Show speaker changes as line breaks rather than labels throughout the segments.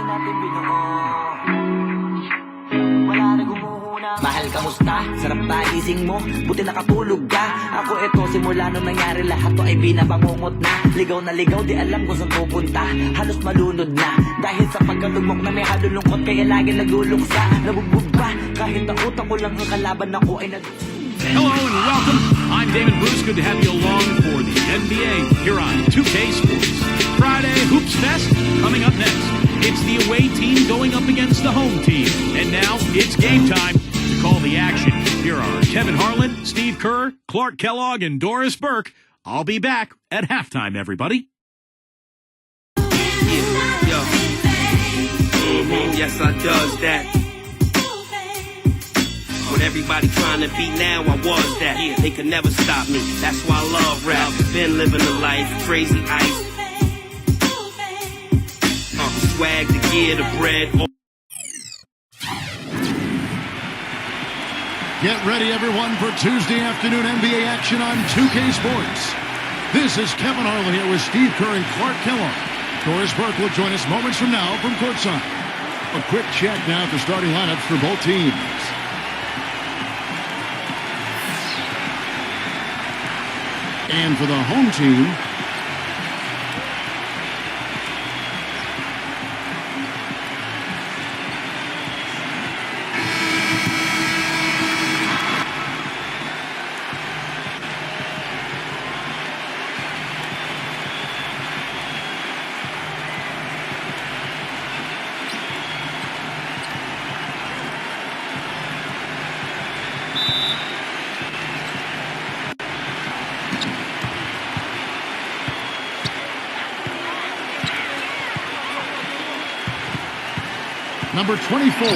natin binuo. Wala na gumuhuna. Mahal, kamusta? Sarap na gising mo, buti nakatulog ka. Ako eto, simula nung nangyari lahat to ay binabangungot na. Ligaw na ligaw, di alam kung saan pupunta. Halos malunod na, dahil sa pagkalugmok na may halulungkot. Kaya lagi nagluluksa, nabubog ba? Kahit ang utak ko lang ang kalaban ako ay nag...
Hello and welcome. I'm David Bruce. Good to have you along for the NBA here on 2K Sports. Friday Hoops Fest coming up next. It's the away team going up against the home team. And now it's game time to call the action. Here are Kevin Harlan, Steve Kerr, Clark Kellogg, and Doris Burke. I'll be back at halftime, everybody.
Yo. Yes, I does that. When everybody trying to beat now, I was that. Yeah, they could never stop me. That's why I love rap. Been living the life, crazy ice. Swag, the gear, the bread.
Get ready, everyone, for Tuesday afternoon NBA action on 2K Sports. This is Kevin Harlan here with Steve Kerr and Clark Kellogg. Doris Burke will join us moments from now from courtside. A quick check now at the starting lineups for both teams. And for the home team, number 24.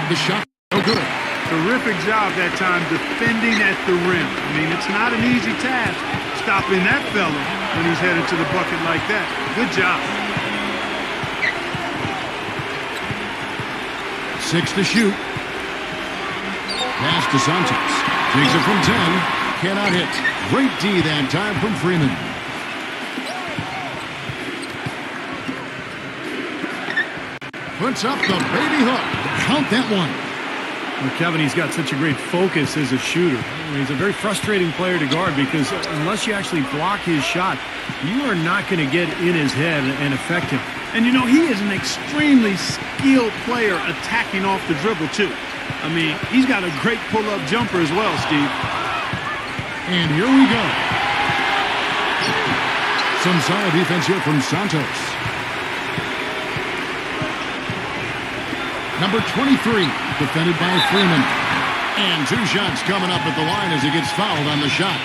The shot, no good.
Terrific job that time defending at the rim. I mean, it's not an easy task stopping that fella when he's headed to the bucket like that. Good job.
6 to shoot. Pass to Santos. Takes it from 10. Cannot hit. Great D that time from Freeman. Puts up the baby hook. Count that one.
Well, Kevin, he's got such a great focus as a shooter. He's a very frustrating player to guard because unless you actually block his shot, you are not going to get in his head and affect him. And, you know, he is an extremely skilled player attacking off the dribble, too. I mean, he's got a great pull-up jumper as well, Steve.
And here we go. Some solid defense here from Santos. Number 23, defended by Freeman. And 2 shots coming up at the line as he gets fouled on the shot.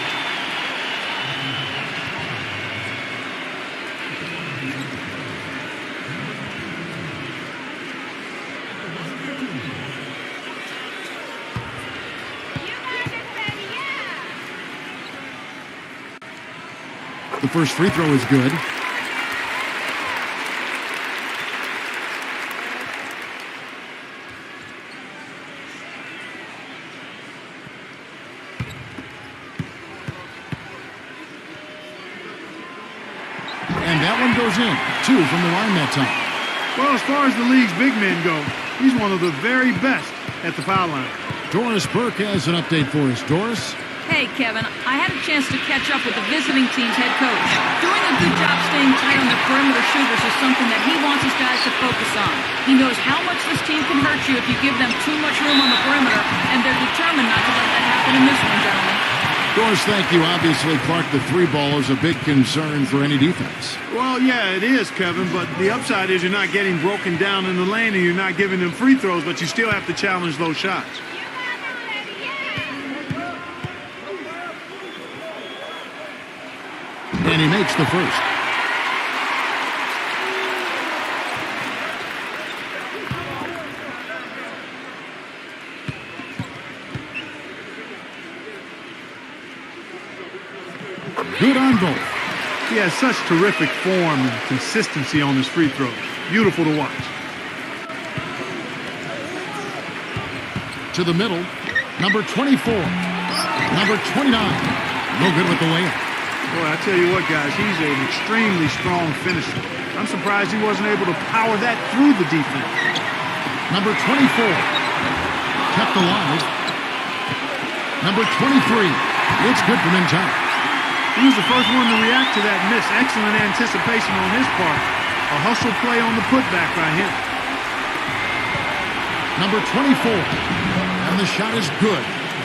The first free throw is good. And that one goes in. 2 from the line that time.
Well, as far as the league's big men go, he's one of the very best at the foul line.
Doris Burke has an update for us. Doris?
Hey, Kevin, I had a chance to catch up with the visiting team's head coach. Doing a good job staying tight on the perimeter shooters is something that he wants his guys to focus on. He knows how much this team can hurt you if you give them too much room on the perimeter, and they're determined not to let that happen in this one, gentlemen.
Doris, thank you. Obviously, Clark, the 3 ball is a big concern for any defense.
Well, yeah, it is, Kevin, but the upside is you're not getting broken down in the lane and you're not giving them free throws, but you still have to challenge those shots.
And he makes the first. Good on both.
He has such terrific form and consistency on his free throws. Beautiful to watch.
To the middle. Number 24. Number 29. No good with the layup.
Boy, I tell you what, guys, he's an extremely strong finisher. I'm surprised he wasn't able to power that through the defense.
Number 24, kept alive. Number 23, it's good from in time.
He was the first one to react to that miss. Excellent anticipation on his part. A hustle play on the putback by him.
Number 24, and the shot is good.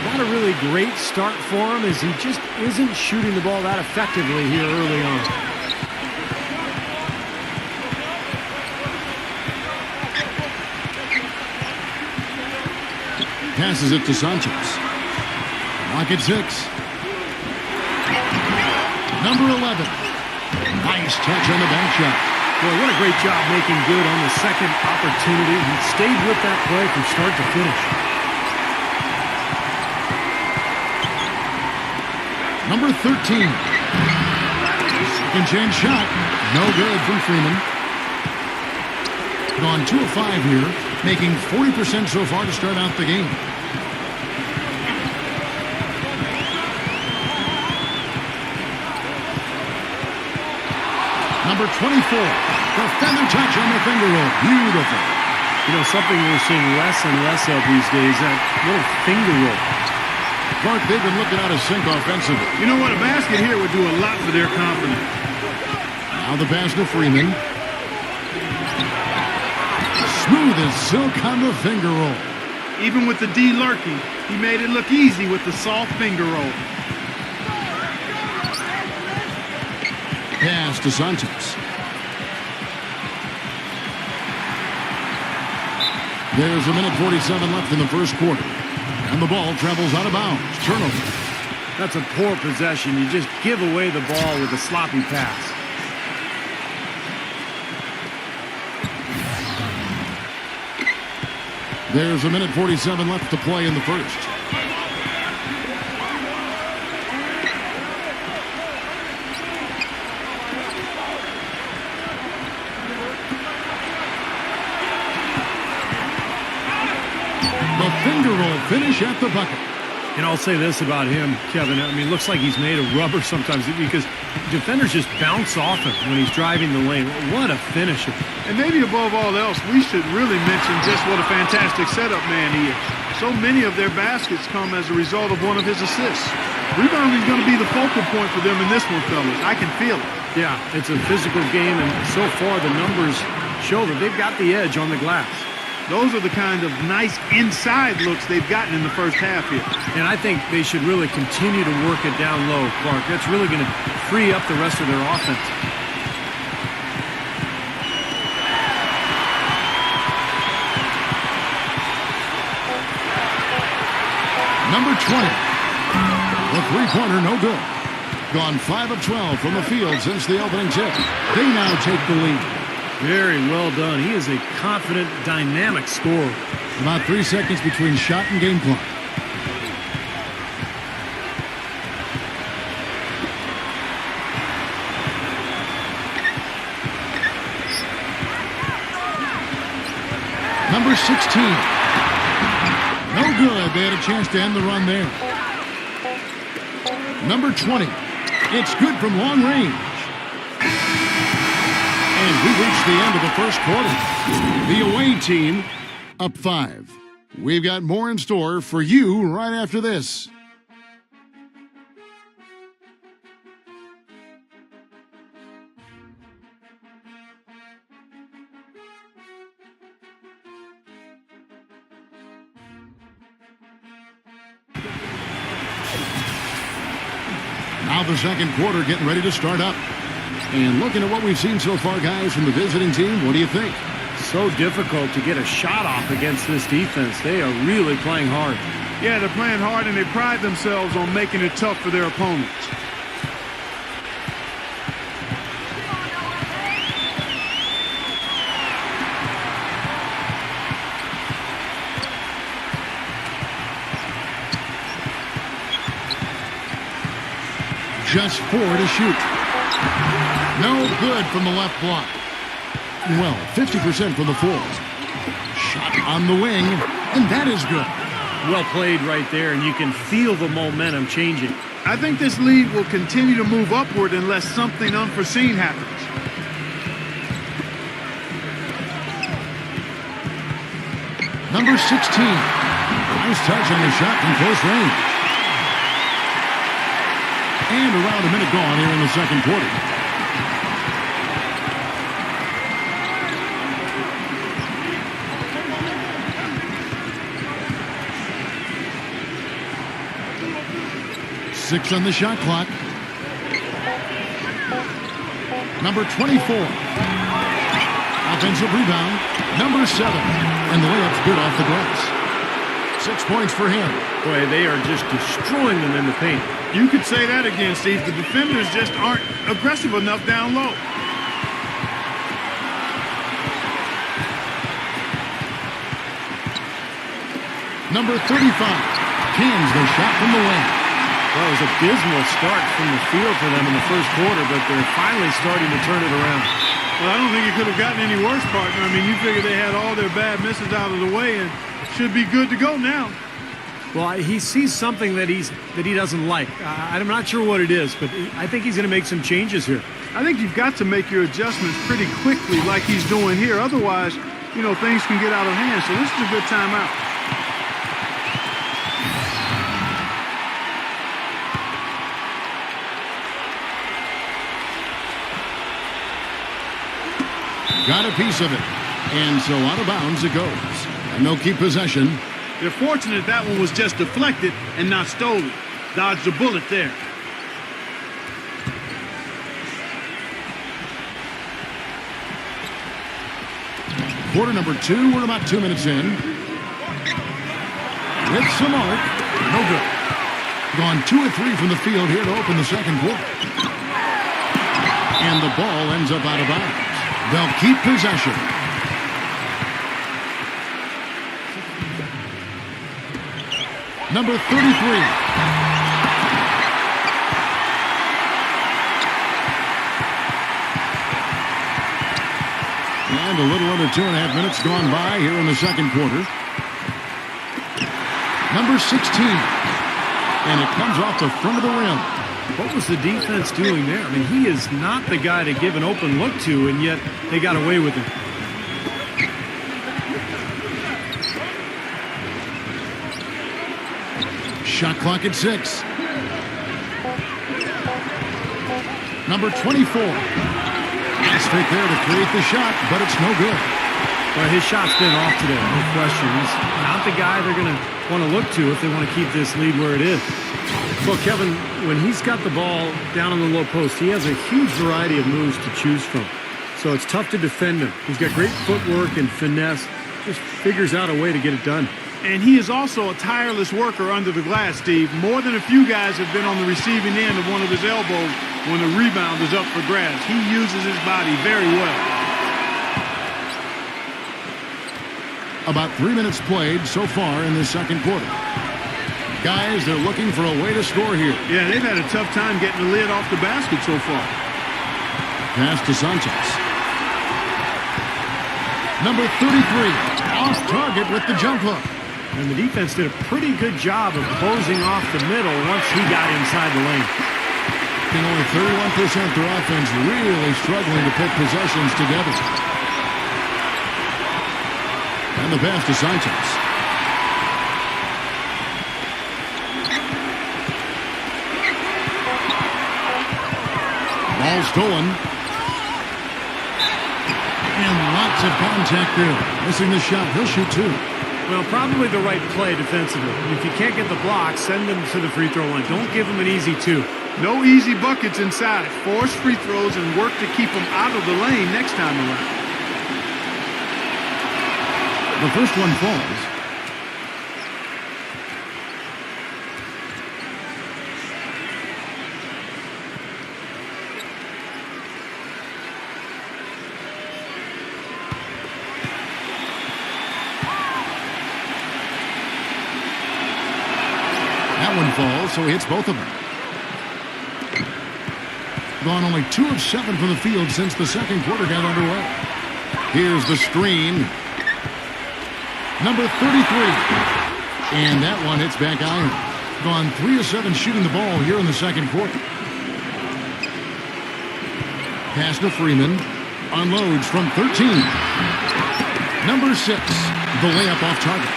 Not a really great start for him as he just isn't shooting the ball that effectively here early on.
Passes it to Sanchez. Rocket 6. Number 11. Nice touch on the back shot.
Boy, what a great job making good on the second opportunity. He stayed with that play from start to finish.
Number 13. Second chance shot. No good from Freeman. Gone 2 of 5 here, making 40% so far to start out the game. Number 24, the feather touch on the finger roll. Beautiful.
You know, something we're seeing less and less of these days, that little finger roll.
Clark, they've been looking out of sync offensively.
You know what? A basket here would do a lot for their confidence.
Now the pass to Freeman. Smooth as silk on the finger roll.
Even with the D lurking, he made it look easy with the soft finger roll.
Pass to Sanchez. There's a minute 47 left in the first quarter. And the ball travels out of bounds. Turnover.
That's a poor possession. You just give away the ball with a sloppy pass.
There's a minute 47 left to play in the first. The finger roll finish at the bucket.
And I'll say this about him, Kevin. I mean, it looks like he's made of rubber sometimes because defenders just bounce off him when he's driving the lane. What a finisher. And maybe above all else, we should really mention just what a fantastic setup man he is. So many of their baskets come as a result of one of his assists. Rebounding is going to be the focal point for them in this one, fellas. I can feel it. Yeah, it's a physical game, and so far the numbers show that they've got the edge on the glass. Those are the kind of nice inside looks they've gotten in the first half here. And I think they should really continue to work it down low, Clark. That's really going to free up the rest of their offense.
Number 20. The three-pointer, no good. Gone 5 of 12 from the field since the opening tip. They now take the lead.
Very well done. He is a confident, dynamic scorer.
About 3 seconds between shot and game clock. Number 16. No good. They had a chance to end the run there. Number 20. It's good from long range. And we reached the end of the first quarter. The away team up 5. We've got more in store for you right after this. Now the second quarter getting ready to start up. And looking at what we've seen so far, guys, from the visiting team, what do you think?
So difficult to get a shot off against this defense. They are really playing hard. Yeah, they're playing hard, and they pride themselves on making it tough for their opponents.
Just 4 to shoot. No good from the left block. Well, 50% from the floor. Shot on the wing, and that is good.
Well played right there, and you can feel the momentum changing. I think this lead will continue to move upward unless something unforeseen happens.
Number 16. Nice touch on the shot from close range. And around a minute gone here in the second quarter. Six on the shot clock. Number 24. Offensive rebound. Number 7. And the layup's good off the glass. 6 points for him.
Boy, they are just destroying them in the paint. You could say that again, Steve. The defenders just aren't aggressive enough down low.
Number 35. Cans the shot from the wing.
Well, it was a dismal start from the field for them in the first quarter, but they're finally starting to turn it around. Well, I don't think it could have gotten any worse, partner. I mean, you figure they had all their bad misses out of the way and should be good to go now. Well, he sees something that he doesn't like. I'm not sure what it is, but I think he's going to make some changes here. I think you've got to make your adjustments pretty quickly like he's doing here. Otherwise, things can get out of hand. So this is a good timeout.
Got a piece of it. And so out of bounds it goes. And they'll keep possession.
They're fortunate that one was just deflected and not stolen. Dodged a bullet there.
Quarter number 2. We're about 2 minutes in. It's the mark. No good. Gone 2 of 3 from the field here to open the second quarter. And the ball ends up out of bounds. They'll keep possession. Number 33. And a little under 2.5 minutes gone by here in the second quarter. Number 16. And it comes off the front of the rim.
What was the defense doing there? I mean, he is not the guy to give an open look to, and yet they got away with it.
Shot clock at 6. Number 24. Straight there to create the shot, but it's no good.
Well, his shot's been off today, no question. He's not the guy they're going to want to look to if they want to keep this lead where it is. Well, Kevin, when he's got the ball down on the low post, he has a huge variety of moves to choose from. So it's tough to defend him. He's got great footwork and finesse. Just figures out a way to get it done. And he is also a tireless worker under the glass, Steve. More than a few guys have been on the receiving end of one of his elbows when the rebound is up for grabs. He uses his body very well.
About 3 minutes played so far in the second quarter. Guys, they're looking for a way to score here.
Yeah, they've had a tough time getting the lid off the basket so far.
Pass to Sanchez. Number 33, off target with the jump hook.
And the defense did a pretty good job of closing off the middle once he got inside the lane.
And only 31% of their offense really struggling to put possessions together. And the pass to Sanchez. Ball stolen. And lots of contact there. Missing the shot. He'll shoot 2.
Well, probably the right play defensively. If you can't get the block, send them to the free throw line. Don't give them an easy 2. No easy buckets inside. Force free throws and work to keep them out of the lane next time around.
The first one falls. That one falls, so he hits both of them. Gone only 2 of 7 from the field since the second quarter got underway. Here's the screen. Number 33. And that one hits back iron. Gone 3 of 7 shooting the ball here in the second quarter. Pass to Freeman. Unloads from 13. Number 6. The layup off target.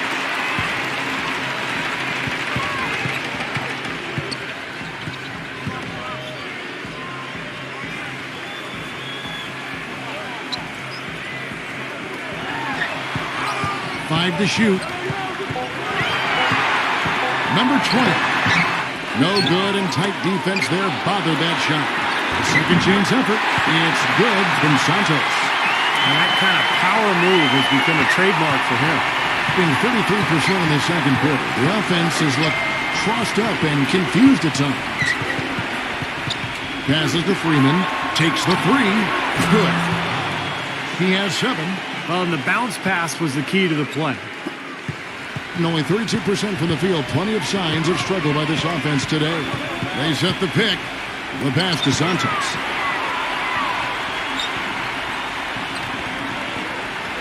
Five to shoot. Number 20. No good, and tight defense there bothered that shot. Second chance effort. It's good from Santos.
And that kind of power move has become a trademark for him.
Being 33% in the second quarter. The offense has looked crossed up and confused at times. Passes to Freeman. Takes the three. Good. He has 7.
Well, and the bounce pass was the key to the play.
And only 32% from the field. Plenty of signs of struggle by this offense today. They set the pick. The pass to Santos.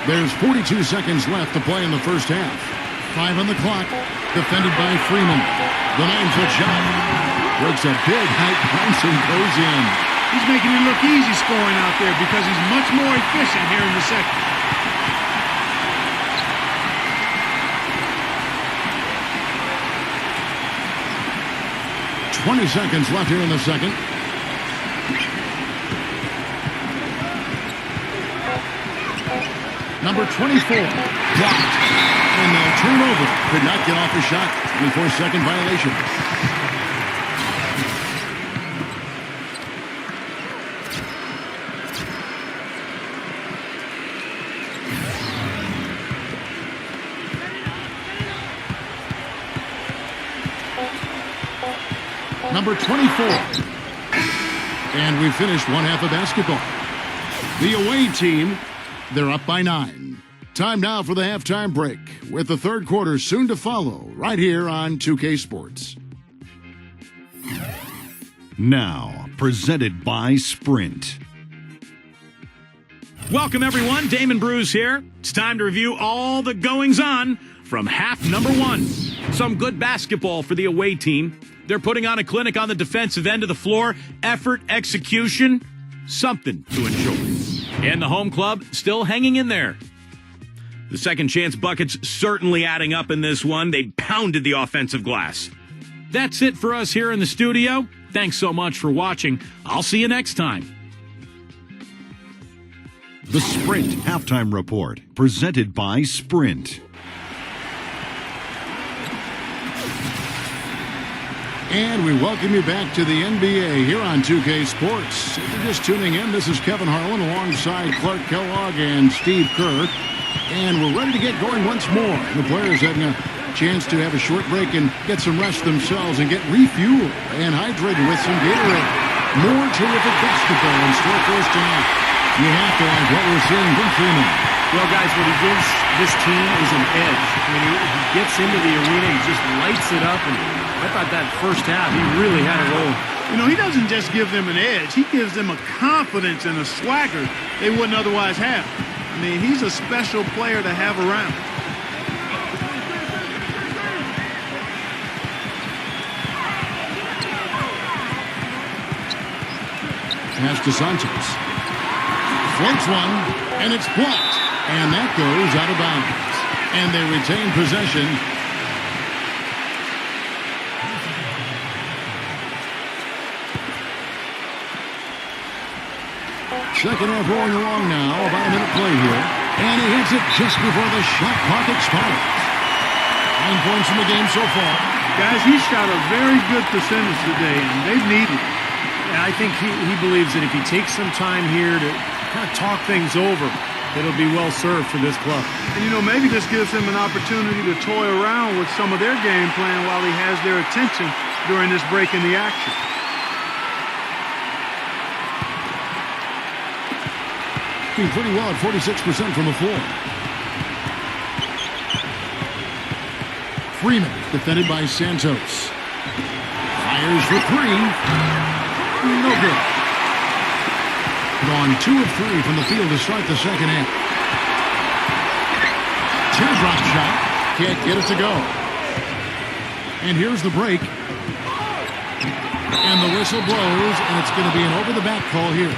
There's 42 seconds left to play in the first half. 5 on the clock. Defended by Freeman. The 9-foot shot. Works a big height bounce and goes in.
He's making it look easy scoring out there because he's much more efficient here in the second.
"20 seconds left here in the second. Number 24, blocked. And they'll turn over. Could not get off the shot. 24-second violation. Number 24. And we finished one half of basketball. The away team, they're up by 9. Time now for the halftime break, with the third quarter soon to follow, right here on 2K Sports.
Now, presented by Sprint.
Welcome, everyone. Damon Bruce here. It's time to review all the goings-on from half number 1. Some good basketball for the away team. They're putting on a clinic on the defensive end of the floor. Effort, execution, something to enjoy. And the home club still hanging in there. The second chance buckets certainly adding up in this one. They pounded the offensive glass. That's it for us here in the studio. Thanks so much for watching. I'll see you next time.
The Sprint Halftime Report, presented by Sprint.
And we welcome you back to the NBA here on 2K Sports. If you're just tuning in, this is Kevin Harlan alongside Clark Kellogg and Steve Kerr. And we're ready to get going once more. The players having a chance to have a short break and get some rest themselves and get refueled and hydrated with some Gatorade. More terrific basketball in store for us tonight. You have to like what we're seeing from Freeman.
Well, guys, what he gives this team is an edge. I mean, he gets into the arena and just lights it up. And I thought that first half, he really had it rolling.
You know, he doesn't just give them an edge. He gives them a confidence and a swagger they wouldn't otherwise have. I mean, he's a special player to have around.
Pass to Santos. Floats one, and it's blocked. And that goes out of bounds. And they retain possession. Second half rolling along now. About a minute play here. And he hits it just before the shot clock expires. 9 points in the game so far.
Guys, he shot a very good percentage today, and they've needed it.
And I think he believes that if he takes some time here to kind of talk things over, it'll be well served for this club.
And, you know, maybe this gives him an opportunity to toy around with some of their game plan while he has their attention during this break in the action.
Doing pretty well at 46% from the floor. Freeman, defended by Santos. Fires for three. No good. Gone 2 of 3 from the field to start the second half. Teardrop shot. Can't get it to go. And here's the break. And the whistle blows, and it's going to be an over-the-back call here.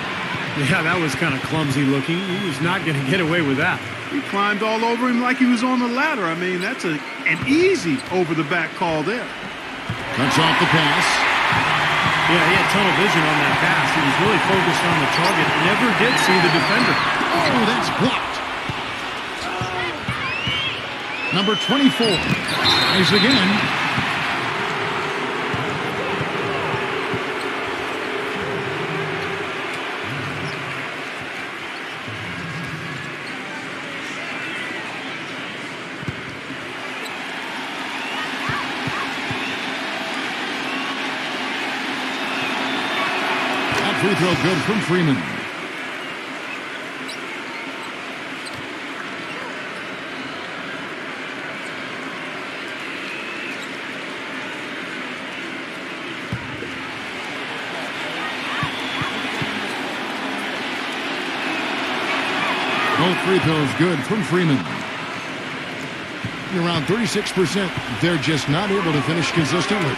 Yeah, that was kind of clumsy looking. He was not going to get away with that.
He climbed all over him like he was on the ladder. I mean, that's an easy over-the-back call there.
Cuts off the pass.
Yeah, he had tunnel vision on that pass. He was really focused on the target. Never did see the defender.
Oh, that's blocked. Number 24. Tries again. That free throw good from Freeman. Both free throws good from Freeman. Around 36%. They're just not able to finish consistently.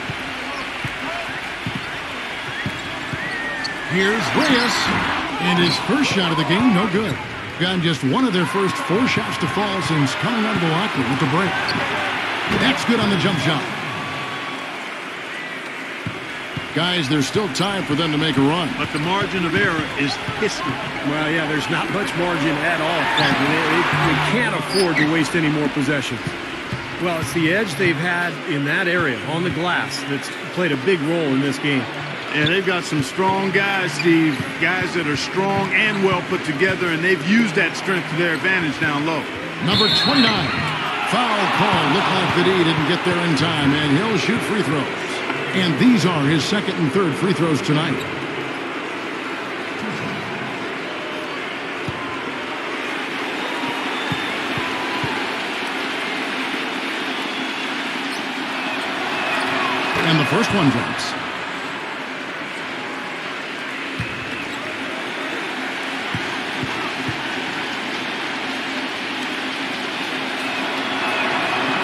Here's Reyes. And his first shot of the game, no good. Gotten just one of their first 4 shots to fall since coming out of the locker with the break. That's good on the jump shot. Guys, there's still time for them to make a run.
But the margin of error is history.
Well, yeah, there's not much margin at all. They can't afford to waste any more possessions. Well, it's the edge they've had in that area on the glass that's played a big role in this game.
And they've got some strong guys, Steve. Guys that are strong and well put together, and they've used that strength to their advantage down low.
Number 29. Foul call. Looked like that he didn't get there in time, and he'll shoot free throws. And these are his second and third free throws tonight. And the first one drops.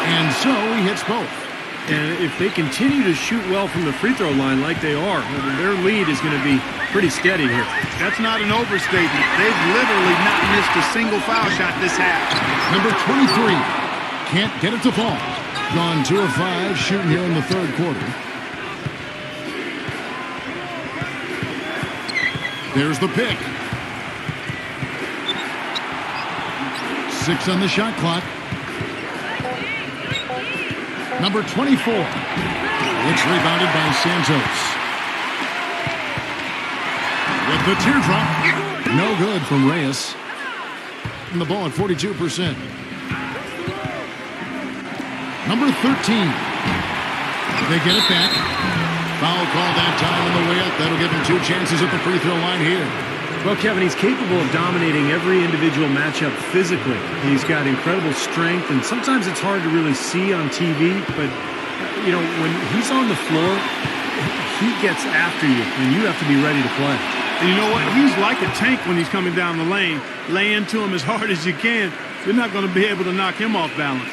And so he hits both.
And if they continue to shoot well from the free throw line like they are, their lead is going to be pretty steady here.
That's not an overstatement. They've literally not missed a single foul shot this half.
Number 23 can't get it to fall. Gone 2 of 5 shooting here in the third quarter. There's the pick. 6 on the shot clock. Number 24. It's rebounded by Santos. With the teardrop. No good from Reyes. And the ball at 42%. Number 13. They get it back. Foul call that time on the way up. That'll give him 2 chances at the free throw line here.
Well, Kevin, he's capable of dominating every individual matchup physically. He's got incredible strength, and sometimes it's hard to really see on TV, but, you know, when he's on the floor, he gets after you, and you have to be ready to play.
And you know what? He's like a tank when he's coming down the lane. Lay into him as hard as you can. You're not going to be able to knock him off balance.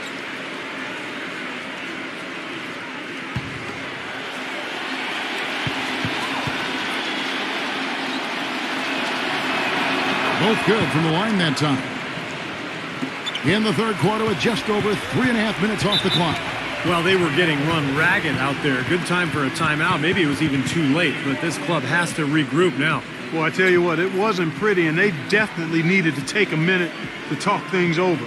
Both good from the line that time. In the third quarter with just over 3.5 minutes off the clock.
Well, they were getting run ragged out there. Good time for a timeout. Maybe it was even too late, but this club has to regroup now.
Well, I tell you what, it wasn't pretty, and they definitely needed to take a minute to talk things over.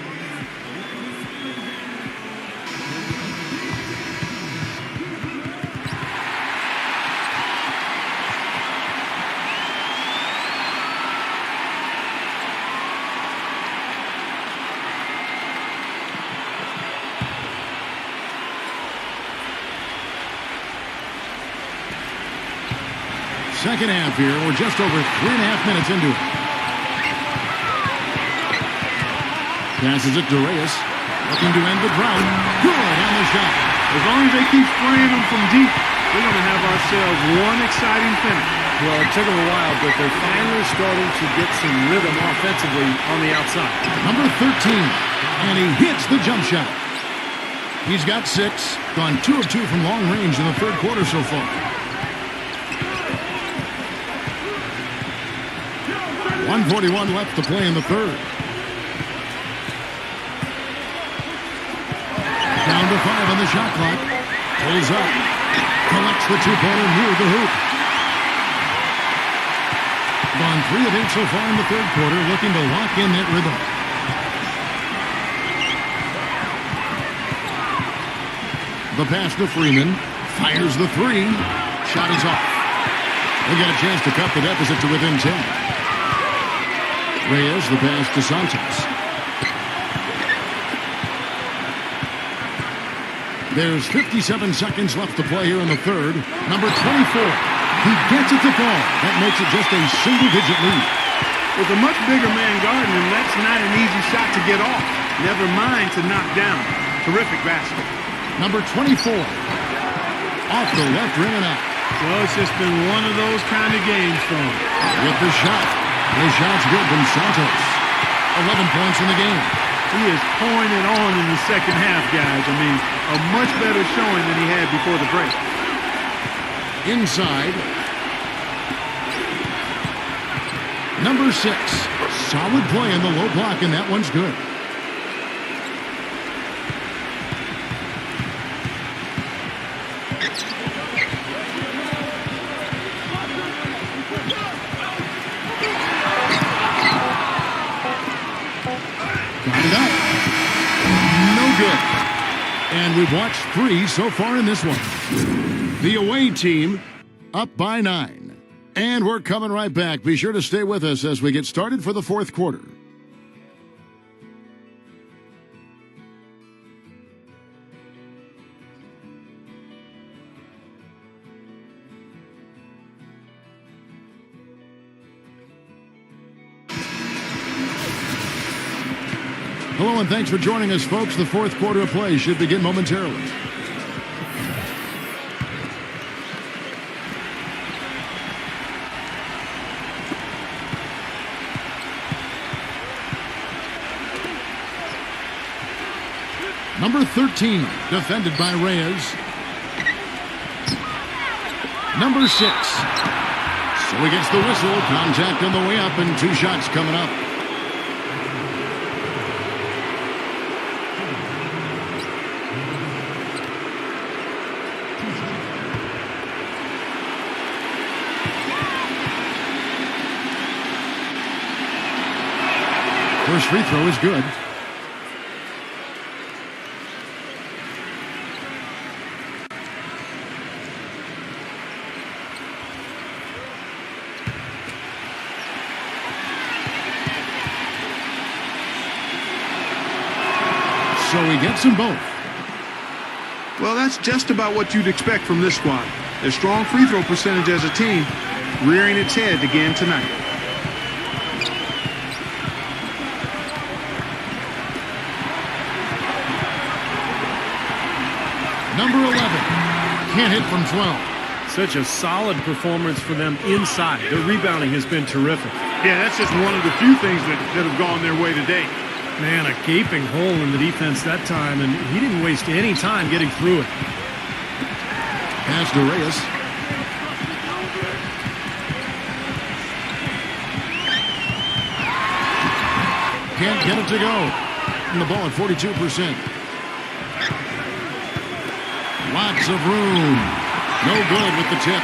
Second half here. We're just over 3.5 minutes into it. Passes it to Reyes. Looking to end the drought. Good on the shot.
As long as they keep spraying them from deep, we're going to have ourselves one exciting finish.
Well, it took them a while, but they're finally starting to get some rhythm offensively on the outside.
Number 13. And he hits the jump shot. He's got 6. Gone 2 of 2 from long range in the third quarter so far. 1:41 left to play in the third. Down to 5 on the shot clock. Pulls up. Collects the two-pointer near the hoop. Gone 3 of 8 so far in the third quarter, looking to lock in that rhythm. The pass to Freeman. Fires the 3. Shot is off. They get a chance to cut the deficit to within 10. Reyes, the pass to Santos. There's 57 seconds left to play here in the third. Number 24. He gets it to fall. That makes it just a single-digit lead.
With a much bigger man guarding him, that's not an easy shot to get off. Never mind to knock down. Terrific basket.
Number 24. Off the left rim and out.
So it's just been one of those kind of games for him.
With the shot. The shot's good from Santos. 11 points in the game.
He is pouring it on in the second half, guys. I mean, a much better showing than he had before the break.
Inside. Number 6. Solid play in the low block, and that one's good. Got it up. No good. And we've watched 3 so far in this one. The away team up by 9. And we're coming right back. Be sure to stay with us as we get started for the fourth quarter. Hello and thanks for joining us, folks. The fourth quarter of play should begin momentarily. Number 13, defended by Reyes. Number 6. So he gets the whistle. Contact on the way up and 2 shots coming up. First free throw is good. So he gets them both.
Well, that's just about what you'd expect from this squad. Their strong free throw percentage as a team, rearing its head again tonight.
Number 11, can't hit from 12.
Such a solid performance for them inside. Their rebounding has been terrific.
Yeah, that's just one of the few things that have gone their way today.
Man, a gaping hole in the defense that time, and he didn't waste any time getting through it.
Pass to Reyes. Can't get it to go. And the ball at 42%. Lots of room. No good with the tip.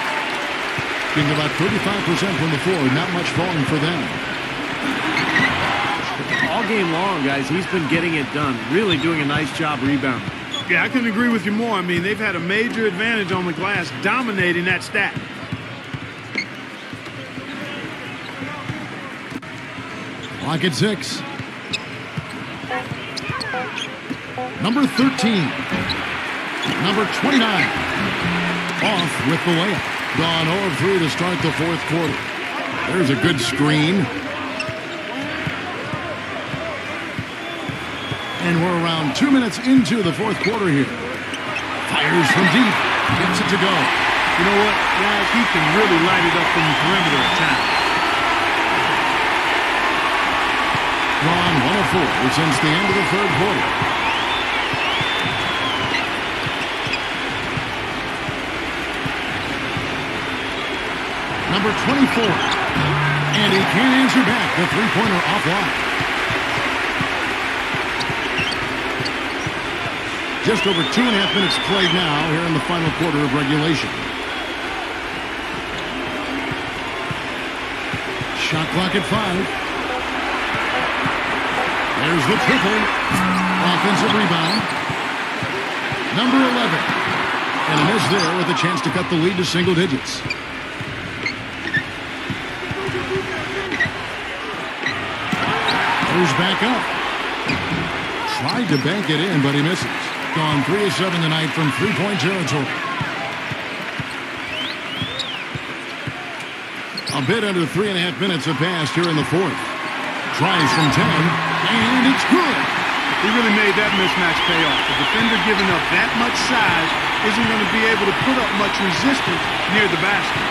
Getting about 35% from the floor. Not much falling for them.
All game long, guys, he's been getting it done. Really doing a nice job rebounding.
Yeah, I couldn't agree with you more. I mean, they've had a major advantage on the glass, dominating that stat.
Clock at 6. Number 13. Number 29. Off with the layup. Gone 0 of 3 to start the fourth quarter. There's a good screen. And we're around 2 minutes into the fourth quarter here. Fires from deep. Gets it to go.
You know what, guys? He can really light it up from the perimeter at times.
Gone 1 of 4 since the end of the third quarter. Number 24. And he can't answer back. The three-pointer offline. Just over 2.5 minutes played now here in the final quarter of regulation. Shot clock at 5. There's the triple. Offensive rebound. Number 11. And a miss there with a chance to cut the lead to single digits. Goes back up. Tried to bank it in, but he misses. Gone 3 of 7 tonight from three-point territory. A bit under 3.5 minutes have passed here in the fourth. Tries from 10, and it's good.
He really made that mismatch pay off. The defender giving up that much size isn't going to be able to put up much resistance near the basket.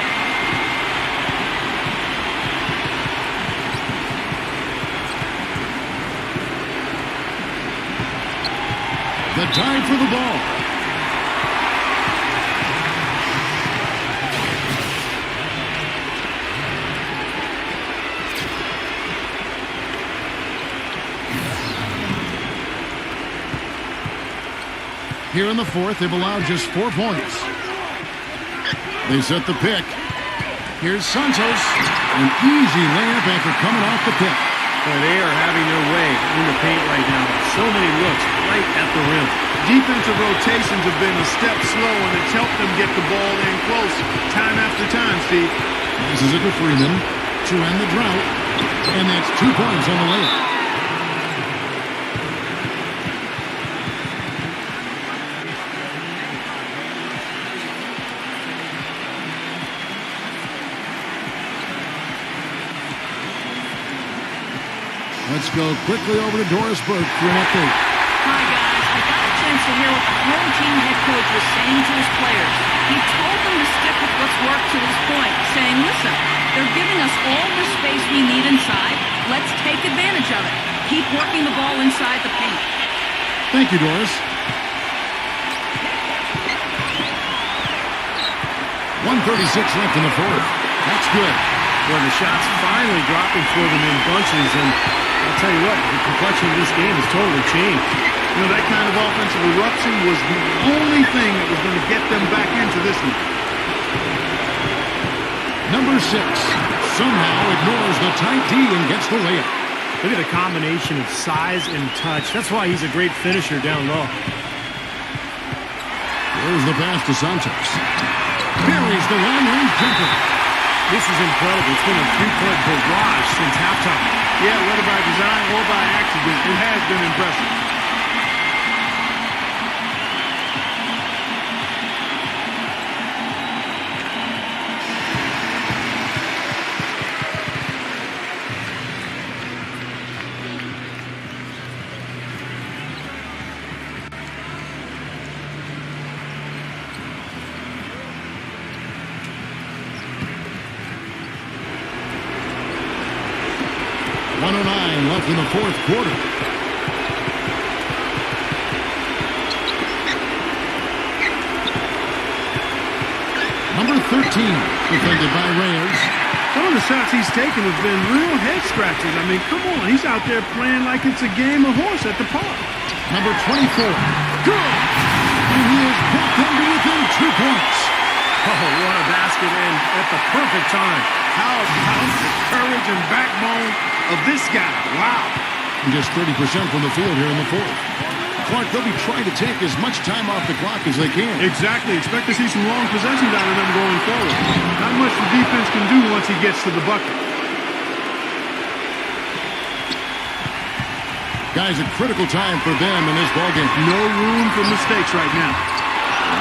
The time for the ball. Here in the fourth, they've allowed just 4 points. They set the pick. Here's Santos. An easy layup after coming off the pick.
Boy, they are having their way in the paint right now. So many looks right at the rim.
Defensive rotations have been a step slow, and it's helped them get the ball in close time after time, Steve.
This is it to Freeman to end the drought. And that's 2 points on the layup. Let's go quickly over to Doris Burke for an update.
Hi, guys. I got a chance to hear what the home team head coach was saying to his players. He told them to stick with what's worked to this point, saying, listen, they're giving us all the space we need inside. Let's take advantage of it. Keep working the ball inside the paint.
Thank you, Doris. 1:36 left in the fourth. That's good.
Well, the shots finally dropping for them in bunches, and I'll tell you what, the complexion of this game has totally changed.
You know, that kind of offensive eruption was the only thing that was going to get them back into this one.
Number 6 somehow ignores the tight D and gets the layup.
Look at the combination of size and touch. That's why he's a great finisher down low.
There's the pass to Santos. Buries the long-range jumper.
This is incredible. It's been a three-point barrage since halftime.
Yeah, whether by design or by accident, it has been impressive.
Left in the fourth quarter. Number 13, defended by Reyes.
Some of the shots he's taken have been real head scratchers. I mean, come on, he's out there playing like it's a game of horse at the park.
Number 24, good! And he has brought them to within 2 points.
Oh, what a basket and at the perfect time.
How about the courage and backbone of this guy? Wow.
And just 30% from the field here in the fourth. Clark, they'll be trying to take as much time off the clock as they can.
Exactly. Expect to see some long possessions out of them going forward. Not much the defense can do once he gets to the bucket.
Guys, a critical time for them in this ballgame.
No room for mistakes right now.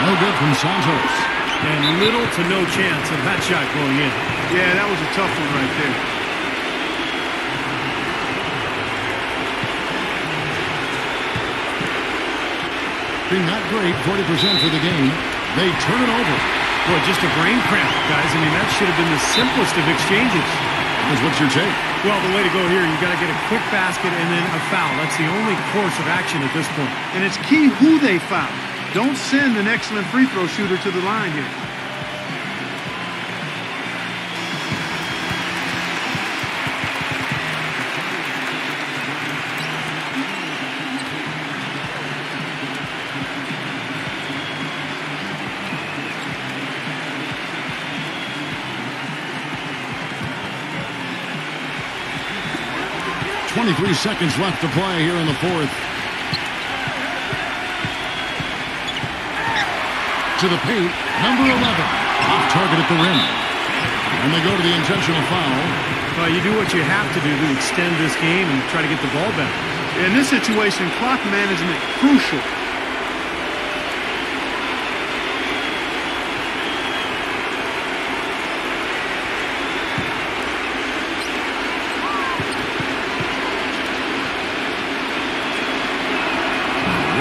No good from Santos.
And little to no chance of that shot going in.
Yeah, that was a tough one right there.
Being not great, 40% for the game. They turn it over.
Boy, just a brain cramp, guys. I mean, that should have been the simplest of exchanges.
What's your take?
Well, the way to go here, you got to get a quick basket and then a foul. That's the only course of action at this point.
And it's key who they foul. Don't send an excellent free throw shooter to the line here.
23 seconds left to play here in the fourth. To the paint, number 11. Off target at the rim. And they go to the intentional foul.
Well, you do what you have to do to extend this game and try to get the ball back.
In this situation, clock management crucial.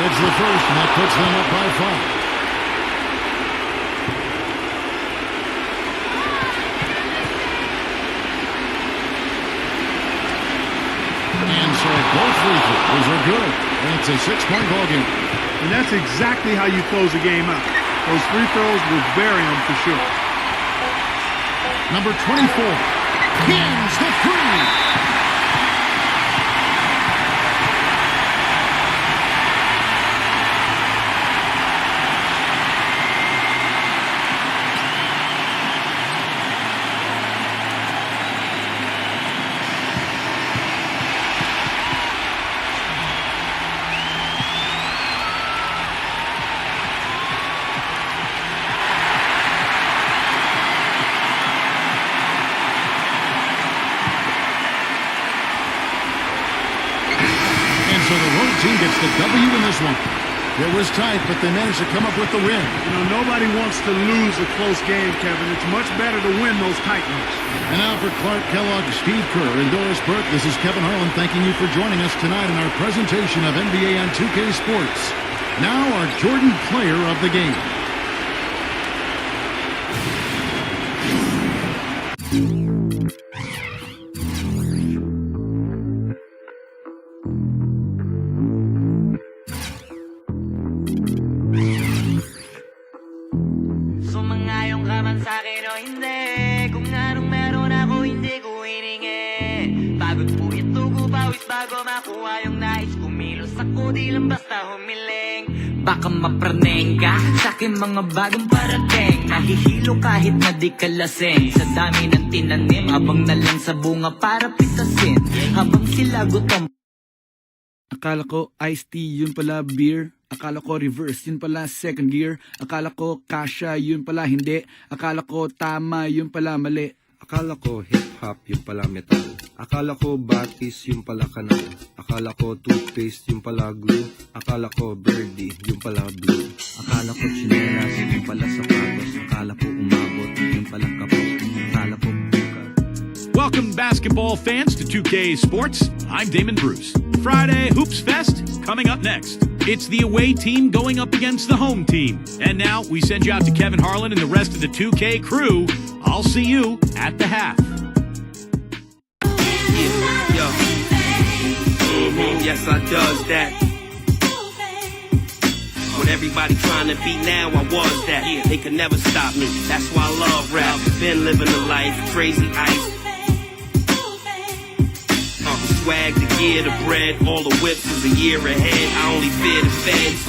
It's the first, and that puts them up by 5. And so both free throws are good. And it's a 6-point ball game.
And that's exactly how you close a game out. Those free throws will bury them for sure.
Number 24 pins the three. So the road team gets the W in this one. It was tight, but they managed to come up with the win.
You know, nobody wants to lose a close game, Kevin. It's much better to win those tight ones.
And now for Clark Kellogg, Steve Kerr, and Doris Burke, this is Kevin Harlan thanking you for joining us tonight in our presentation of NBA on 2K Sports. Now our Jordan player of the game.
Sumangayon ka man sa'kin o hindi, kung anong meron ako hindi ko hiningi. Pagod po ito ko pawis bago makuha yung nais. Kumilos ako di lang basta humiling. Baka mapraneng ka sa'kin mga bagong parating. Nahihilo kahit na di ka lasing. Sa dami ng tinanim, habang na lang sa bunga para pitasin. Habang sila gutom.
Akala ko iced tea, yun pala beer. Akala ko reverse, yun pala second gear. Akala ko kasha, yun pala hindi. Akala ko tama, yun pala mali.
Akala ko hip-hop, yun pala metal. Akala ko batis, yun pala kanal. Akala ko toothpaste, yun pala glue. Akala ko birdie, yun pala blue. Akala ko chinelas, yun pala sapatos. Akala ko umabot, yun pala kapot. Akala ko bukas.
Welcome, basketball fans, to 2K Sports. I'm Damon Bruce. Friday Hoops Fest coming up next. It's the away team going up against the home team. And now we send you out to Kevin Harlan and the rest of the 2K crew. I'll see you at the half.
Yes, I does that. When everybody trying to beat now, I was that. They could never stop me. That's why I love rap. Been living the life, crazy ice. Swag, the gear, the bread, all the whips is a year ahead. I only fear the feds.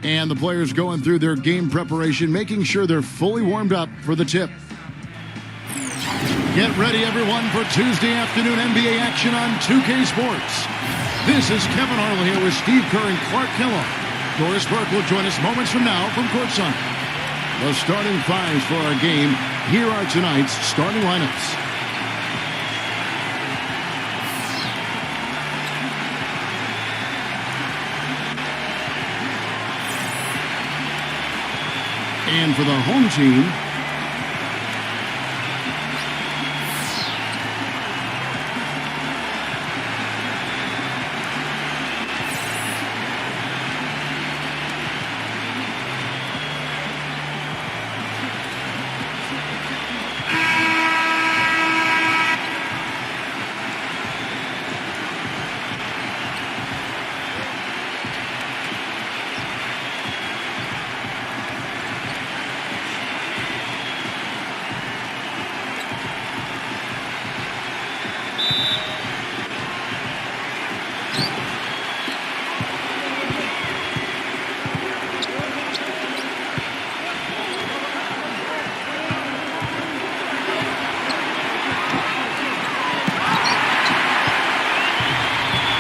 And the players going through their game preparation, making sure they're fully warmed up for the tip. Get ready, everyone, for Tuesday afternoon NBA action on 2K Sports. This is Kevin Harlan here with Steve Kerr and Clark Kellogg. Doris Burke will join us moments from now from courtside. The starting fives for our game. Here are tonight's starting lineups. And for the home team,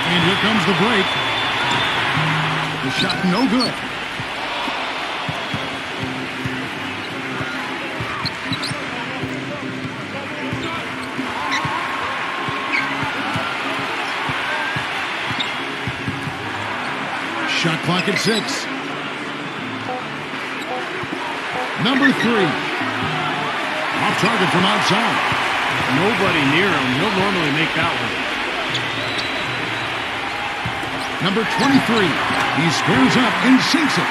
And here comes the break. The shot no good. Shot clock at 6. Number 3. Off target from outside.
Nobody near him. He'll normally make that one.
Number 23. He squares up and sinks it.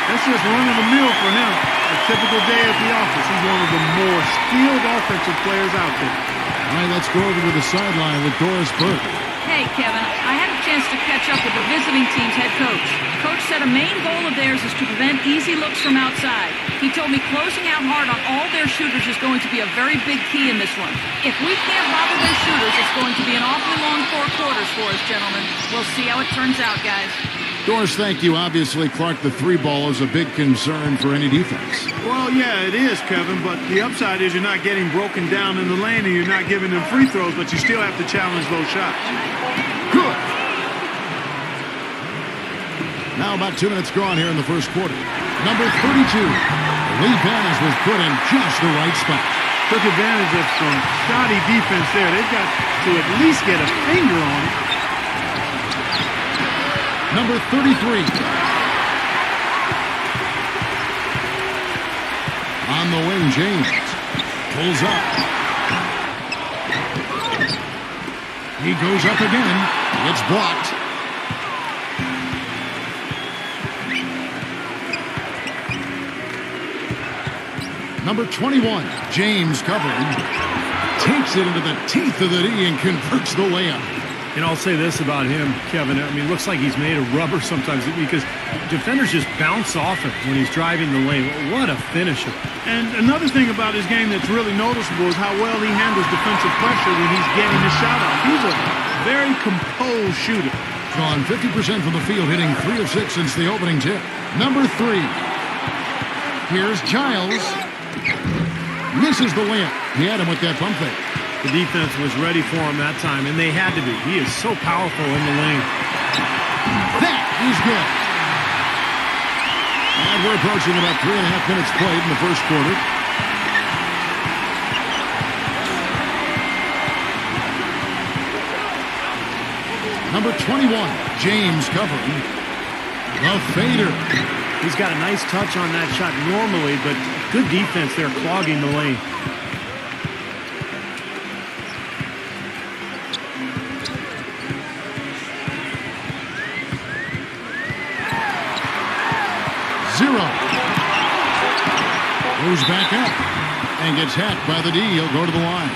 That's just run-of-the-mill for him. A typical day at the office. He's one of the more skilled offensive players out there.
All right, let's go over to the sideline with Doris Burke.
Hey, Kevin, I had a chance to catch up with the visiting team's head coach. Coach said a main goal of theirs is to prevent easy looks from outside. He told me closing out hard on all their shooters is going to be a very big key in this one. If we can't bother their shooters, it's going to be an awfully long 4 quarters for us, gentlemen. We'll see how it turns out, guys.
Doris, thank you. Obviously, Clark, the 3-ball is a big concern for any defense.
Well, yeah, it is, Kevin, but the upside is you're not getting broken down in the lane and you're not giving them free throws, but you still have to challenge those shots.
Good. Now about 2 minutes gone here in the first quarter. Number 32. Lee Bannis was put in just the right spot.
Took advantage of some shoddy defense there. They've got to at least get a finger on it.
Number 33. On the wing, James pulls up. He goes up again. It's blocked. Number 21, James covering. Takes it into the teeth of the D and converts the layup.
And I'll say this about him, Kevin. I mean, it looks like he's made of rubber sometimes because defenders just bounce off him when he's driving the lane. What a finisher.
And another thing about his game that's really noticeable is how well he handles defensive pressure when he's getting his shot off. He's a very composed shooter.
Gone 50% from the field, hitting 3 of 6 since the opening tip. Number 3. Here's Giles. Misses the layup. He had him with that pump fake.
The defense was ready for him that time, and they had to be. He is so powerful in the lane.
That is good. And we're approaching about 3.5 minutes played in the first quarter. Number 21, James covering. The fader.
He's got a nice touch on that shot normally, but good defense there clogging the lane.
Zero. Goes back up and gets hacked by the D. He'll go to the line.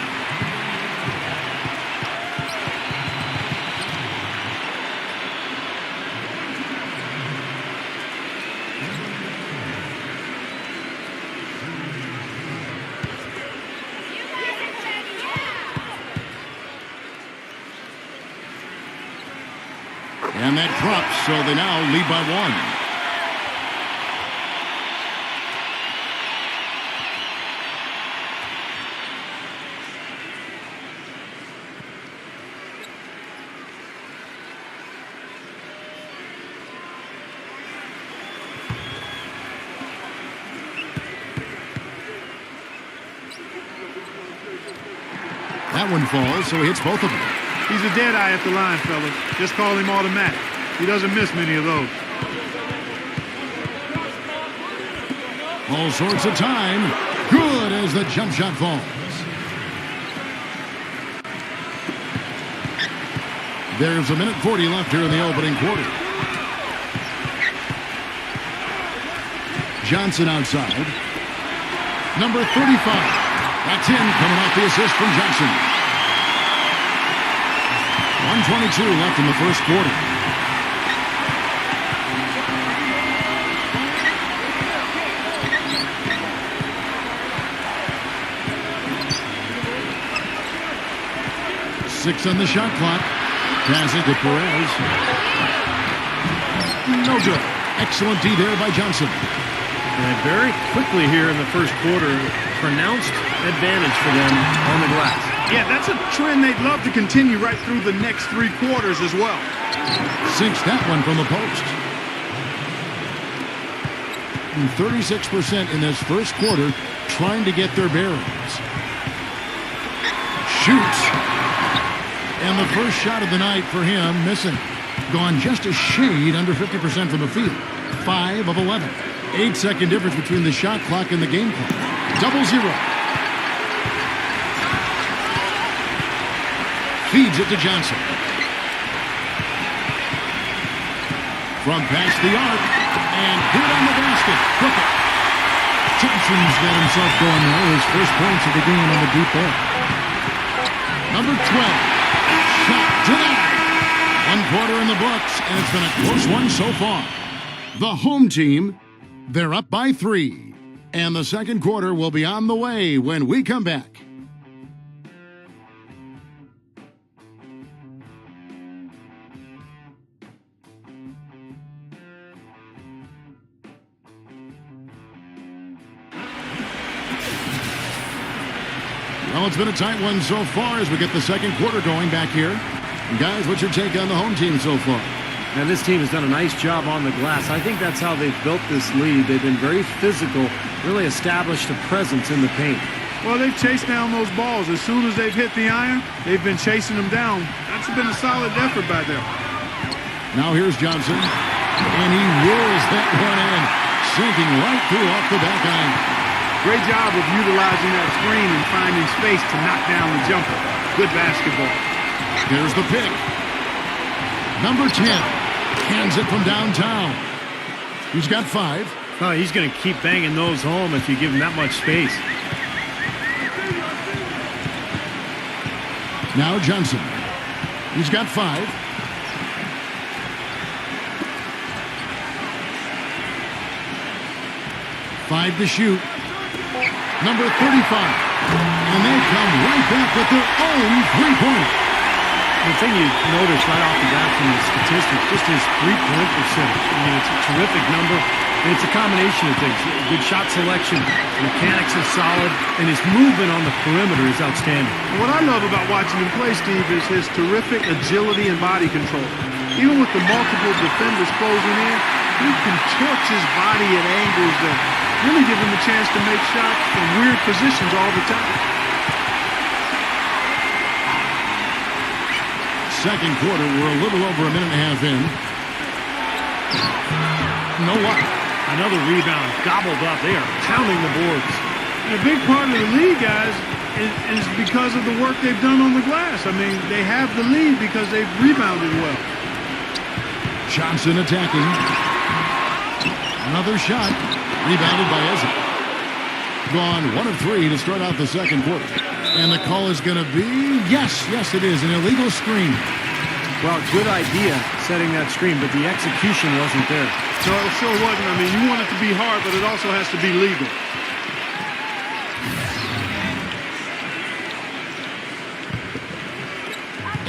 And that drops, so they now lead by 1. That one falls, so he hits both of them.
He's a dead eye at the line, fellas. Just call him automatic. He doesn't miss many of those.
All sorts of time. Good as the jump shot falls. There's 1:40 left here in the opening quarter. Johnson outside. Number 35. That's in, coming off the assist from Johnson. 1:22 left in the first quarter. Six on the shot clock. Pass it to Perez. No good. Excellent D there by Johnson.
And very quickly here in the first quarter, pronounced advantage for them on the glass.
Yeah, that's a trend they'd love to continue right through the next 3 quarters as well.
Sinks that one from the post. And 36% in this first quarter trying to get their bearings. Shoots. And the first shot of the night for him missing. Gone just a shade under 50% from the field. 5 of 11. 8-second difference between the shot clock and the game clock. 0-0. Feeds it to Johnson. From past the arc. And good on the basket. Hook it. Johnson's got himself going now. His first points of the game on the deep ball. Number 12. Shot denied. 1 quarter in the books, and it's been a close one so far. The home team, they're up by 3. And the second quarter will be on the way when we come back. Well, it's been a tight one so far as we get the second quarter going back here. And guys, what's your take on the home team so far?
Now, this team has done a nice job on the glass. I think that's how they've built this lead. They've been very physical, really established a presence in the paint.
Well, they've chased down those balls. As soon as they've hit the iron, they've been chasing them down. That's been a solid effort by them.
Now here's Johnson, and he whirls that one in, sinking right through off the back iron.
Great job of utilizing that screen and finding space to knock down the jumper. Good basketball.
Here's the pick. Number 10 hands it from downtown. He's got 5.
Oh, he's going to keep banging those home if you give him that much space.
Now Johnson. He's got 5. Five to shoot. Number 35. And they come right back with their own three-pointer.
The thing you notice right off the bat from the statistics, just his three-point percentage. I mean, it's a terrific number, and it's a combination of things. Good shot selection, mechanics are solid, and his movement on the perimeter is outstanding.
What I love about watching him play, Steve, is his terrific agility and body control. Even with the multiple defenders closing in, he contorts his body at angles that really give him a chance to make shots from weird positions all the time.
Second quarter, we're a little over a minute and a half in. No luck.
Another rebound gobbled up. They are pounding the boards.
And a big part of the lead, guys, is because of the work they've done on the glass. I mean, they have the lead because they've rebounded well.
Johnson attacking. Another shot. Rebounded by Ezra. Gone 1 of 3 to start out the second quarter. And the call is going to be, yes, it is, an illegal screen.
Well, good idea setting that screen, but the execution wasn't there.
No, it sure wasn't. I mean, you want it to be hard, but it also has to be legal.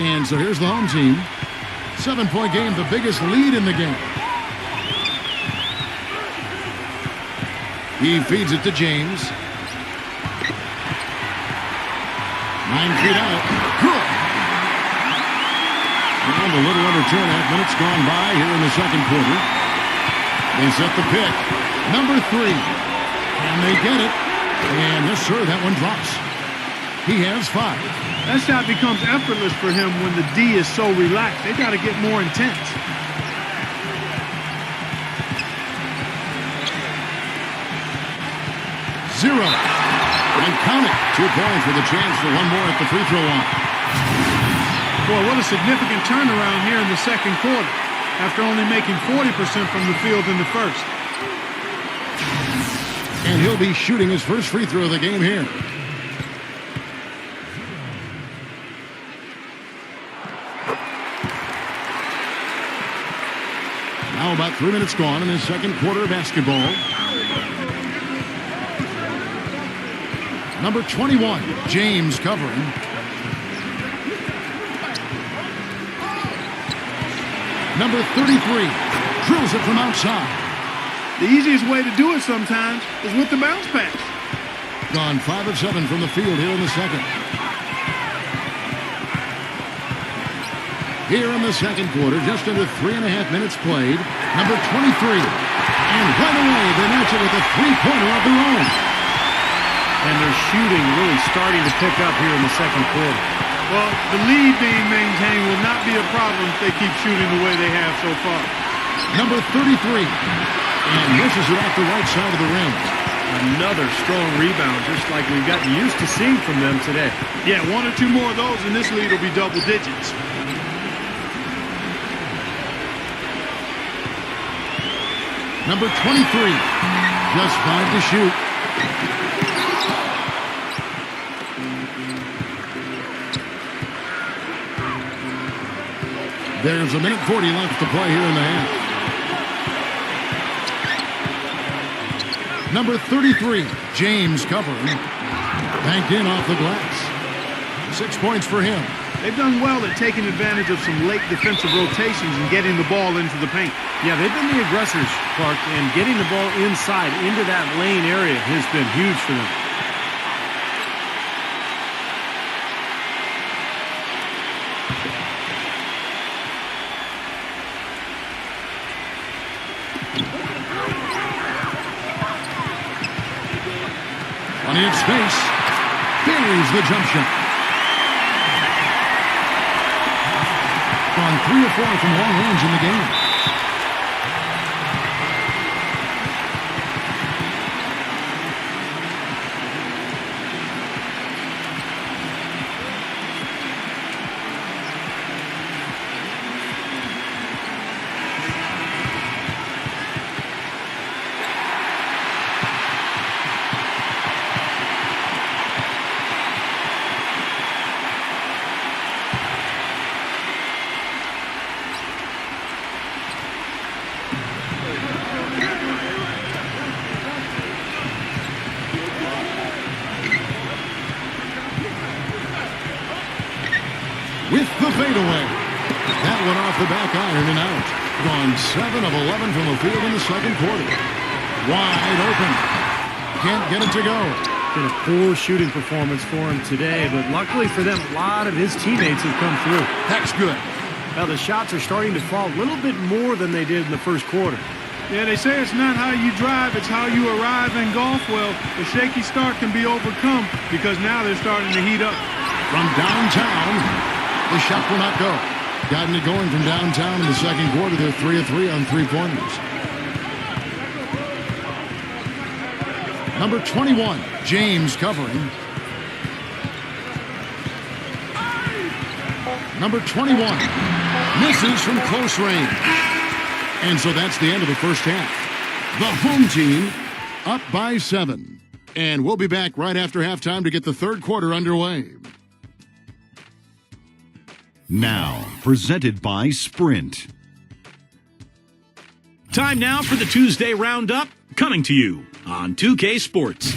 And so here's the home team. 7-point game, the biggest lead in the game. He feeds it to James. 9 feet out. Good. And a little under 2.5 minutes gone by here in the second quarter. They set the pick. Number 3. And they get it. And yes, sir, that one drops. He has 5.
That shot becomes effortless for him when the D is so relaxed. They got to get more intense.
Zero. And count it. 2 points with a chance for one more at the free throw line.
Boy, what a significant turnaround here in the second quarter after only making 40% from the field in the first.
And he'll be shooting his first free throw of the game here. Now about 3 minutes gone in his second quarter of basketball. Number 21, James covering. Number 33, drills it from outside.
The easiest way to do it sometimes is with the bounce pass.
Gone 5 of 7 from the field here in the second. here in the second quarter. Just under 3.5 minutes played. Number 23. And right away, they match it with a three-pointer of their own.
And their shooting really starting to pick up here in the second quarter.
Well, the lead being maintained will not be a problem if they keep shooting the way they have so far.
Number 33. And misses it off the right side of the rim.
Another strong rebound, just like we've gotten used to seeing from them today.
Yeah, one or two more of those and this lead will be double digits.
Number 23. Just 5 to shoot. There's 1:40 left to play here in the half. Number 33, James covering. Banked in off the glass. 6 points for him.
They've done well at taking advantage of some late defensive rotations and getting the ball into the paint.
Yeah, they've been the aggressors, Clark, and getting the ball inside into that lane area has been huge for them.
Plenty of space. Buries the jump shot. On 3 or 4 from long range in the game. With the fadeaway. That one off the back iron and out. Gone 7 of 11 from the field in the second quarter. Wide open. Can't get it to go.
Been a poor shooting performance for him today, but luckily for them, a lot of his teammates have come through.
That's good.
Now the shots are starting to fall a little bit more than they did in the first quarter.
Yeah, they say it's not how you drive, it's how you arrive in golf. Well, the shaky start can be overcome because now they're starting to heat up.
From downtown, the shot will not go. Gotten it going from downtown in the second quarter. They're 3 of 3 on three-pointers. Number 21, James covering. Number 21 misses from close range. And so that's the end of the first half. The home team up by 7. And we'll be back right after halftime to get the third quarter underway.
Now, presented by Sprint.
Time now for the Tuesday Roundup, coming to you on 2K Sports.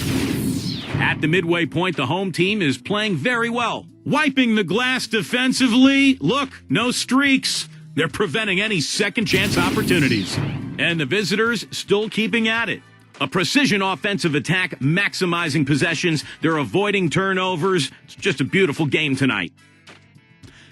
At the midway point, the home team is playing very well. Wiping the glass defensively. Look, no streaks. They're preventing any second chance opportunities. And the visitors still keeping at it. A precision offensive attack, maximizing possessions. They're avoiding turnovers. It's just a beautiful game tonight.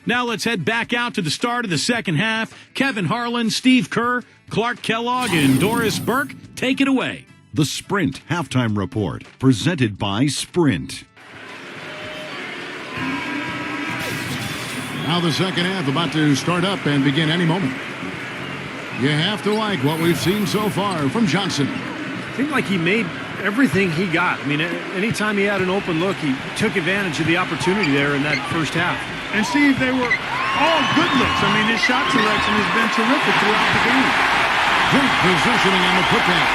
Now let's head back out to the start of the second half. Kevin Harlan, Steve Kerr, Clark Kellogg, and Doris Burke, take it away.
The Sprint Halftime Report, presented by Sprint.
Now the second half about to start up and begin any moment. You have to like what we've seen so far from Johnson.
Seemed like he made everything he got. I mean, anytime he had an open look, he took advantage of the opportunity there in that first half.
And Steve, they were all good looks. I mean, his shot selection has been terrific throughout the game.
Great positioning on the putback.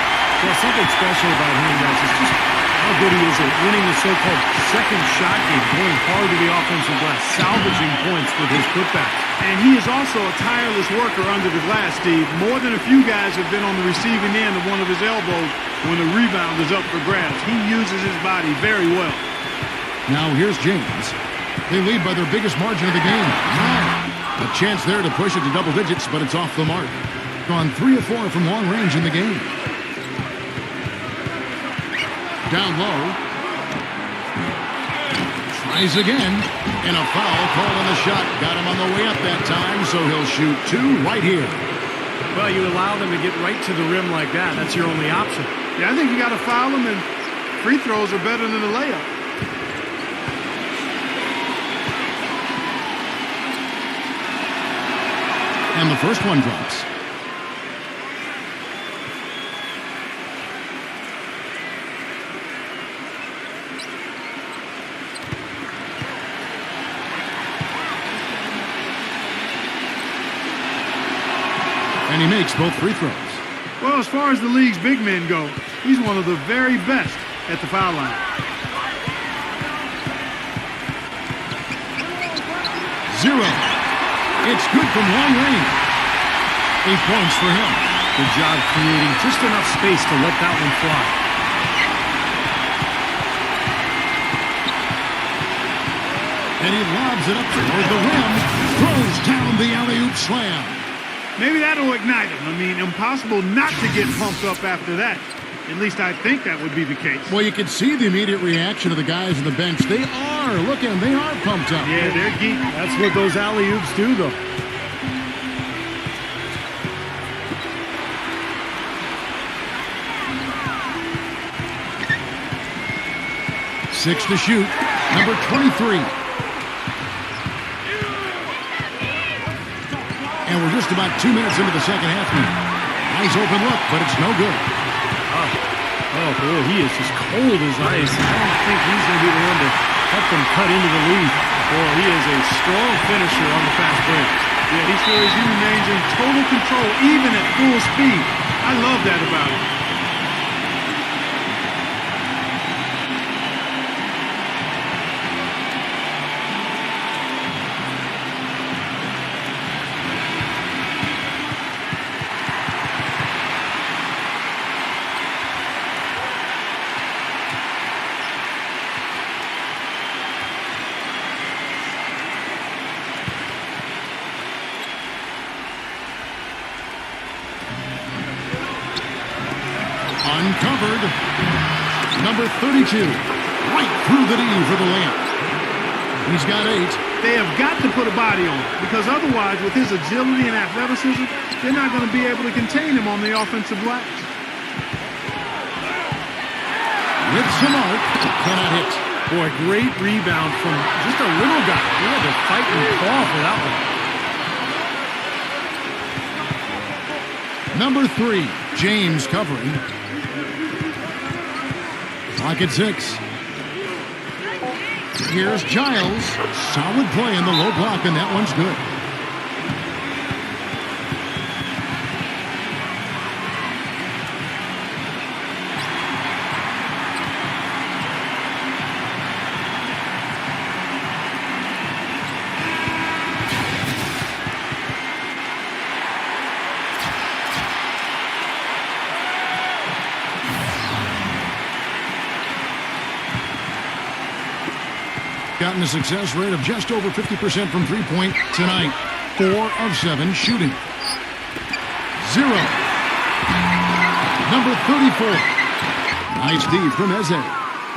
Well, something special about him, guys, is just how good he is at winning the so-called second shot game, going hard to the offensive glass, salvaging points with his putback.
And he is also a tireless worker under the glass, Steve. More than a few guys have been on the receiving end of one of his elbows when the rebound is up for grabs. He uses his body very well.
Now here's James. They lead by their biggest margin of the game. 9. A chance there to push it to double digits, but it's off the mark. Gone 3 of 4 from long range in the game. Down low. Tries again, and a foul called on the shot. Got him on the way up that time, so he'll shoot 2 right here.
Well, you allow them to get right to the rim like that. That's your only option.
Yeah, I think you got to foul them, and free throws are better than a layup.
And the first one drops. And he makes both free throws.
Well, as far as the league's big men go, he's one of the very best at the foul line.
0. It's good from long range. 8 points for him.
Good job creating just enough space to let that one fly.
And he lobs it up toward the rim. Throws down the alley-oop slam.
Maybe that'll ignite him. I mean, impossible not to get pumped up after that. At least I think that would be the case.
Well, you can see the immediate reaction of the guys on the bench. They are. Look at them. They are pumped up.
Yeah, they're geek.
That's what those alley-oops do, though.
Six to shoot. Number 23. And we're just about 2 minutes into the second half now. Nice open look, but it's no good.
Oh, boy, he is as cold as ice. I don't think he's going to be the one to help them cut into the lead. Boy, he is a strong finisher on the fast break.
Yeah, he sure is. He remains in total control, even at full speed. I love that about him.
Uncovered. Number 32. Right through the knee for the layup. He's got 8.
They have got to put a body on him, because otherwise, with his agility and athleticism, they're not going to be able to contain him on the offensive glass.
With some arc, cannot hit.
Boy, great rebound from just a little guy. He had to fight and claw for that one.
Number 3, James covering. Clock at 6. Here's Giles. Solid play in the low block, and that one's good. Gotten a success rate of just over 50% from three-point tonight. 4 of 7 shooting. 0. Number 34. Nice deep from Eze.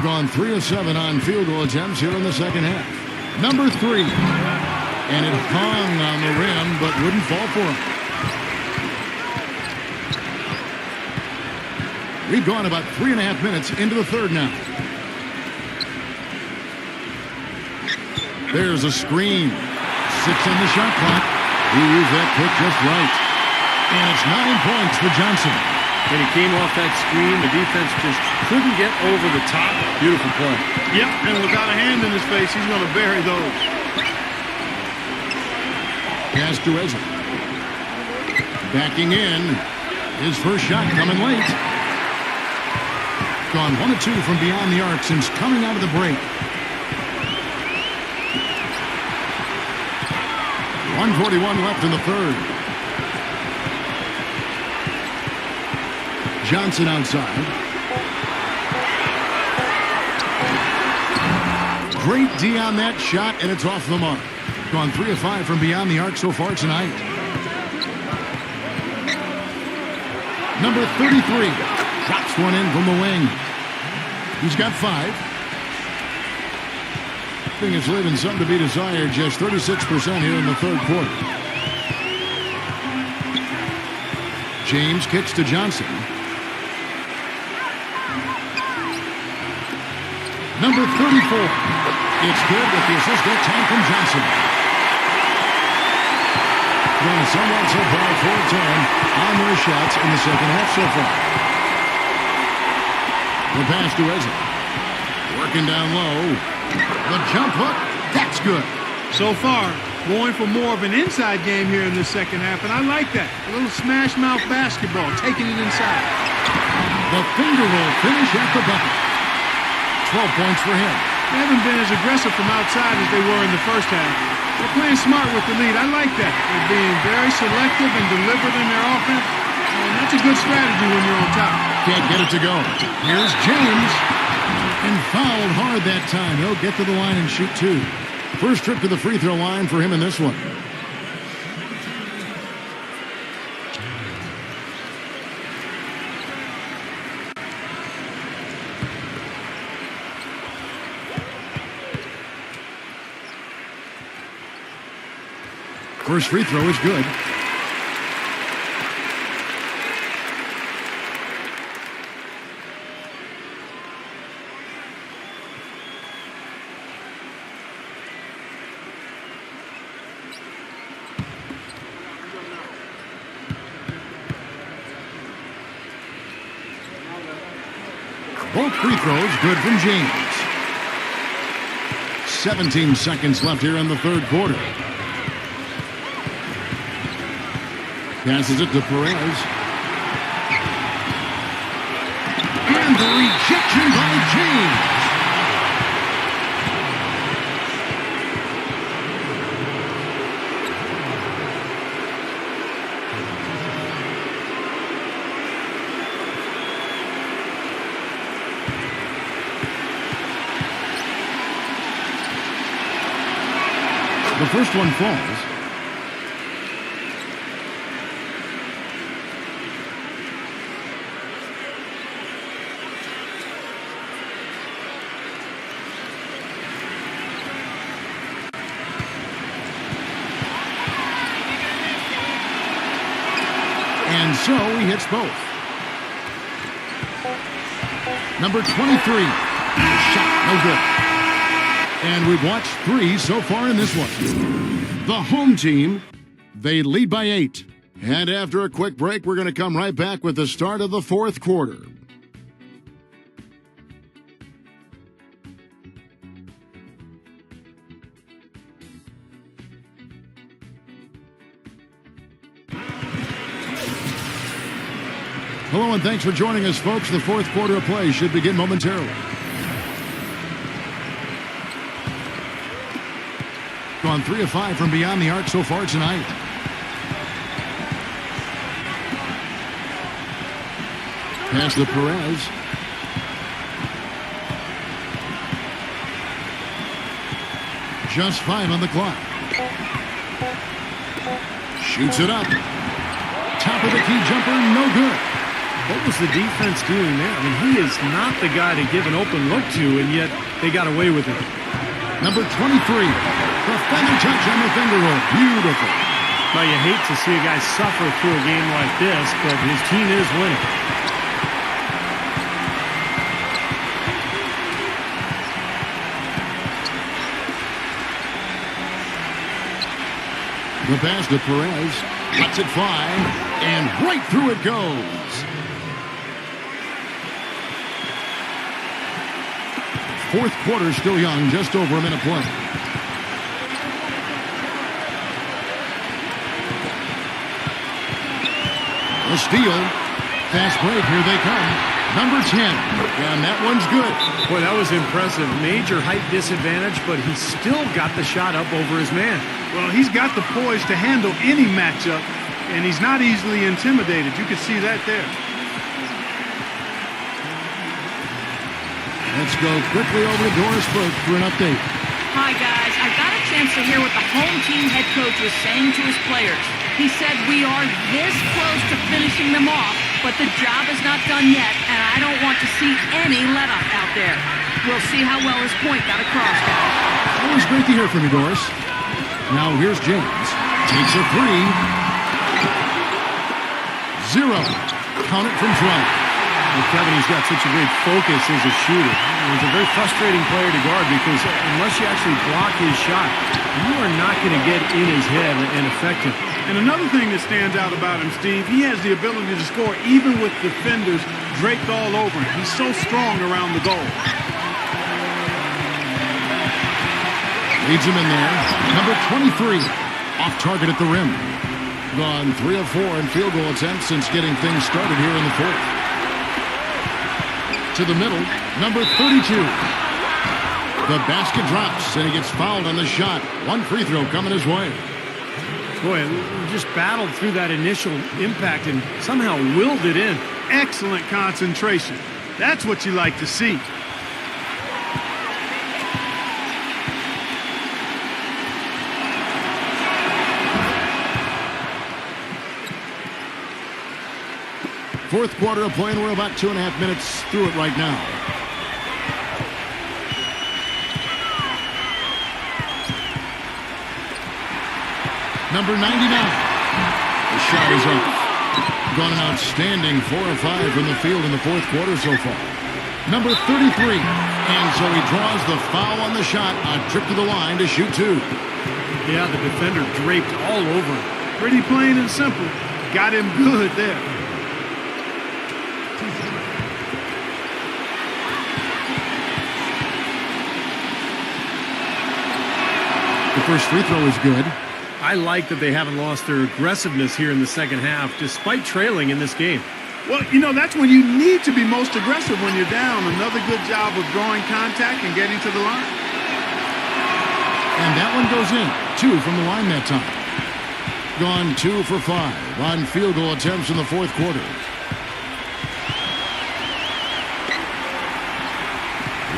Gone 3 of 7 on field goal attempts here in the second half. Number 3. And it hung on the rim, but wouldn't fall for him. We've gone about 3.5 minutes into the third now. There's a screen. 6 on the shot clock. He used that pick just right. And it's 9 points for Johnson.
When he came off that screen, the defense just couldn't get over the top. Beautiful play.
Yep, and without a hand in his face, he's going to bury those.
Pass to Eze. Backing in. His first shot coming late. Gone 1 of 2 from beyond the arc since coming out of the break. 1:41 left in the third. Johnson outside. Great D on that shot, and it's off the mark. Gone 3 of 5 from beyond the arc so far tonight. Number 33 drops one in from the wing. He's got 5. Shooting is leaving some to be desired, just 36% here in the third quarter. James kicks to Johnson. Number 34. It's good with the assist that time from Johnson. Going somewhat so far, 4-10 on their shots in the second half so far. The pass to Ezra. Working down low. The jump hook, that's good.
So far, going for more of an inside game here in the second half, and I like that. A little smash mouth basketball, taking it inside.
The finger roll finish at the bucket. 12 points for him.
They haven't been as aggressive from outside as they were in the first half. They're playing smart with the lead. I like that. They're being very selective and deliberate in their offense, and that's a good strategy when you're on top.
Can't get it to go. Here's James. And fouled hard that time. He'll get to the line and shoot two. First trip to the free throw line for him in this one. First free throw is good. Both free throws good from James. 17 seconds left here in the third quarter. Passes it to Perez. And the rejection by James. The first one falls. And so he hits both. Number 23. Shot, no good. And we've watched three so far in this one. The home team, they lead by 8. And after a quick break, we're going to come right back with the start of the fourth quarter. Hello and thanks for joining us, folks. The fourth quarter of play should begin momentarily. Gone 3 of 5 from beyond the arc so far tonight. Pass to Perez. Just 5 on the clock. Shoots it up. Top of the key jumper, no good.
What was the defense doing there? I mean, he is not the guy to give an open look to, and yet they got away with it.
Number 23, the feather touch on the finger roll. Beautiful.
Now, you hate to see a guy suffer through a game like this, but his team is winning.
The pass to Perez. Lets it fly, and right through it goes. Fourth quarter still young, just over a minute play. A steal. Fast break, here they come. Number 10, and that one's good.
Boy, that was impressive. Major height disadvantage, but he still got the shot up over his man.
Well, he's got the poise to handle any matchup, and he's not easily intimidated. You can see that there.
Let's go quickly over to Doris Burke for an update.
Hi, guys. I got a chance to hear what the home team head coach was saying to his players. He said, we are this close to finishing them off, but the job is not done yet, and I don't want to see any let-up out there. We'll see how well his point got across, guys.
Always great to hear from you, Doris. Now here's James. Takes a three. 0. Count it from 12.
Well, Kevin, he's got such a great focus as a shooter. He's a very frustrating player to guard because unless you actually block his shot, you are not going to get in his head and affect him.
And another thing that stands out about him, Steve, he has the ability to score even with defenders draped all over him. He's so strong around the goal.
Leads him in there. Number 23. Off target at the rim. Gone 3 of 4 in field goal attempts since getting things started here in the fourth. To the middle, number 32. The basket drops, and he gets fouled on the shot. One free throw coming his way.
Boy, he just battled through that initial impact and somehow willed it in.
Excellent concentration. That's what you like to see.
Fourth quarter of play, and we're about 2.5 minutes through it right now. Number 99. The shot is up. Gone an outstanding 4 of 5 from the field in the fourth quarter so far. Number 33. And so he draws the foul on the shot. A trip to the line to shoot 2.
Yeah, the defender draped all over him.
Pretty plain and simple. Got him good there.
The first free throw is good.
I like that they haven't lost their aggressiveness here in the second half, despite trailing in this game.
Well, you know, that's when you need to be most aggressive when you're down. Another good job of drawing contact and getting to the line.
And that one goes in. 2 from the line that time. Gone 2 for 5 on field goal attempts in the fourth quarter.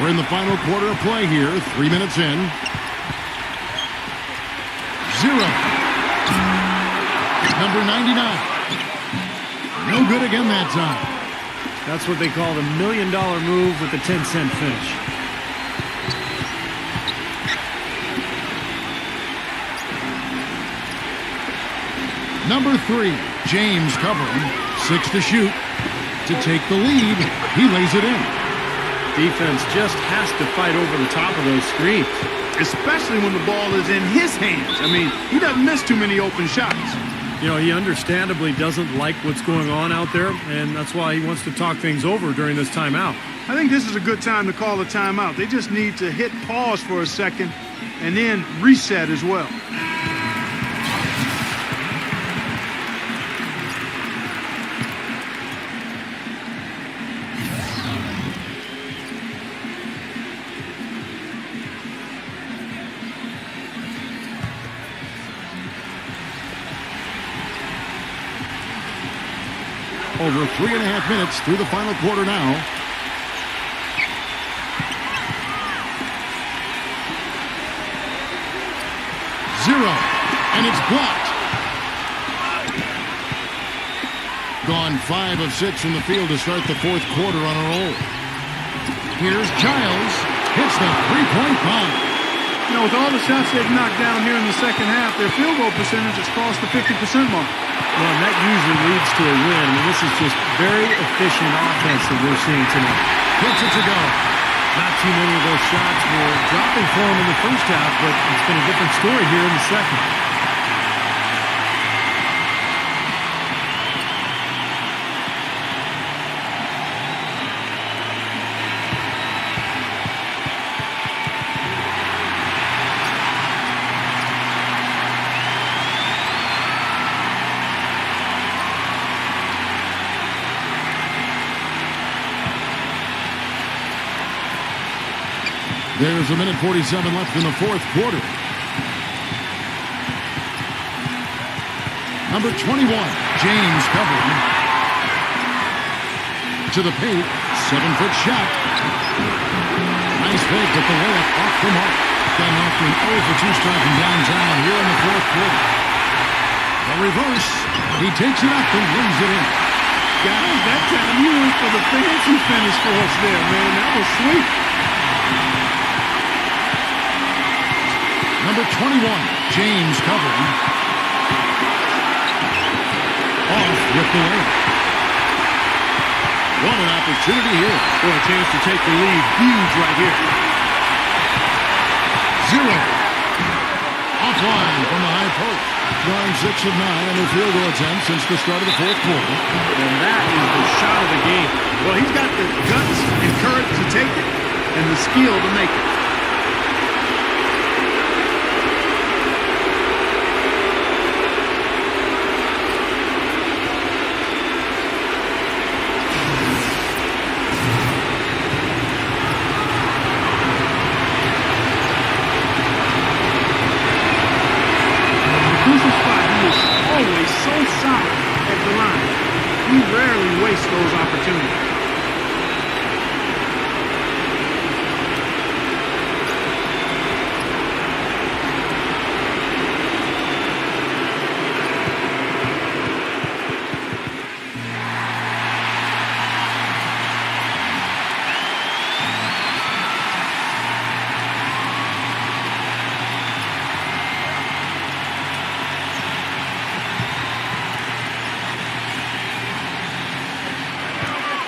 We're in the final quarter of play here. 3 minutes in. 0. Number 99. No good again that time.
That's what they call the $1 million move with the 10-cent finish.
Number 3, James covering. 6 to shoot. To take the lead, he lays it in.
Defense just has to fight over the top of those screens.
Especially when the ball is in his hands. I mean, he doesn't miss too many open shots.
You know, he understandably doesn't like what's going on out there, and that's why he wants to talk things over during this timeout.
I think this is a good time to call a timeout. They just need to hit pause for a second and then reset as well.
Over 3.5 minutes through the final quarter now. Zero, and it's blocked. Gone 5 of 6 from the field to start the fourth quarter on a roll. Here's Giles, hits the three-point bomb.
You know, with all the shots they've knocked down here in the second half, their field goal percentage has crossed the 50% mark.
Well, and that usually leads to a win. I mean, this is just very efficient offense that we're seeing tonight.
Gets it to go.
Not too many of those shots were dropping for him in the first half, but it's been a different story here in the second.
There's a minute 47 left in the fourth quarter. Number 21, James covering. To the paint, 7-foot shot. Nice fake, but the layup off the mark. Then after an 0 for 2 start from downtown here in the fourth quarter. The reverse, he takes it up and brings it in.
Guys, that time you went for the fancy finish for us there, man. That was sweet.
Number 21, James covering. Off with the lane. What an opportunity here.
Boy, a chance to take the lead. Huge right here.
0. Offline from the high post. Drawing 6 of 9 on their field goal attempts since the start of the fourth quarter.
And that is the shot of the game. Well, he's got the guts and courage to take it and the skill to make it. Those opportunities.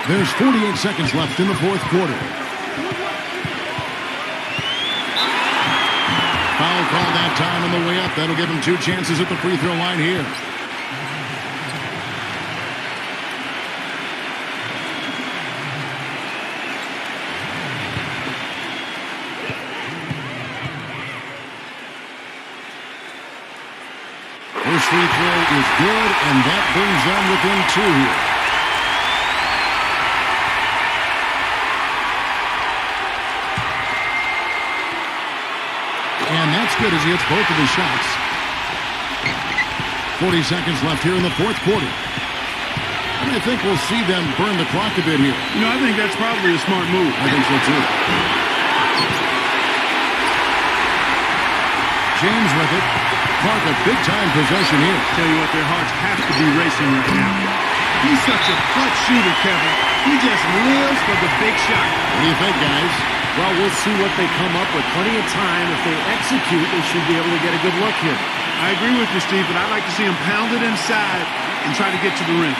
There's 48 seconds left in the fourth quarter. Foul call that time on the way up. That'll give him 2 chances at the free throw line here. First free throw is good, and that brings them within 2 here. And that's good as he hits both of his shots. 40 seconds left here in the fourth quarter. And I think we'll see them burn the clock a bit here.
You know, I think that's probably a smart move.
I think so too. James with it. Clark, a big-time possession here.
Tell you what, their hearts have to be racing right now. He's such a clutch shooter, Kevin. He just lives for the big shot.
What do you think, guys?
Well, we'll see what they come up with. Plenty of time. If they execute, they should be able to get a good look here.
I agree with you, Steve, but I'd like to see him pound it inside and try to get to the rim.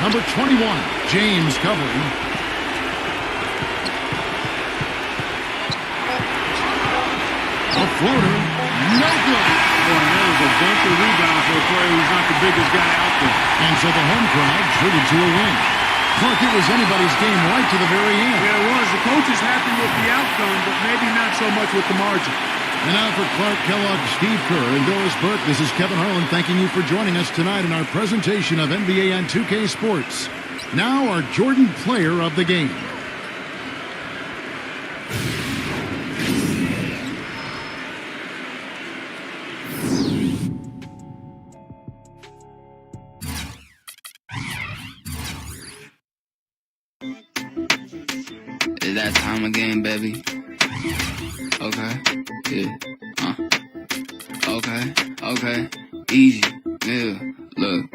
Number 21, James covering. A floater, no good.
Boy, that was a bunker rebound for a player who's not the biggest guy out there.
And so the home crowd treated to a win. Clark, it was anybody's game right to the very end.
Yeah, it was. The coach is happy with the outcome, but maybe not so much with the margin.
And now for Clark Kellogg, Steve Kerr, and Doris Burke, this is Kevin Harlan thanking you for joining us tonight in our presentation of NBA on 2K Sports. Now our Jordan Player of the Game.
It's that time again, baby. Okay, yeah, okay, easy, yeah, look,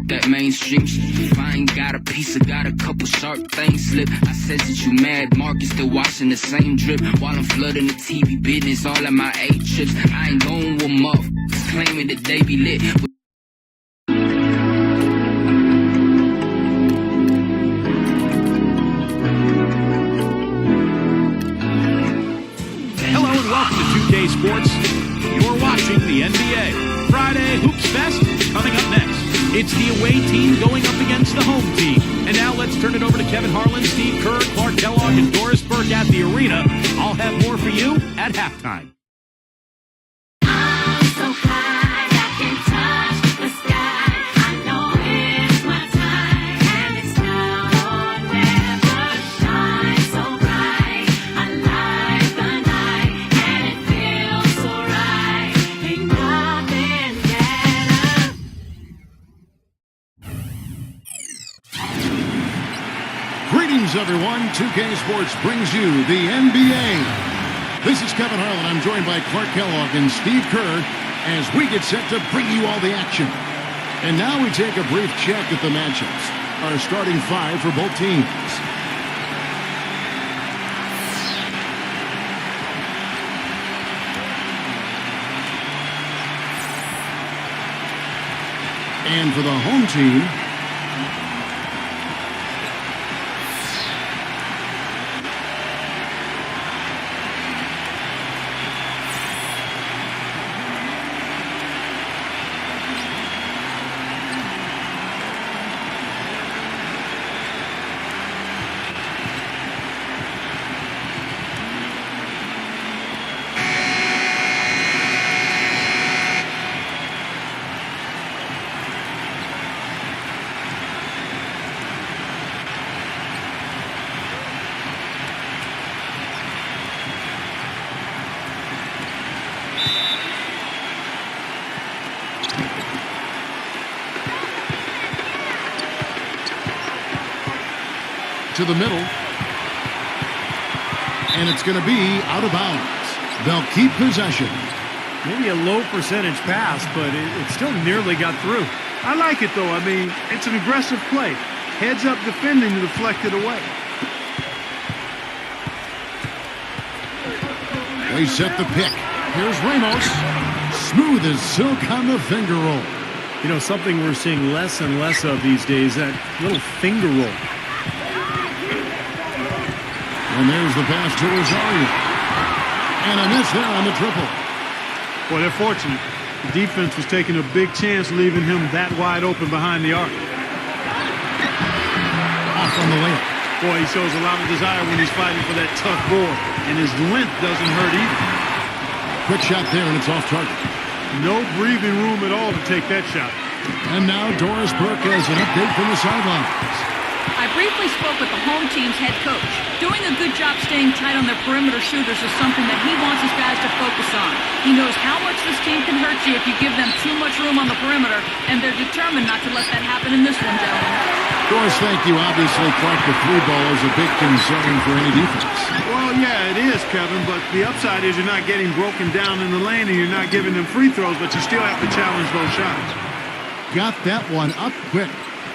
that mainstream shit, I ain't got a piece, I got a couple sharp things slip. I said that you mad, Marcus still watching the same drip, while I'm flooding the TV business, all of my 8 trips. I ain't going with motherfuckers claiming that they be lit.
Sports. You're watching the NBA. Friday Hoops Fest coming up next. It's the away team going up against the home team. And now let's turn it over to Kevin Harlan, Steve Kerr, Clark Kellogg, and Doris Burke at the arena. I'll have more for you at halftime.
I'm so high, I can touch the sky. I know it's my time, and it's now or never. Shine so bright, I like the night, and it feels so right. Ain't nothing better.
Greetings, everyone. 2K Sports brings you the NBA. This is Kevin Harlan. I'm joined by Clark Kellogg and Steve Kerr as we get set to bring you all the action. And now we take a brief check at the matchups. Our starting five for both teams. And for the home team, to the middle, and it's going to be out of bounds. They'll keep possession.
Maybe a low percentage pass, but it still nearly got through.
I like it, though. I mean, it's an aggressive play. Heads up defending to deflect it away.
They set the pick. Here's Ramos. Smooth as silk on the finger roll.
You know, something we're seeing less and less of these days, that little finger roll.
And there's the pass to Rosario. And a miss there on the triple.
Boy, they're fortunate. The defense was taking a big chance leaving him that wide open behind the arc.
Off on the layup.
Boy, he shows a lot of desire when he's fighting for that tough board. And his length doesn't hurt either.
Quick shot there, and it's off target.
No breathing room at all to take that shot.
And now Doris Burke has an update from the sidelines.
I briefly spoke with the home team's head coach. Doing a good job staying tight on their perimeter shooters is something that he wants his guys to focus on. He knows how much this team can hurt you if you give them too much room on the perimeter, and they're determined not to let that happen in this one, gentlemen.
Doris, thank you. Obviously, Clark, the three ball is a big concern for any defense.
Well, yeah, it is, Kevin, but the upside is you're not getting broken down in the lane and you're not giving them free throws, but you still have to challenge those shots.
Got that one up quick.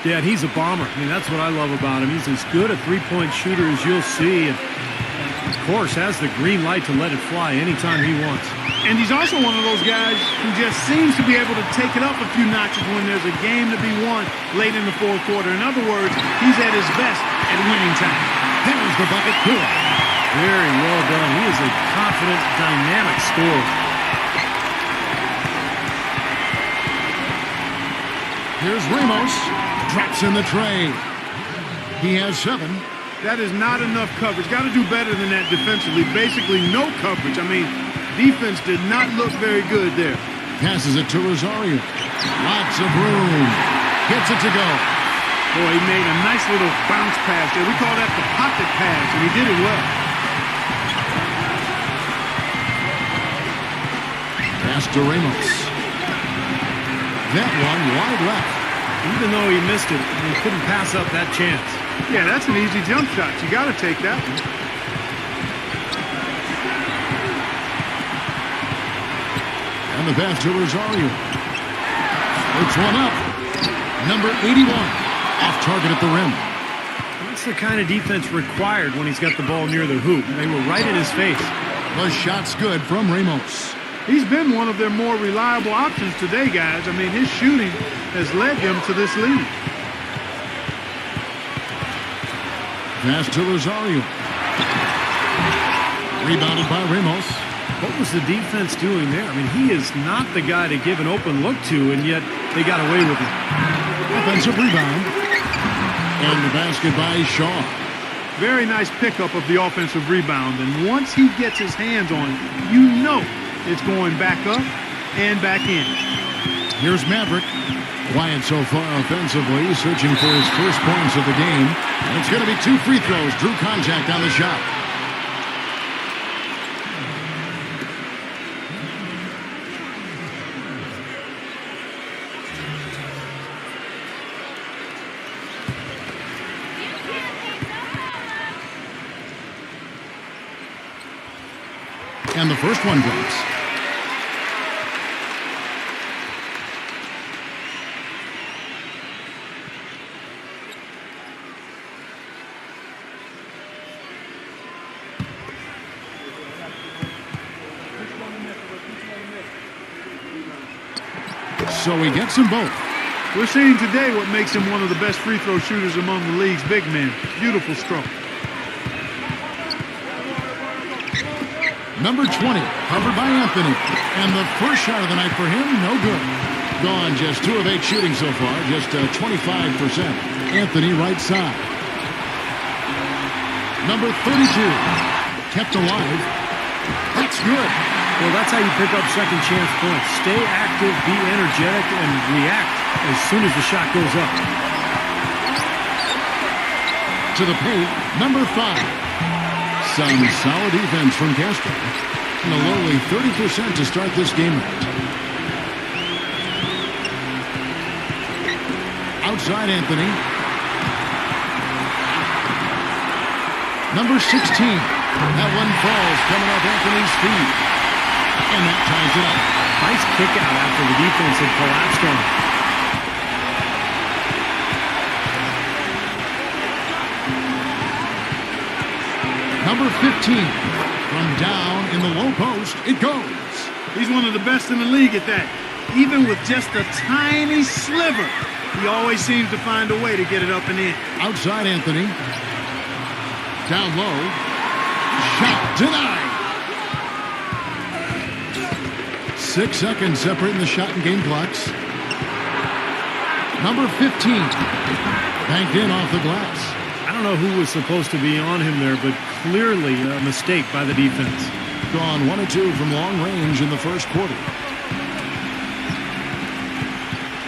Yeah, he's a bomber. I mean, that's what I love about him. He's as good a three-point shooter as you'll see, and of course has the green light to let it fly anytime he wants.
And he's also one of those guys who just seems to be able to take it up a few notches when there's a game to be won late in the fourth quarter. In other words, he's at his best at winning time.
There's the bucket pull.
Very well done. He is a confident, dynamic scorer.
Here's Ramos. Drops in the tray. He has 7.
That is not enough coverage. Got to do better than that defensively. Basically no coverage. I mean, defense did not look very good there.
Passes it to Rosario. Lots of room. Gets it to go.
Boy, he made a nice little bounce pass there. We call that the pocket pass, and he did it well.
Pass to Ramos. That one wide left.
Even though he missed it, he couldn't pass up that chance.
Yeah, that's an easy jump shot. You got to take that one.
And the pass to Rosario. It's one up. Number 81. Off target at the rim.
That's the kind of defense required when he's got the ball near the hoop. They were right in his face.
The shot's good from Ramos.
He's been one of their more reliable options today, guys. I mean, his shooting has led them to this lead.
Pass to Rosario. Rebounded by Ramos.
What was the defense doing there? I mean, he is not the guy to give an open look to, and yet they got away with it.
Offensive rebound. And the basket by Shaw.
Very nice pickup of the offensive rebound. And once he gets his hands on it, you know it's going back up and back in.
Here's Maverick. Quiet so far offensively, searching for his first points of the game. And it's going to be 2 free throws. Drew contact on the shot. And the first one drops. So he gets them both.
We're seeing today what makes him one of the best free throw shooters among the league's big men. Beautiful stroke.
Number 20, covered by Anthony. And the first shot of the night for him, no good. Gone just 2 of 8 shooting so far, just 25%. Anthony right side. Number 32, kept alive. That's good.
Well, that's how you pick up second chance points. Stay active, be energetic, and react as soon as the shot goes up.
To the paint, number 5. Some solid defense from Castro. And a lowly 30% to start this game out. Outside Anthony. Number 16. That one falls coming off Anthony's feet. And that ties it up.
Nice kick out after the defense had collapsed on him.
Number 15. From down in the low post, it goes.
He's one of the best in the league at that. Even with just a tiny sliver, he always seems to find a way to get it up and in.
Outside Anthony. Down low. Shot denied. 6 seconds separating the shot and game clocks. Number 15. Banked in off the glass.
I don't know who was supposed to be on him there, but clearly a mistake by the defense.
Gone 1 of 2 from long range in the first quarter.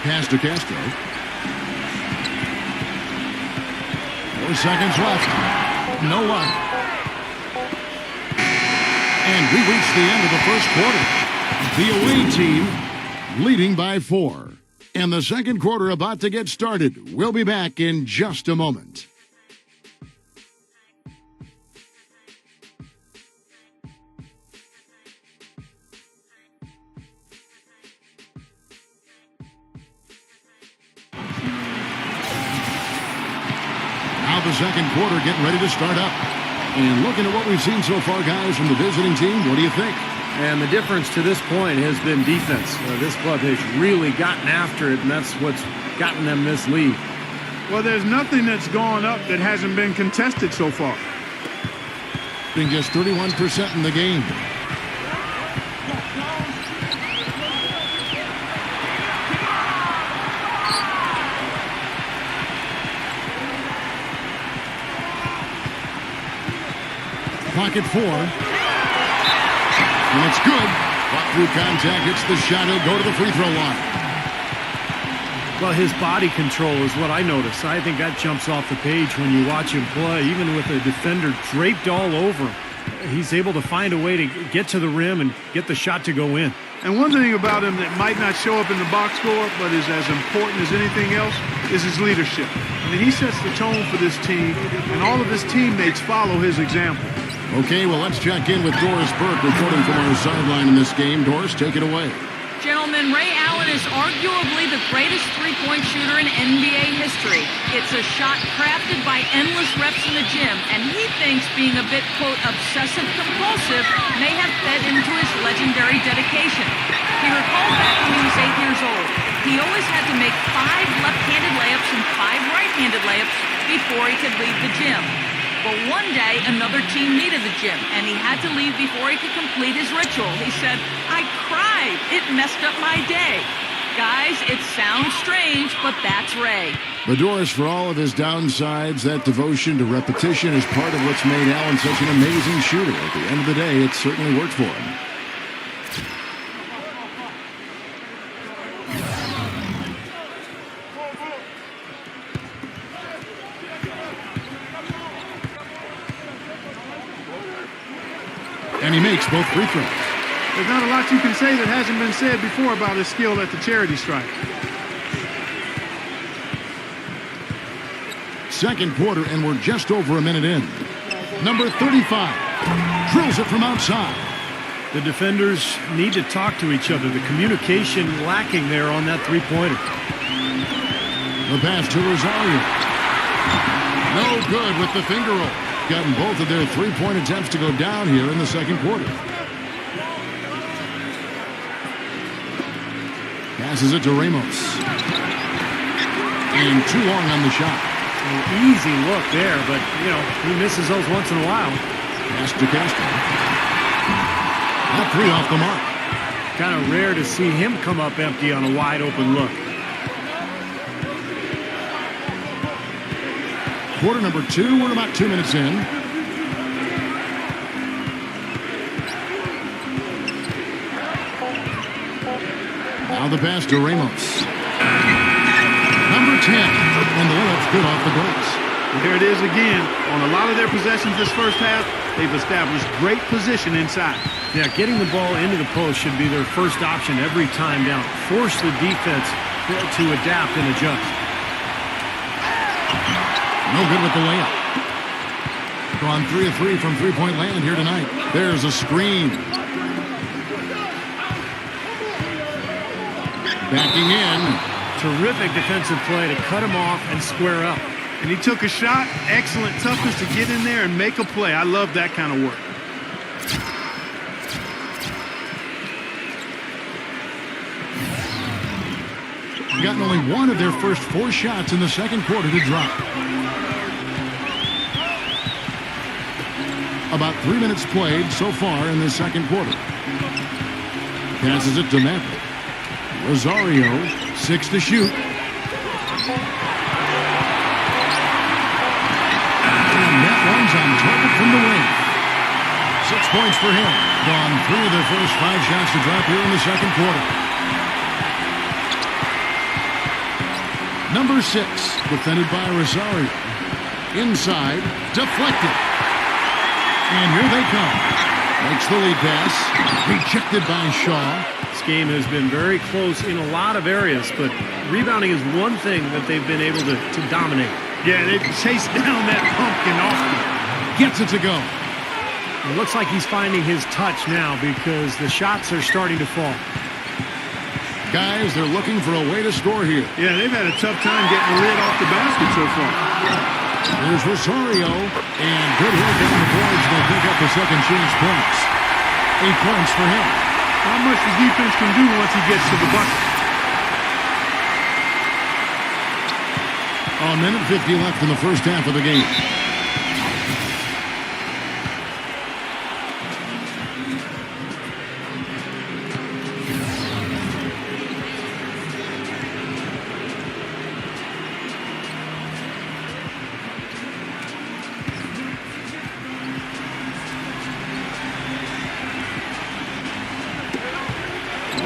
Pass to Castro. 4 seconds left. No luck. And we reach the end of the first quarter. The away team leading by 4. And the second quarter about to get started. We'll be back in just a moment. Now the second quarter getting ready to start up. And looking at what we've seen so far, guys, from the visiting team, what do you think?
And the difference to this point has been defense. This club has really gotten after it, and that's what's gotten them this lead.
Well, there's nothing that's gone up that hasn't been contested so far.
Being just 31% in the game. Pocket 4. And it's good. Caught through contact, hits the shot. He'll go to the free throw line.
Well, his body control is what I notice. I think that jumps off the page when you watch him play. Even with the defender draped all over him, he's able to find a way to get to the rim and get the shot to go in.
And one thing about him that might not show up in the box score, but is as important as anything else, is his leadership. I mean, he sets the tone for this team, and all of his teammates follow his example.
Okay, well, let's check in with Doris Burke reporting from our sideline in this game. Doris, take it away.
Gentlemen, Ray Allen is arguably the greatest three-point shooter in NBA history. It's a shot crafted by endless reps in the gym, and he thinks being a bit, quote, obsessive-compulsive may have fed into his legendary dedication. He recalled back when he was 8 years old. He always had to make 5 left-handed layups and 5 right-handed layups before he could leave the gym. But one day, another team needed the gym, and he had to leave before he could complete his ritual. He said, "I cried. It messed up my day." Guys, it sounds strange, but that's Ray.
But Doris, for all of his downsides, that devotion to repetition is part of what's made Allen such an amazing shooter. At the end of the day, it certainly worked for him. And he makes both free throws.
There's not a lot you can say that hasn't been said before about his skill at the charity stripe.
Second quarter, and we're just over a minute in. Number 35 drills it from outside.
The defenders need to talk to each other. The communication lacking there on that three-pointer.
The pass to Rosario. No good with the finger roll. Gotten both of their three-point attempts to go down here in the second quarter. Passes it to Ramos. And too long on the shot.
An easy look there, but, you know, he misses those once in a while.
Pass to Castro. That three off the mark.
Kind of rare to see him come up empty on a wide-open look.
Quarter number 2, we're about 2 minutes in. Now the pass to Ramos. Number 10, and the layup's good off the glass.
There it is again. On a lot of their possessions this first half, they've established great position inside.
Yeah, getting the ball into the post should be their first option every time down. Force the defense to adapt and adjust.
No good with the layup. Gone 3 of 3 from three-point land here tonight. There's a screen. Backing in.
Terrific defensive play to cut him off and square up.
And he took a shot. Excellent toughness to get in there and make a play. I love that kind of work.
Gotten only one of their first 4 shots in the second quarter to drop. About 3 minutes played so far in the second quarter. Passes it to Maverick. Rosario, 6 to shoot. And that one's on target from the wing. 6 points for him. Gone 3 of their first 5 shots to drop here in the second quarter. Number 6, defended by Rosario. Inside, deflected. And here they come. Makes the lead pass. Rejected by Shaw.
This game has been very close in a lot of areas, but rebounding is one thing that they've been able to dominate.
Yeah, they've chased down that pumpkin often.
Gets it to go.
It looks like he's finding his touch now because the shots are starting to fall.
Guys, they're looking for a way to score here.
Yeah, they've had a tough time getting the lid off the basket so far.
There's Rosario, and good work down the boards. They'll pick up the second chance points. 8 points for him.
Not much the defense can do once he gets to the bucket.
A minute 50 left in the first half of the game.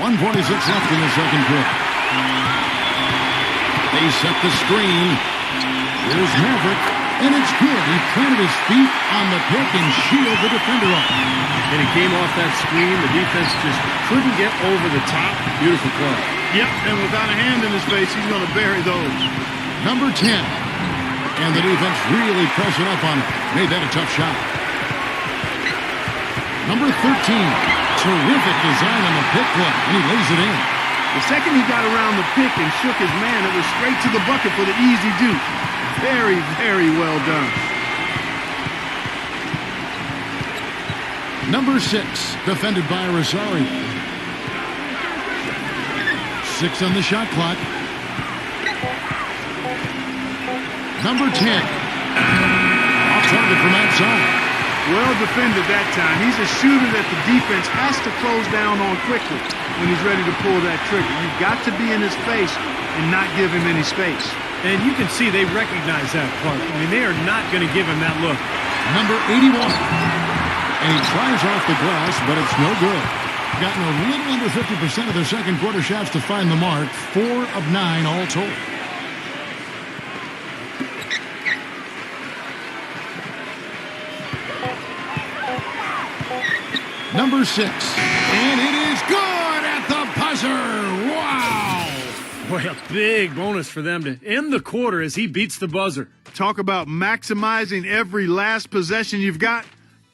.146 left in the second quarter. They set the screen. Here's Maverick, and it's good. He planted his feet on the pick and shielded the defender off.
And he came off that screen. The defense just couldn't get over the top. Beautiful play.
Yep, and without a hand in his face, he's going to bury those.
Number 10. And the defense really pressing up on him. Made that a tough shot. Number 13. Terrific design on the pick play, and he lays it in.
The second he got around the pick and shook his man, it was straight to the bucket for the easy deuce. Very, very well done.
Number 6, defended by Rosario. 6 on the shot clock. Number 10. Off target from outside.
Well defended that time. He's a shooter that the defense has to close down on quickly when he's ready to pull that trigger. You've got to be in his face and not give him any space.
And you can see they recognize that, Clark. I mean, they are not going to give him that look.
Number 81. And he tries off the glass, but it's no good. Gotten a little under 50% of their second quarter shots to find the mark. 4 of 9 all told. Number 6. And it is good at the buzzer. Wow.
Boy, a big bonus for them to end the quarter as he beats the buzzer.
Talk about maximizing every last possession you've got.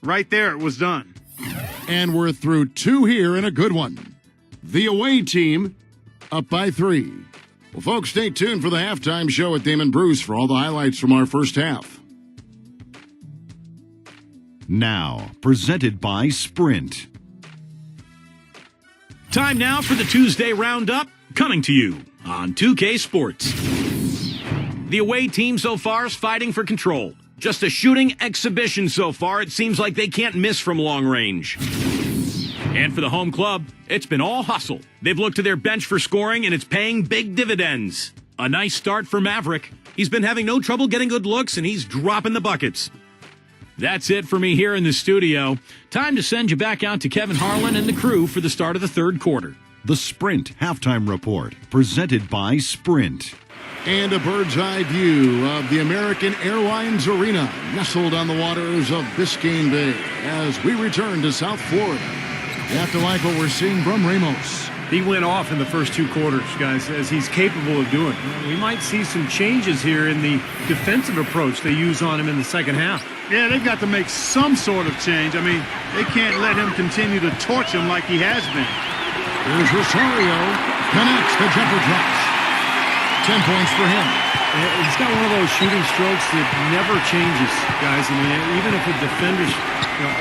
Right there, it was done.
And we're through 2 here in a good one. The away team up by 3. Well, folks, stay tuned for the halftime show with Damon Bruce for all the highlights from our first half.
Now, presented by Sprint.
Time now for the Tuesday Roundup, coming to you on 2K Sports. The away team so far is fighting for control. Just a shooting exhibition so far. It seems like they can't miss from long range. And for the home club, it's been all hustle. They've looked to their bench for scoring, and it's paying big dividends. A nice start for Maverick. He's been having no trouble getting good looks, and he's dropping the buckets. That's it for me here in the studio. Time to send you back out to Kevin Harlan and the crew for the start of the third quarter.
The Sprint Halftime Report, presented by Sprint.
And a bird's-eye view of the American Airlines Arena, nestled on the waters of Biscayne Bay, as we return to South Florida. You have to like what we're seeing from Ramos.
He went off in the first 2 quarters, guys, as he's capable of doing. We might see some changes here in the defensive approach they use on him in the second half.
Yeah, they've got to make some sort of change. I mean, they can't let him continue to torch him like he has been.
Here's Rosario. Connects. The jumper drops. 10 points for him.
He's got one of those shooting strokes that never changes, guys. I mean, even if a defender's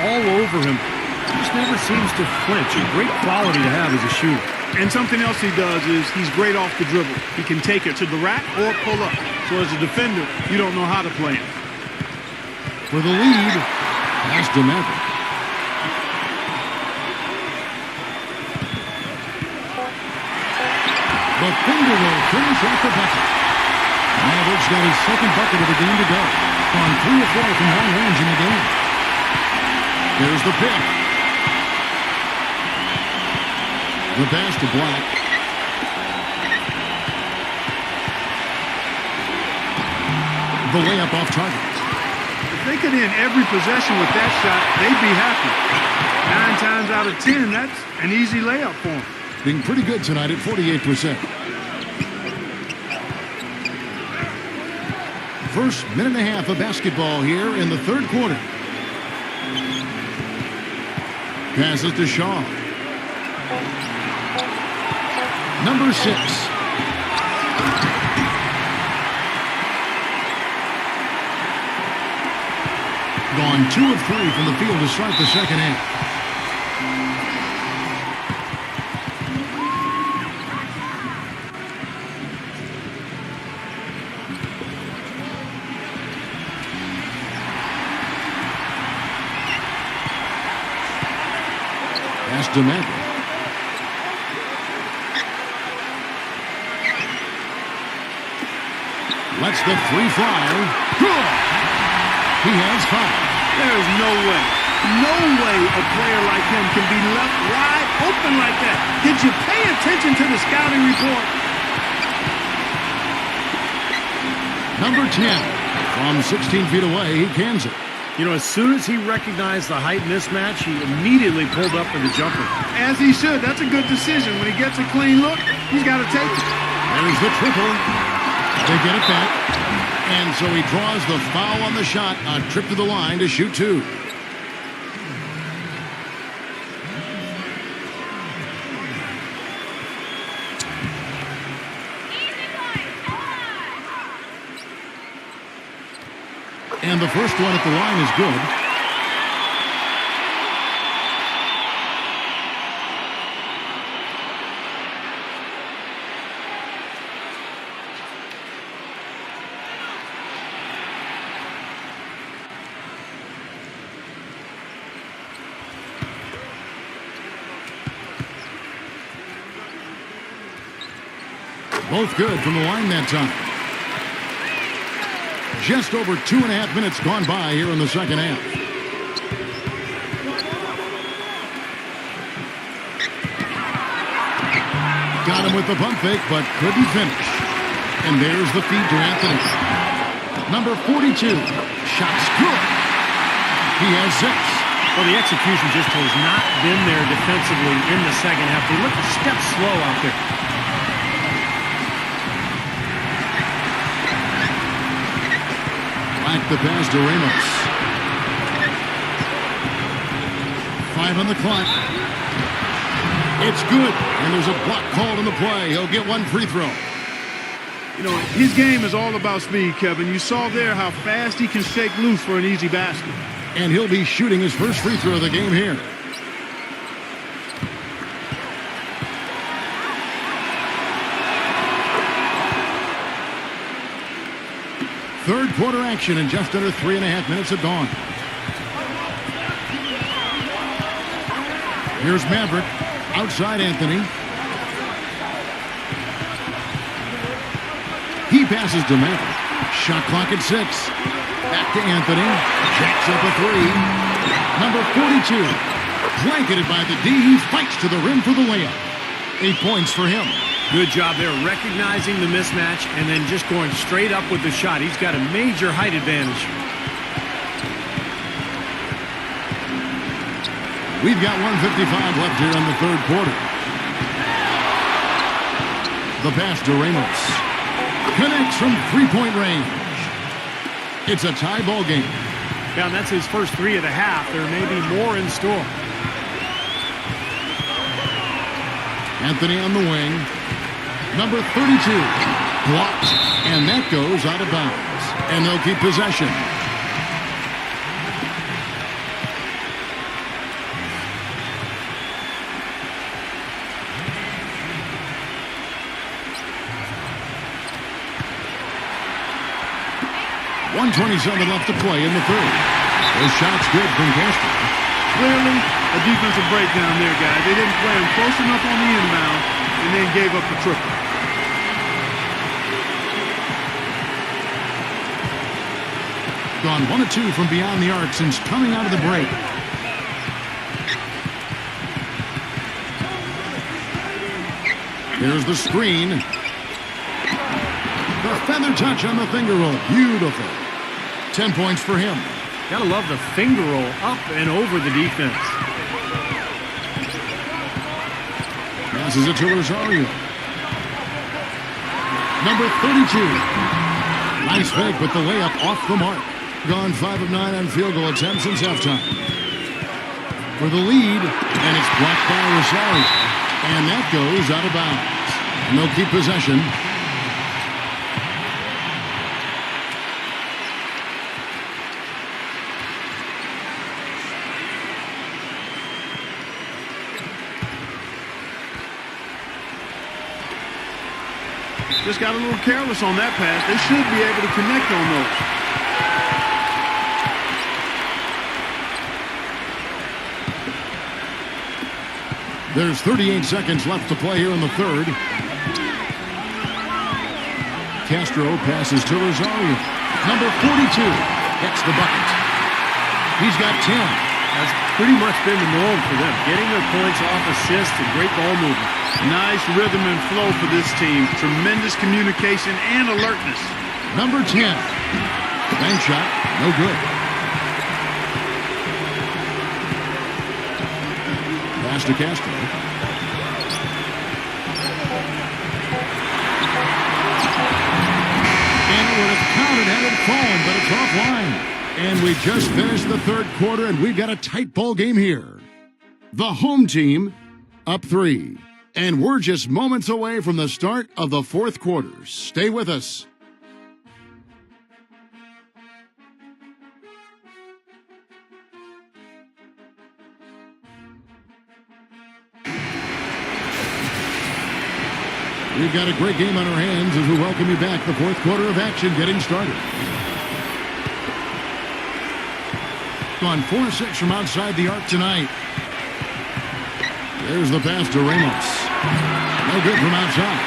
all over him, he just never seems to flinch. A great quality to have as a shooter.
And something else he does is he's great off the dribble. He can take it to the rack or pull up. So as a defender, you don't know how to play him.
For the lead, pass to Maverick. But Finger will finish off the bucket. Maverick's got his second bucket of the game to go. On 3 of 4 from long range in the game. There's the pick. The pass to Black. The layup off target.
If they could end every possession with that shot, they'd be happy. 9 times out of 10, that's an easy layup for them.
Being pretty good tonight at 48%. First minute and a half of basketball here in the third quarter. Passes to Shaw. Number 6. Gone 2 of 3 from the field to start the second half. Pass to Maverick. Lets the 3 fly. Good. He has 5.
There's no way a player like him can be left wide open like that. Did you pay attention to the scouting report?
Number 10. From 16 feet away, he cans it.
You know, as soon as he recognized the height mismatch, he immediately pulled up for the jumper.
As he should. That's a good decision. When he gets a clean look, he's got to take it.
There's the triple. They get it back. And so he draws the foul on the shot, a trip to the line to shoot 2. And the first one at the line is good. Both good from the line that time. Just over 2.5 minutes gone by here in the second half. Got him with the pump fake, but couldn't finish. And there's the feed to Anthony. Number 42. Shot's good. He has 6.
Well, the execution just has not been there defensively in the second half. They look a step slow out there. Like the pass to Ramos.
5 on the clock. It's good, and there's a block called on the play. He'll get one free throw.
You know, his game is all about speed, Kevin. You saw there how fast he can shake loose for an easy basket.
And he'll be shooting his first free throw of the game here. Third quarter action in just under 3.5 minutes have gone. Here's Maverick. Outside Anthony. He passes to Maverick. Shot clock at 6. Back to Anthony. Jacks up a 3. Number 42. Blanketed by the D. He fights to the rim for the layup. 8 points for him.
Good job there, recognizing the mismatch and then just going straight up with the shot. He's got a major height advantage.
We've got 1:55 left here in the third quarter. The pass to Ramos. Connects from three-point range. It's a tie ball game.
Yeah, and that's his first 3 of the half. There may be more in store.
Anthony on the wing. Number 32. Blocked. And that goes out of bounds. And they'll keep possession. .127 left to play in the third. Those shots good from Castro.
Clearly, a defensive breakdown there, guys. They didn't play him close enough on the inbound and then gave up the triple.
Gone 1 of 2 from beyond the arc since coming out of the break. Here's the screen. The feather touch on the finger roll. Beautiful. 10 points for him.
Gotta love the finger roll up and over the defense.
Passes it to Rosario. Number 32. Nice fake, but the layup off the mark. Gone 5 of 9 on field goal attempts since halftime. For the lead, and it's blocked by Rosario. And that goes out of bounds. And they'll keep possession.
Just got a little careless on that pass. They should be able to connect on those.
There's 38 seconds left to play here in the third. Castro passes to Rosario. Number 42 hits the bucket. He's got 10.
That's pretty much been the norm for them. Getting their points off assists and great ball movement.
Nice rhythm and flow for this team. Tremendous communication and alertness.
Number 10. Bank shot, no good. Pass to Castro. And it would have counted had it fallen, but it's offline. And we just finished the third quarter, and we've got a tight ball game here. The home team up 3. And we're just moments away from the start of the fourth quarter. Stay with us. We've got a great game on our hands as we welcome you back. The fourth quarter of action getting started. Gone 4-6 from outside the arc tonight. There's the pass to Ramos. No good from outside.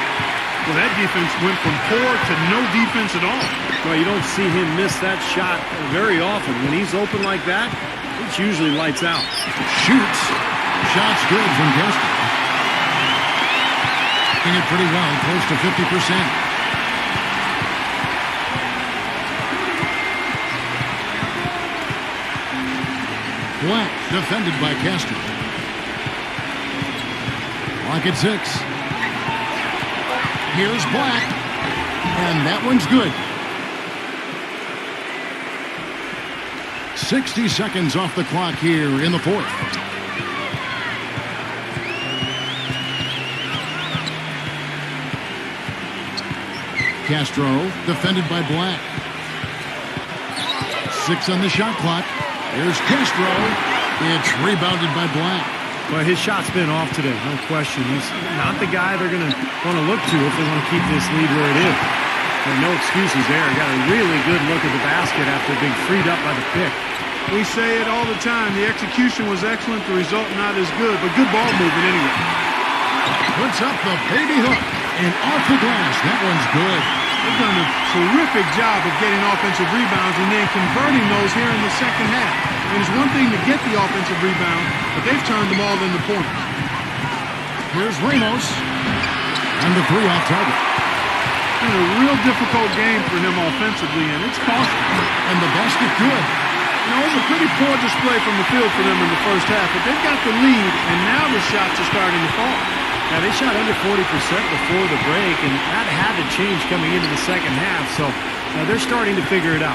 Well, that defense went from poor to no defense at all.
Well, you don't see him miss that shot very often. When he's open like that, it's usually lights out.
Shoots. Shot's good from Castro. Doing it pretty well, close to 50%. Black defended by Castro. Clock at 6. Here's Black. And that one's good. 60 seconds off the clock here in the fourth. Castro, defended by Black. 6 on the shot clock. Here's Castro. It's rebounded by Black.
Well, his shot's been off today, no question. He's not the guy they're going to want to look to if they want to keep this lead where it is. But no excuses there. Got a really good look at the basket after being freed up by the pick.
We say it all the time. The execution was excellent. The result not as good, but good ball movement anyway.
Puts up the baby hook and off the glass. That one's good.
They've done a terrific job of getting offensive rebounds and then converting those here in the second half. I mean, it's one thing to get the offensive rebound, but they've turned them all into points.
Here's Ramos. And the 3 off target.
It's been a real difficult game for him offensively, and it's costly.
And the basket good.
You know, it was a pretty poor display from the field for them in the first half, but they've got the lead, and now the shots are starting to fall.
Yeah, they shot under 40% before the break, and that had to change coming into the second half, so they're starting to figure it out.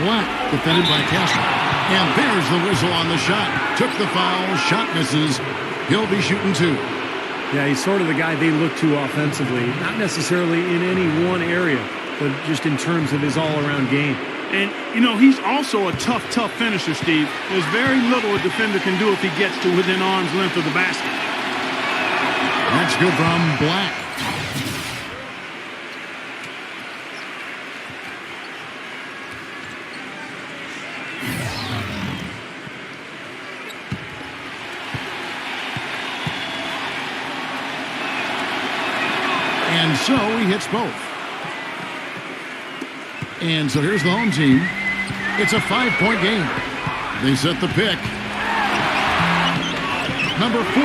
Black, defended by Castro. And there's the whistle on the shot. Took the foul, shot misses. He'll be shooting 2.
Yeah, he's sort of the guy they look to offensively, not necessarily in any one area, but just in terms of his all-around game.
And, you know, he's also a tough finisher, Steve. There's very little a defender can do if he gets to within arm's length of the basket.
That's good from Black. And so he hits both. And so here's the home team. It's a 5-point game. They set the pick. Number 42.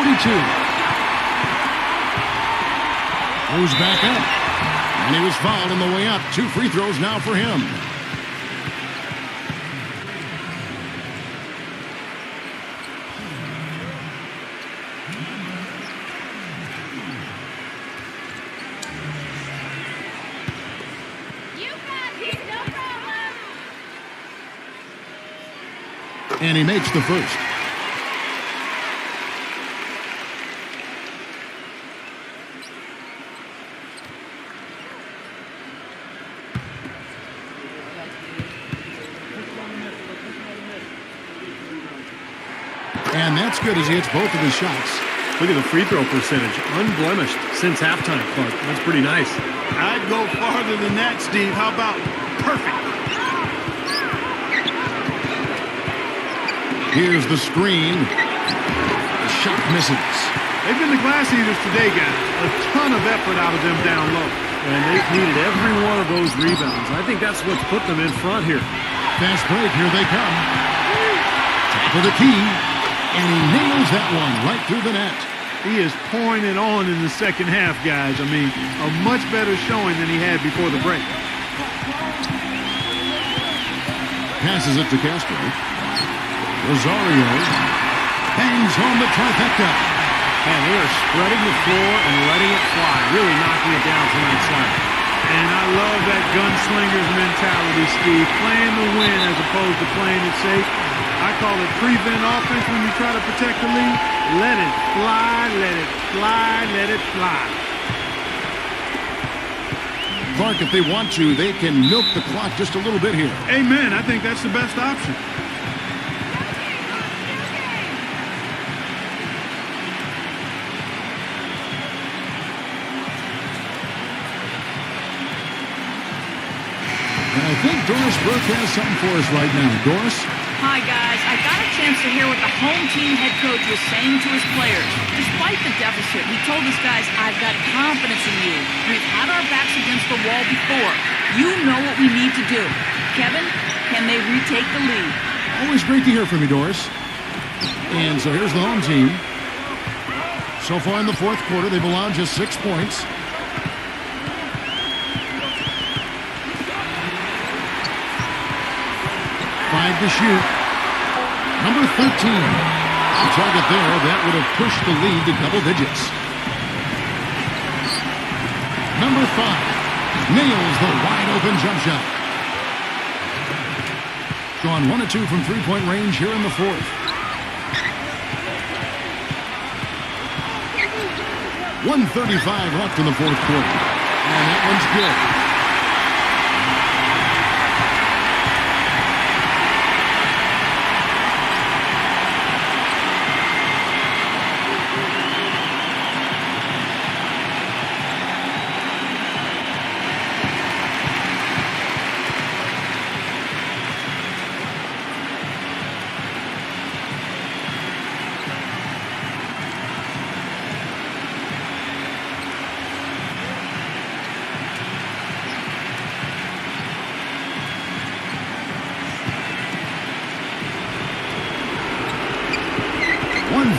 Goes back up. And he was fouled on the way up. 2 free throws now for him. And he makes the first. And that's good as he hits both of his shots.
Look at the free throw percentage. Unblemished since halftime, Clark. That's pretty nice.
I'd go farther than that, Steve. How about perfect?
Here's the screen. The shot misses.
They've been the glass eaters today, guys. A ton of effort out of them down low.
And they've needed every one of those rebounds. I think that's what's put them in front here.
Fast break. Here they come. Top of the key. And he nails that one right through the net.
He is pouring it on in the second half, guys. I mean, a much better showing than he had before the break.
Passes it to Castro. Rosario bangs home the trifecta.
And they are spreading the floor and letting it fly, really knocking it down tonight's slide.
And I love that gunslinger's mentality, Steve. Playing to win as opposed to playing it safe. I call it prevent offense when you try to protect the lead. Let it fly, let it fly, let it fly.
Clark, if they want to, they can milk the clock just a little bit here.
Amen. I think that's the best option.
And I think Doris Burke has something for us right now. Doris?
Hi, guys. I got a chance to hear what the home team head coach was saying to his players. Despite the deficit, he told his guys, I've got confidence in you. We've had our backs against the wall before. You know what we need to do. Kevin, can they retake the lead?
Always great to hear from you, Doris. And so here's the home team. So far in the fourth quarter, they've allowed just 6 points. Five to shoot. Number 13. The target there, that would have pushed the lead to double digits. Number 5. Nails the wide open jump shot. Gone 1 of 2 from three-point range here in the fourth. 1:35 left in the fourth quarter. And that one's good.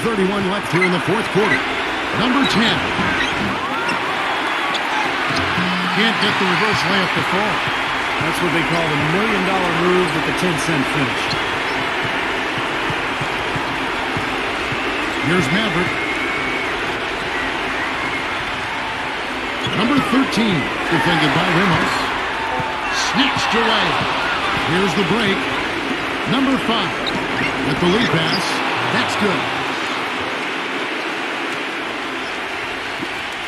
.31 left here in the fourth quarter. Number 10.
Can't get the reverse layup to fall.
That's what they call the $1 million move with the 10-cent finish.
Here's Maverick. Number 13, defended by Ramos. Snatched away. Here's the break. Number 5, with the lead pass. That's good.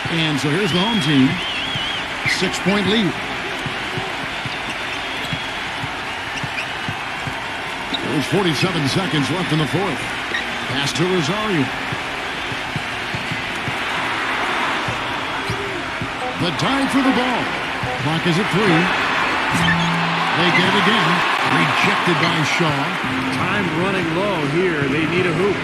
And so here's the home team. 6-point lead. There's 47 seconds left in the fourth. Pass to Rosario. The dive for the ball. Clock is at 3. They get it again. Rejected by Shaw.
Time running low here. They need a hoop.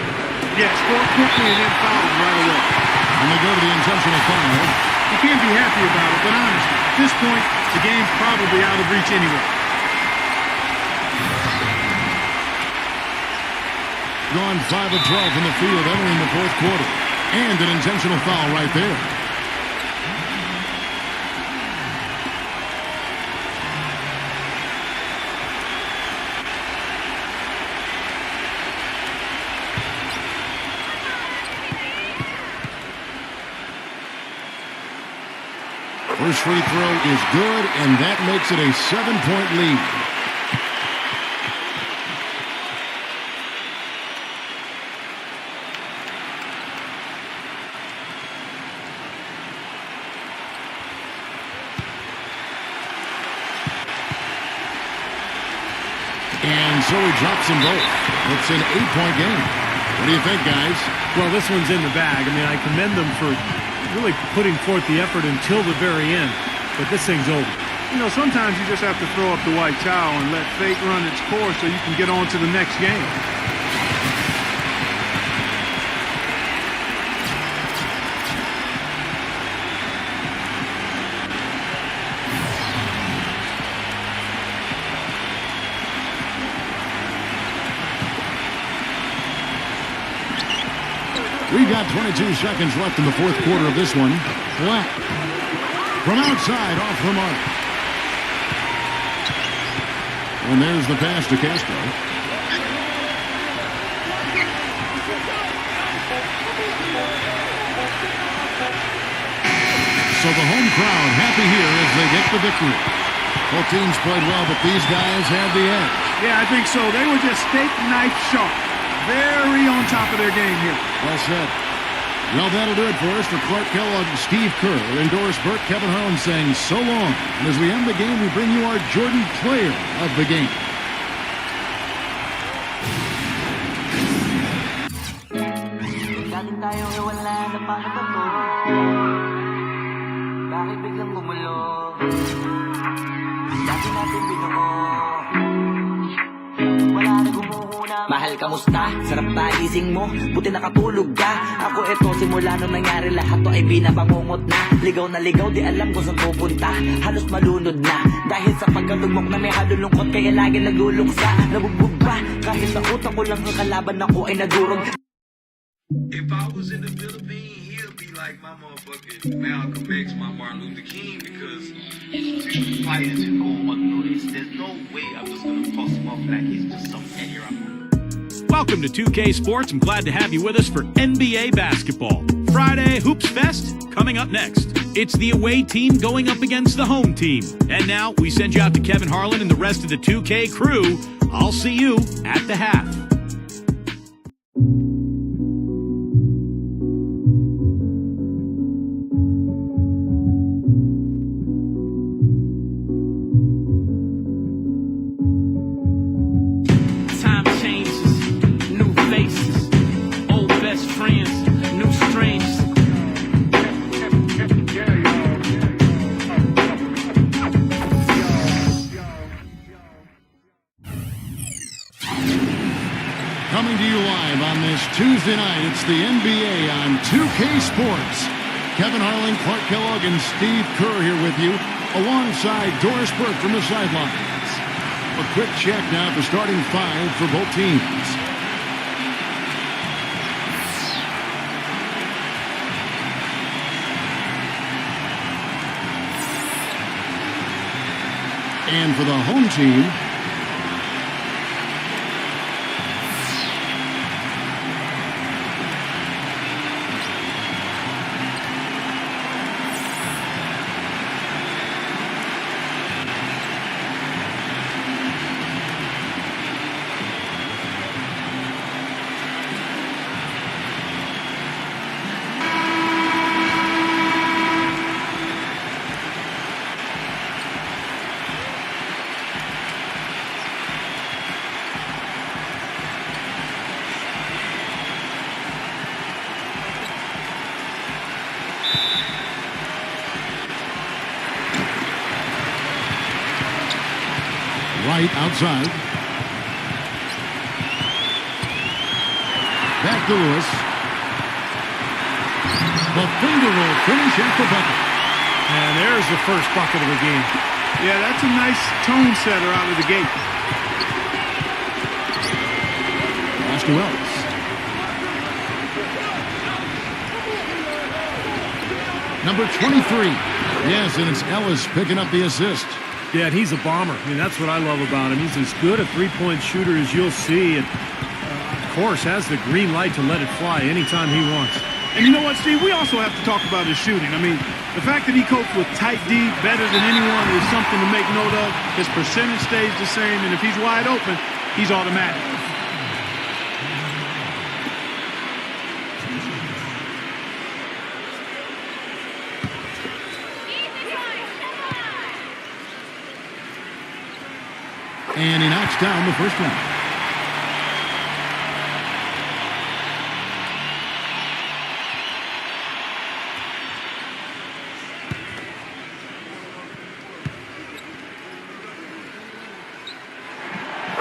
Yeah, score quickly and then foul right away.
And they go to the intentional foul.
You can't be happy about it, but honestly, at this point, the game's probably out of reach anyway.
Gone 5 of 12 in the field entering the fourth quarter. And an intentional foul right there. First free throw is good, and that makes it a 7-point lead. And so he drops them both. It's an 8-point game. What do you think, guys?
Well, this one's in the bag. I mean, I commend them for really putting forth the effort until the very end. But this thing's over.
You know, sometimes you just have to throw up the white towel and let fate run its course so you can get on to the next game.
We've got 22 seconds left in the fourth quarter of this one. Black. From outside, off the mark. And there's the pass to Castro. So the home crowd happy here as they get the victory. Both teams played well, but these guys had the edge.
Yeah, I think so. They were just steak knife sharp. Very on top of their game here.
Well said. Well, that'll do it for us. For Clark Kellogg and Steve Kerr, Doris Burke, Kevin Harlan saying so long. And as we end the game, we bring you our Jordan Player of the Game.
Dating tayo wala na paano ba to? Bakit biglang gumulo? Dati natin binuo. Wala na gumuhuna. Mahal, kamusta? Sarap ba gising mo? Buti nakatulog ka. Ako eto, simula nung nangyari lahat to ay binabangungot na. Ligaw na ligaw, di alam kung saan pupunta. Halos malunod na. Dahil sa pagkalugmok na may halulungkot, kaya lagi naguluksa. Nabugbog ba? Kahit sa utak ko lang ang kalaban ako ay nadurog.
If I was in the Philippines, he'll be like my motherfucking Malcolm X, my Martin Luther King, because he's fighting to go unnoticed. There's no way I'm just gonna toss him off like he's just some idiot.
Welcome to 2K Sports. I'm glad to have you with us for NBA basketball. Friday Hoops Fest coming up next. It's the away team going up against the home team. And now we send you out to Kevin Harlan and the rest of the 2K crew. I'll see you at the half.
Tuesday night. It's the NBA on 2K Sports. Kevin Harlan, Clark Kellogg, and Steve Kerr here with you, alongside Doris Burke from the sidelines. A quick check now for starting five for both teams. And for the home team, Wright outside. Back to Lewis. The finger roll finish at the bucket.
And there's the first bucket of the game.
Yeah, that's a nice tone setter out of the gate.
Pass to Ellis. Number 23. Yes, and it's Ellis picking up the assist.
Yeah, and he's a bomber. I mean, that's what I love about him. He's as good a three-point shooter as you'll see, and of course has the green light to let it fly anytime he wants.
And you know what, Steve? We also have to talk about his shooting. I mean, the fact that he copes with tight D better than anyone is something to make note of. His percentage stays the same, and if he's wide open, he's automatic.
And he knocks down the first one.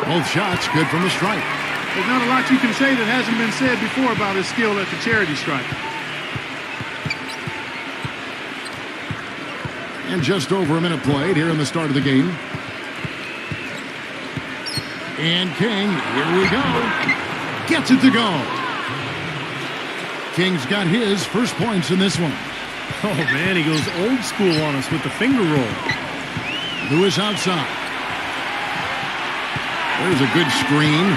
Both shots good from the stripe.
There's not a lot you can say that hasn't been said before about his skill at the charity stripe.
And just over a minute played here in the start of the game. And King, here we go. Gets it to go. King's got his first points in this one.
Oh, man, he goes old school on us with the finger roll.
Lewis outside. There's a good screen.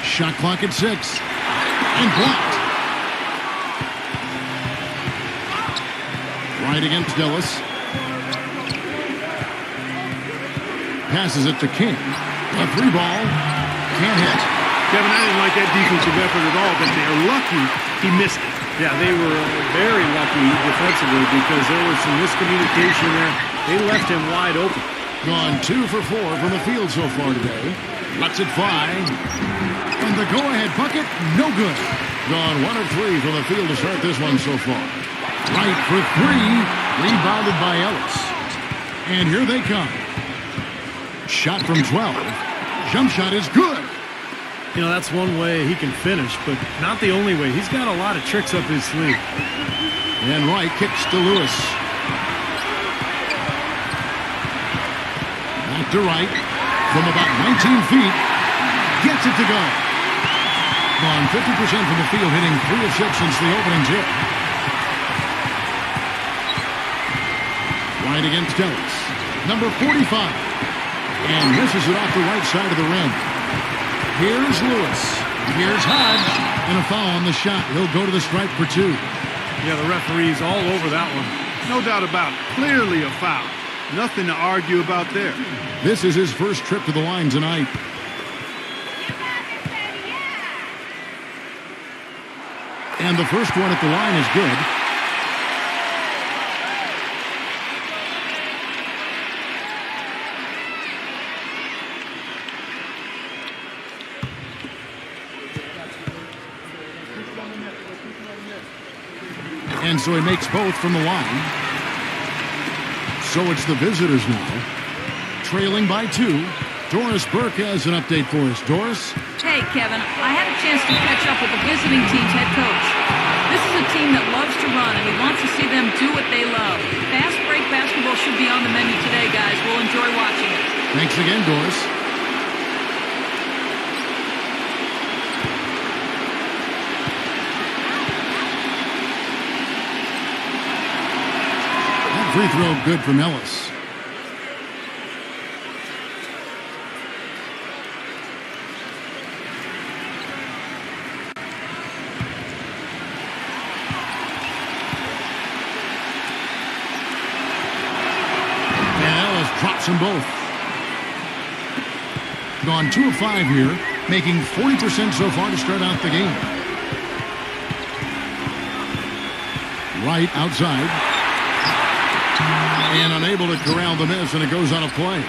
Shot clock at 6. And blocked. Right against Ellis. Passes it to King. A three ball. Can't hit.
Kevin, I didn't like that defensive effort at all, but they're lucky he missed it.
Yeah, they were very lucky defensively because there was some miscommunication there. They left him wide open.
Gone 2 for 4 from the field so far today. Lets it fly. And the go-ahead bucket, no good. Gone 1 of 3 from the field to start this one so far. Right for 3. Rebounded by Ellis. And here they come. Shot from 12. Jump shot is good.
You know, that's one way he can finish, but not the only way. He's got a lot of tricks up his sleeve.
And Wright kicks to Lewis. Back to Wright. From about 19 feet. Gets it to go. Gone 50% from the field, hitting 3 of 6 since the opening tip. Wright against Ellis. Number 45. And misses it off the right side of the rim. Here's Lewis. Here's Hodge. And a foul on the shot. He'll go to the stripe for 2.
Yeah, the referee's all over that one.
No doubt about it. Clearly a foul. Nothing to argue about there.
This is his first trip to the line tonight. And the first one at the line is good. And so he makes both from the line. So it's the visitors now, trailing by 2. Doris Burke has an update for us. Doris?
Hey, Kevin, I had a chance to catch up with the visiting team's head coach. This is a team that loves to run, and he wants to see them do what they love. Fast break basketball should be on the menu today, guys. We'll enjoy watching it.
Thanks again, Doris. That free throw good from Ellis. Drops them both. Gone 2 of 5 here, making 40% so far to start out the game. Right outside. And unable to corral the miss, and it goes on a play.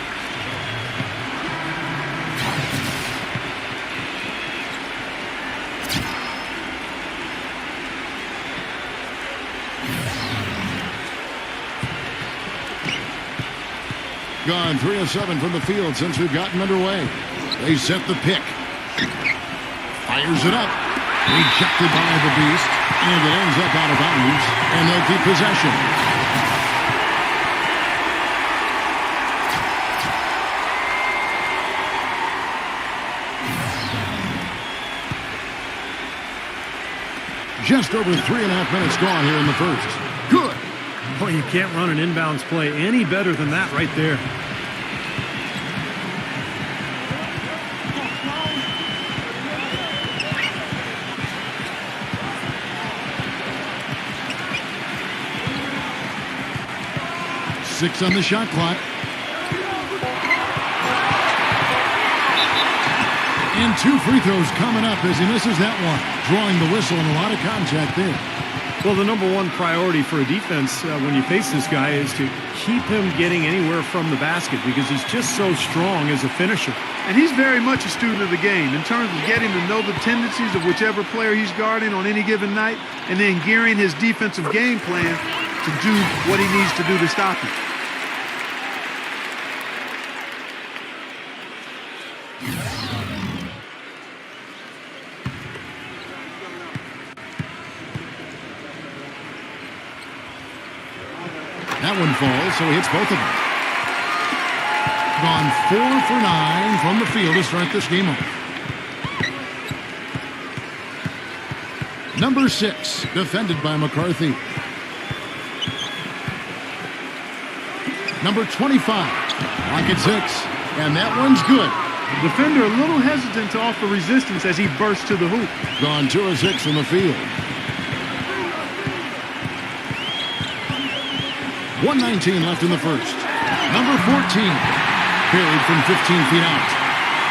Gone 3 of 7 from the field since we've gotten underway. They set the pick. Fires it up. Rejected by the Beast. And it ends up out of bounds. And they'll keep possession. Just over 3.5 minutes gone here in the first. Good.
Boy, you can't run an inbounds play any better than that right there.
Six on the shot clock. And 2 free throws coming up as he misses that one. Drawing the whistle and a lot of contact there.
Well, the number one priority for a defense when you face this guy is to keep him getting anywhere from the basket because he's just so strong as a finisher.
And he's very much a student of the game in terms of getting to know the tendencies of whichever player he's guarding on any given night and then gearing his defensive game plan to do what he needs to do to stop him.
That one falls, so he hits both of them. Gone 4 for 9 from the field to start this game off. Number 6, defended by McCarthy. Number 25, pocket 6, and that one's good.
Defender a little hesitant to offer resistance as he bursts to the hoop.
Gone 2 of 6 from the field. 1:19 left in the first. Number 14, buried from 15 feet out.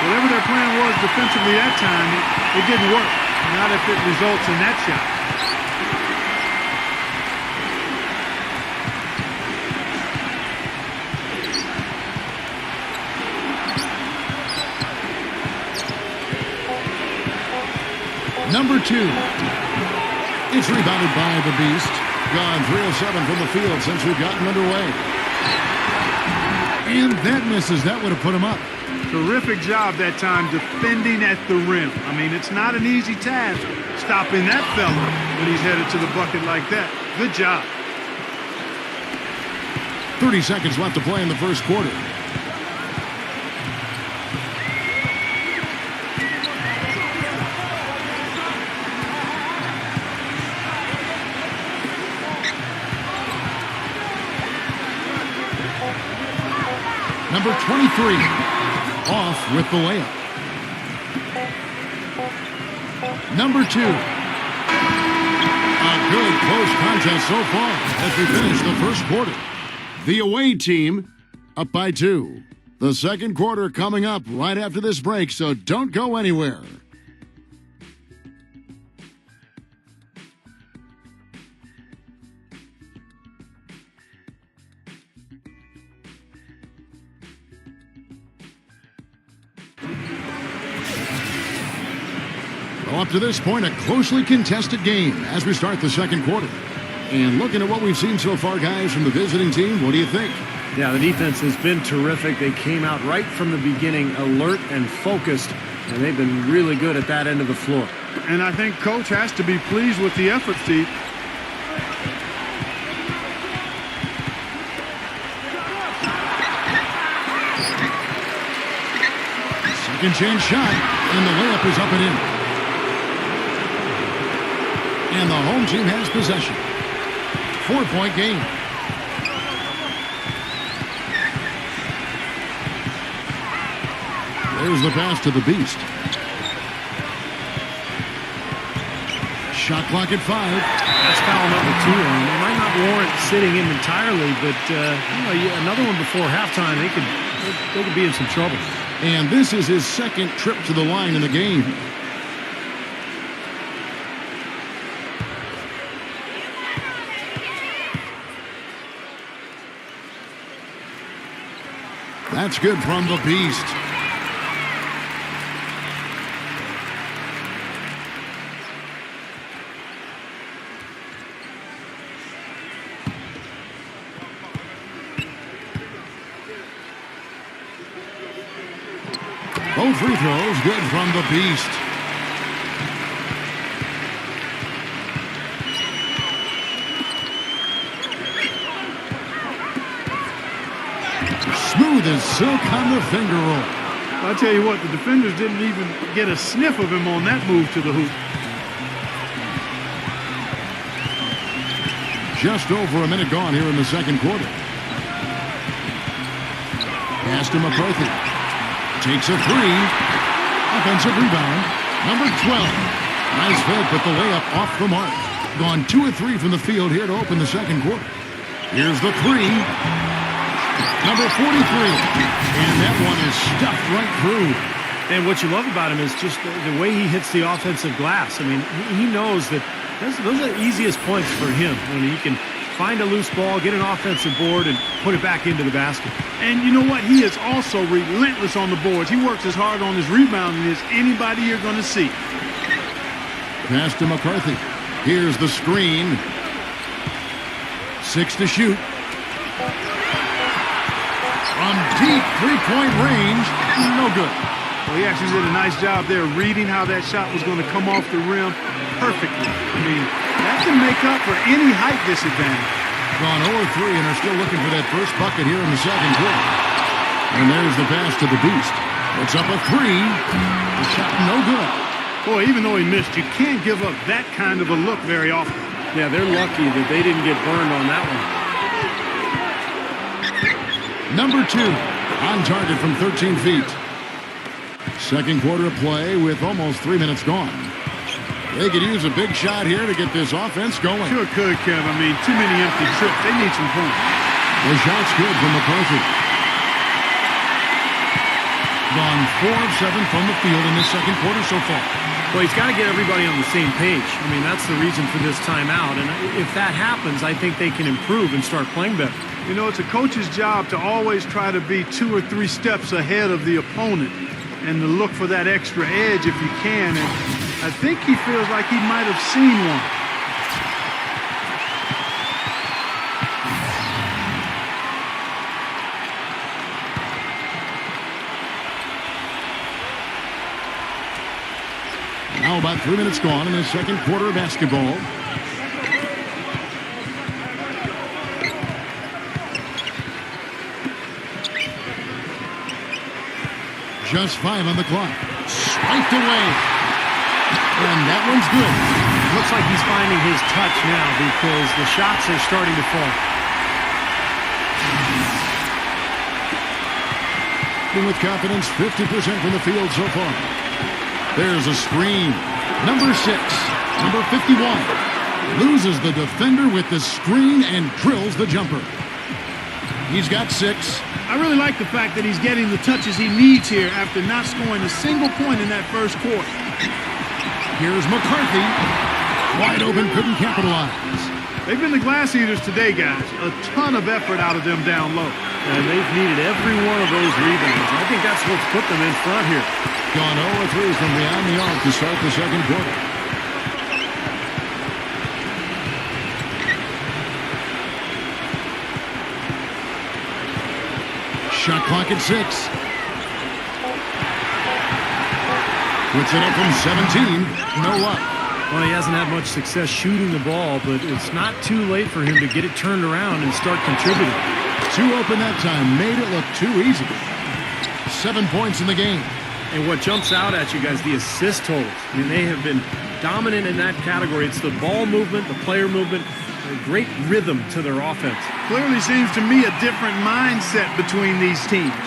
Whatever their plan was defensively that time, it didn't work. Not if it results in that shot.
Number 2. It's rebounded by the Beast. Gone 3 of 7 from the field since we've gotten underway. And that misses. That would have put him up.
Terrific job that time defending at the rim. I mean, it's not an easy task stopping that fella when he's headed to the bucket like that. Good job.
30 seconds left to play in the first quarter. Number 23, off with the layup. Number 2. A good close contest so far as we finish the first quarter. The away team up by 2. The second quarter coming up right after this break, so don't go anywhere. Well, up to this point, a closely contested game as we start the second quarter. And looking at what we've seen so far, guys, from the visiting team, what do you think?
Yeah, the defense has been terrific. They came out right from the beginning, alert and focused, and they've been really good at that end of the floor.
And I think Coach has to be pleased with the effort, Steve.
Second chance shot, and the layup is up and in. And the home team has possession. 4-point game. There's the pass to the Beast. Shot clock at 5.
That's foul number 2. And it might not warrant sitting him entirely, but another one before halftime, they could be in some trouble.
And this is his second trip to the line in the game. That's good from the Beast. Both free throws good from the Beast. Smooth as silk on the finger roll.
I'll tell you what, the defenders didn't even get a sniff of him on that move to the hoop.
Just over a minute gone here in the second quarter. Pass to McCarthy. Takes a three. Offensive rebound. Number 12. Nice fake, but the layup off the mark. Gone 2 of 3 from the field here to open the second quarter. Here's the three. Number 43. And that one is stuffed right through.
And what you love about him is just the way he hits the offensive glass. I mean, he knows that those are the easiest points for him when he can find a loose ball, get an offensive board, and put it back into the basket.
And you know what? He is also relentless on the boards. He works as hard on his rebounding as anybody you're going to see.
Pass to McCarthy. Here's the screen. 6 to shoot. From deep three-point range, no good.
Well, he actually did a nice job there reading how that shot was going to come off the rim perfectly. I mean, that can make up for any height disadvantage.
Gone 0-3 and are still looking for that first bucket here in the second quarter. And there's the pass to the Beast. It's up a 3. The shot no good.
Boy, even though he missed, you can't give up that kind of a look very often.
Yeah, they're lucky that they didn't get burned on that one.
Number 2 on target from 13 feet. Second quarter of play with almost 3 minutes gone. They could use a big shot here to get this offense going.
Sure could, Kev. I mean, too many empty trips. They need some points.
The shot's good from McCarthy. Gone 4 of 7 from the field in this second quarter so far.
Well, he's got to get everybody on the same page. I mean, that's the reason for this timeout. And if that happens, I think they can improve and start playing better.
You know, it's a coach's job to always try to be 2 or 3 steps ahead of the opponent and to look for that extra edge if you can. And I think he feels like he might have seen one.
Now about 3 minutes gone in the second quarter of basketball. Just 5 on the clock. Swiped away. And that one's good.
Looks like he's finding his touch now because the shots are starting to fall.
With confidence, 50% from the field so far. There's a screen. Number 6, number 51. Loses the defender with the screen and drills the jumper. He's got 6.
I really like the fact that he's getting the touches he needs here after not scoring a single point in that first quarter.
Here's McCarthy. Wide open, couldn't capitalize.
They've been the glass eaters today, guys. A ton of effort out of them down low.
And they've needed every one of those rebounds. I think that's what's put them in front here.
Gone 0-3 from beyond the arc to start the second quarter. Shot clock at 6. Puts it up from 17. No luck.
Well, he hasn't had much success shooting the ball, but it's not too late for him to get it turned around and start contributing.
2 open that time. Made it look too easy. 7 points in the game.
And what jumps out at you guys, the assist totals. I mean, they have been dominant in that category. It's the ball movement, the player movement, a great rhythm to their offense.
Clearly seems to me a different mindset between these teams.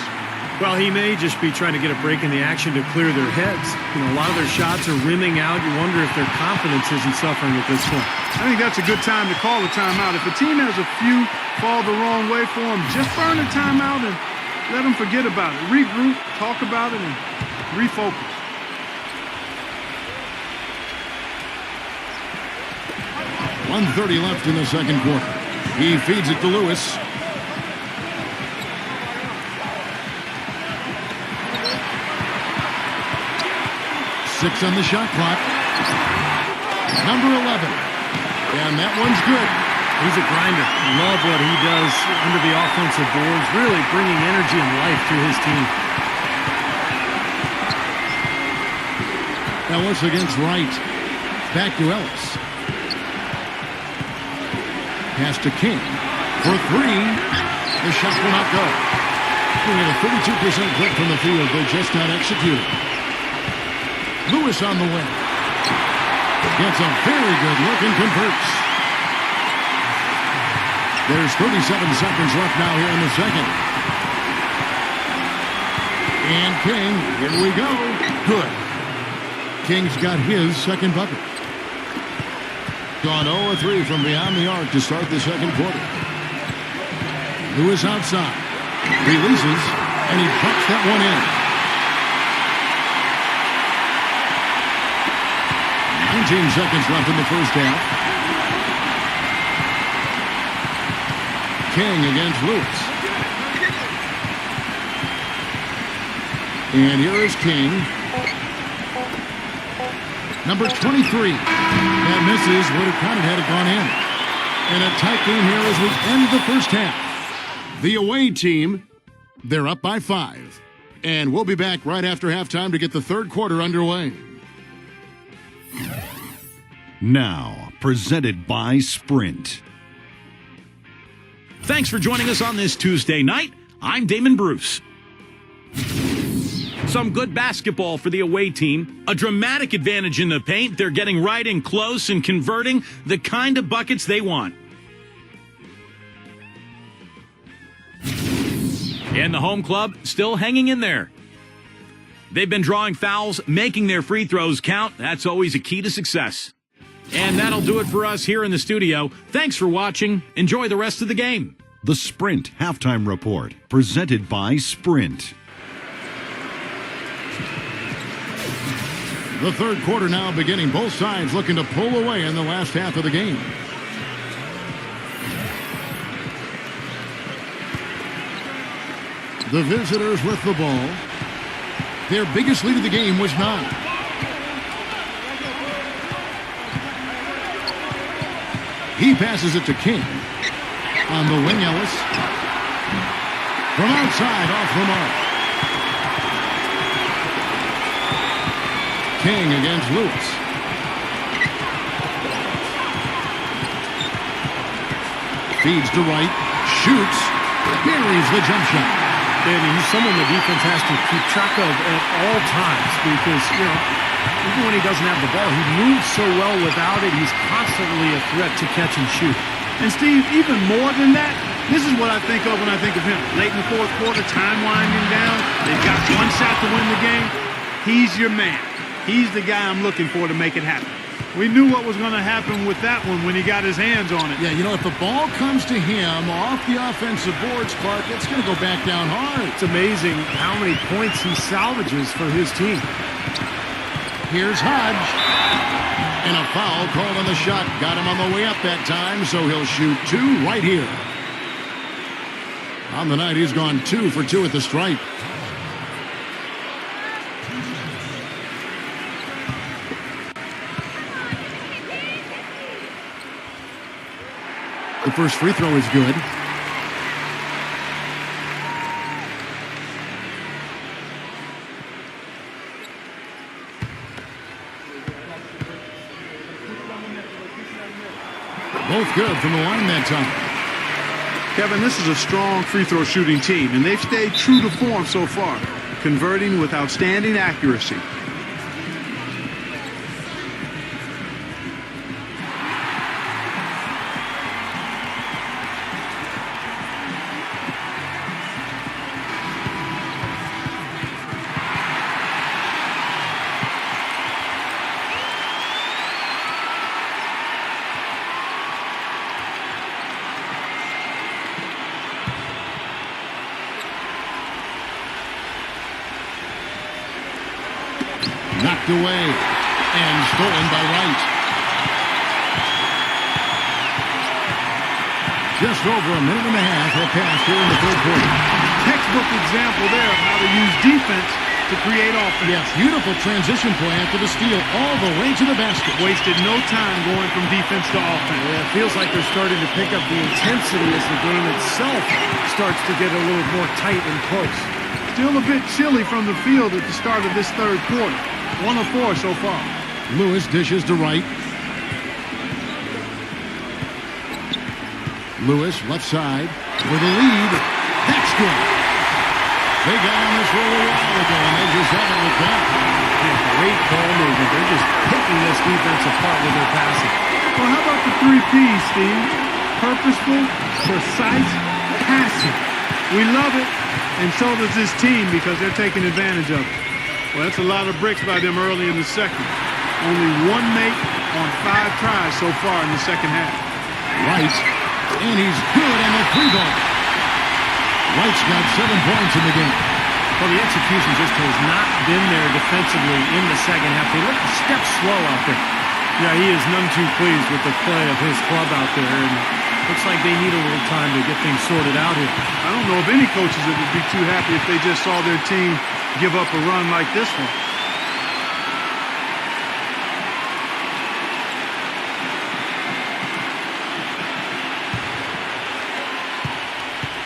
Well, he may just be trying to get a break in the action to clear their heads. You know, a lot of their shots are rimming out. You wonder if their confidence isn't suffering at this point.
I think that's a good time to call a timeout. If a team has a few fall the wrong way for them, just burn a timeout and let them forget about it. Regroup, talk about it, and refocus.
.130 left in the second quarter. He feeds it to Lewis. Six on the shot clock. Number 11. And that one's good.
He's a grinder. Love what he does under the offensive boards, really bringing energy and life to his team.
Now once against Wright. Back to Ellis. Pass to King for 3. The shot will not go. Bringing a 32% clip from the field, but just not executed. Lewis on the wing. Gets a very good look and converts. There's 37 seconds left now here in the second. And King, here we go. Good. King's got his second bucket. Gone 0-3 from beyond the arc to start the second quarter. Lewis outside. Releases, and he puts that one in. 19 seconds left in the first half. King against Lewis. And here is King. Number 23. That misses. Would have counted had it gone in. And a tight game here as we end the first half. The away team, they're up by 5. And we'll be back right after halftime to get the third quarter underway.
Now, presented by Sprint.
Thanks for joining us on this Tuesday night. I'm Damon Bruce. Some good basketball for the away team. A dramatic advantage in the paint. They're getting right in close and converting the kind of buckets they want. And the home club still hanging in there. They've been drawing fouls, making their free throws count. That's always a key to success. And that'll do it for us here in the studio. Thanks for watching. Enjoy the rest of the game.
The Sprint Halftime Report, presented by Sprint.
The third quarter now beginning. Both sides looking to pull away in the last half of the game. The visitors with the ball. Their biggest lead of the game was 9. He passes it to King. On the wing, Ellis. From outside, off the mark. King against Lewis. Feeds to Wright. Shoots. Buries the jump shot.
Danny, he's someone the defense has to keep track of at all times because, you know, even when he doesn't have the ball, he moves so well without it. He's constantly a threat to catch and shoot.
And Steve, even more than that, this is what I think of when I think of him. Late in the fourth quarter, time winding down. They've got one shot to win the game. He's your man. He's the guy I'm looking for to make it happen. We knew what was going to happen with that one when he got his hands on it.
Yeah, you know, if the ball comes to him off the offensive boards, Clark, it's going to go back down hard.
It's amazing how many points he salvages for his team.
Here's Hodge. And a foul called on the shot. Got him on the way up that time, so he'll shoot 2 right here. On the night, he's gone 2 for 2 at the stripe. The first free throw is good. Both good from the line that time.
Kevin, this is a strong free throw shooting team, and they've stayed true to form so far, converting with outstanding accuracy.
Knocked away and stolen by Wright. Just over a minute and a half have passed here in the third quarter.
Textbook example there of how to use defense to create offense.
Yes, beautiful transition play after the steal all the way to the basket.
Wasted no time going from defense to offense.
Yeah, it feels like they're starting to pick up the intensity as the game itself starts to get a little more tight and close.
Still a bit chilly from the field at the start of this third quarter. 1 of 4 so far.
Lewis dishes to Wright. Lewis, left side, for the lead. That's good. They got on this roll a while ago, and they just haven't looked back.
Great ball movement. They're just picking this defense apart with their passing.
Well, how about the 3 P's, Steve? Purposeful, precise, passing. We love it, and so does this team because they're taking advantage of it. Well, that's a lot of bricks by them early in the second. Only 1 make on 5 tries so far in the second half.
Wright, and he's good on the 3-ball. Wright's got 7 points in the game.
Well, the execution just has not been there defensively in the second half. They look a step slow out there. Yeah, he is none too pleased with the play of his club out there, and looks like they need a little time to get things sorted out here.
I don't know of any coaches that would be too happy if they just saw their team give up a run like this one.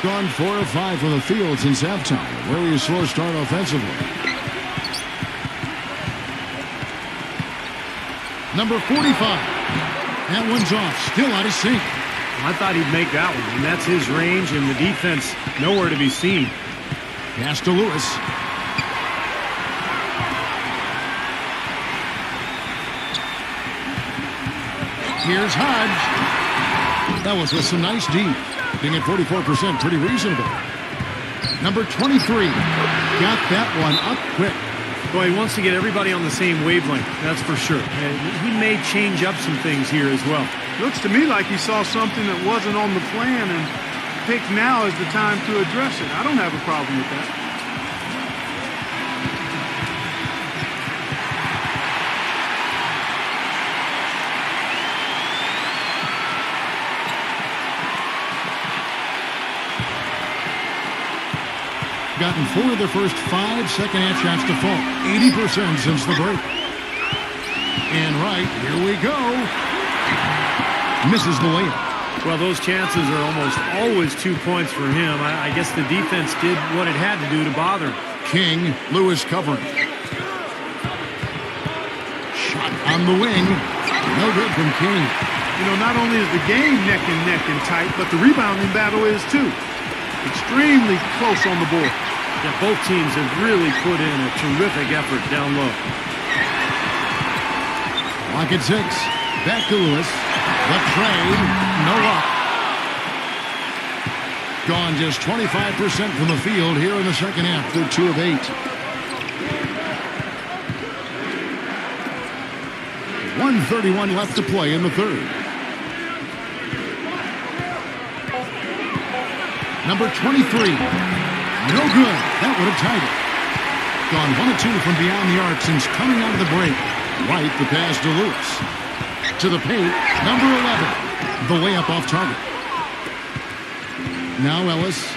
Gone 4 of 5 from the field since halftime. Very slow start offensively. Number 45. That one's off. Still out of sync.
I thought he'd make that one, and that's his range, and the defense nowhere to be seen.
Pass to Lewis. Here's Hodge. That was with some nice D. Being at 44%, pretty reasonable. Number 23. Got that one up quick.
Boy, he wants to get everybody on the same wavelength, that's for sure. And he may change up some things here as well.
Looks to me like he saw something that wasn't on the plan and picked now as the time to address it. I don't have a problem with that.
Gotten 4 of the first 5 second-half shots to fall. 80% since the break. And right, here we go. Misses the layup.
Well, those chances are almost always 2 points for him. I guess the defense did what it had to do to bother him.
King, Lewis covering. Shot on the wing. No good from King.
You know, not only is the game neck and tight, but the rebounding battle is too. Extremely close on the board.
Yeah, both teams have really put in a terrific effort down low.
Lock at 6. Back to Lewis. The trade. No luck. Gone just 25% from the field here in the second half. They're 2 of 8. 1:31 left to play in the third. Number 23. No good. That would have tied it. Gone 1 of 2 from beyond the arc since coming out of the break. Right, the pass to Lewis. To the paint. Number 11. The layup off target. Now Ellis.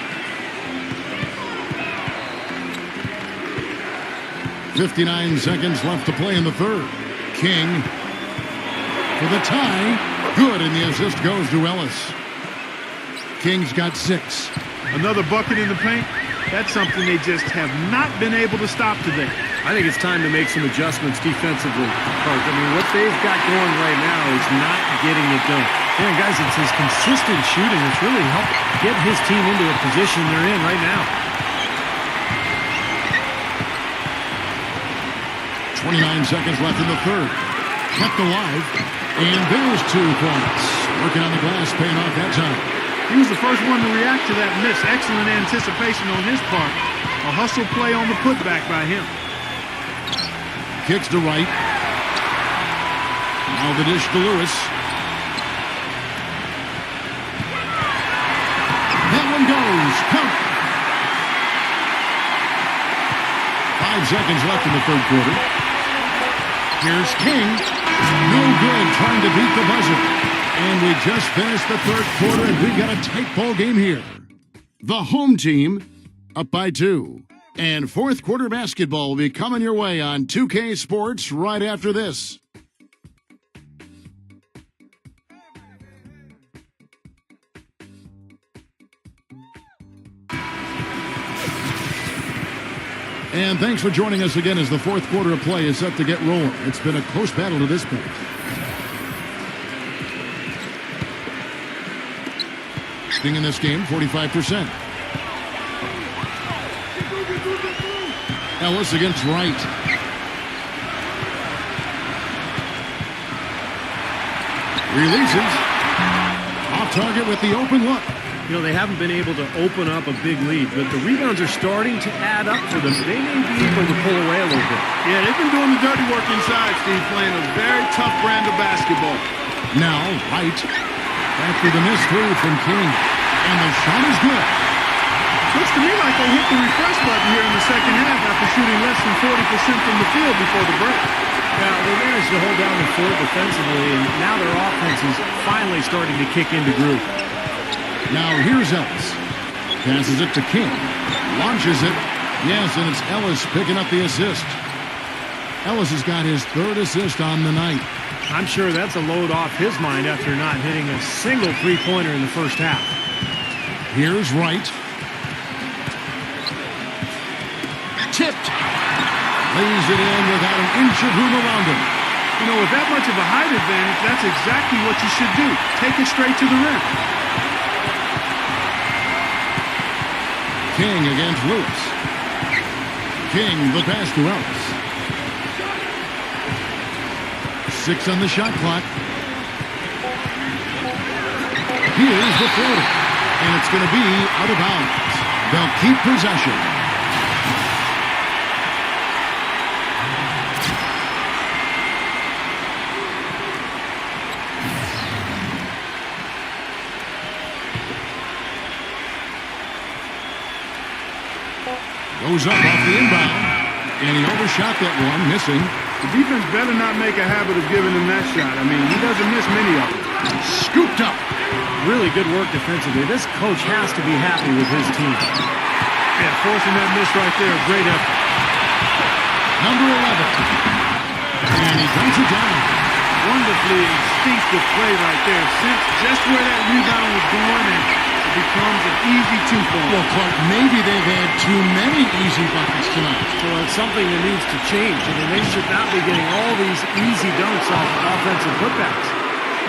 59 seconds left to play in the third. King for the tie. Good, and the assist goes to Ellis. King's got 6.
Another bucket in the paint. That's something they just have not been able to stop today.
I think it's time to make some adjustments defensively, Coach. I mean, what they've got going right now is not getting it done. Yeah, guys, it's his consistent shooting that's really helped get his team into a position they're in right now.
29 seconds left in the third. Kept alive. And there's 2 points. Working on the glass, paying off that time.
He was the first one to react to that miss. Excellent anticipation on his part. A hustle play on the putback by him.
Kicks to right. Now the dish to Lewis. That one goes. Count. 5 seconds left in the third quarter. Here's King. No good trying to beat the buzzer. And we just finished the third quarter, and we've got a tight ball game here. The home team up by 2. And fourth quarter basketball will be coming your way on 2K Sports right after this. And thanks for joining us again as the fourth quarter of play is set to get rolling. It's been a close battle to this point. Shooting in this game, 45%. Ellis against Wright. Releases. Off target with the open look.
You know, they haven't been able to open up a big lead, but the rebounds are starting to add up for them. They may be able to pull away a little bit.
Yeah, they've been doing the dirty work inside, Steve, playing a very tough brand of basketball.
Now, Wright. After the missed 3 from King. And the shot is good.
Looks to me like they hit the refresh button here in the second half after shooting less than 40% from the field before the break.
Yeah, they managed to hold down the fort defensively, and now their offense is finally starting to kick into groove.
Now here's Ellis. Passes it to King. Launches it. Yes, and it's Ellis picking up the assist. Ellis has got his 3rd assist on the night.
I'm sure that's a load off his mind after not hitting a single three-pointer in the first half.
Here's Wright. Tipped. Lays it in without an inch of room around him.
You know, with that much of a height advantage, that's exactly what you should do. Take it straight to the rim.
King against Lewis. King, the pass to Ellis. 6 on the shot clock. Here's the floater. And it's going to be out of bounds. They'll keep possession. Goes up off the inbound. And he overshot that one, missing.
The defense better not make a habit of giving him that shot. I mean, he doesn't miss many of them.
Scooped up.
Really good work defensively. This coach has to be happy with his team.
Yeah, forcing that miss right there. Great effort.
Number 11. And he dunks it down.
Wonderfully instinctive play right there. Sense just where that rebound was going, and it becomes an easy 2 for him.
Well, Clark, maybe they've had too many easy buckets tonight.
Well, it's something that needs to change. I mean, they should not be getting all these easy dunks off offensive putbacks.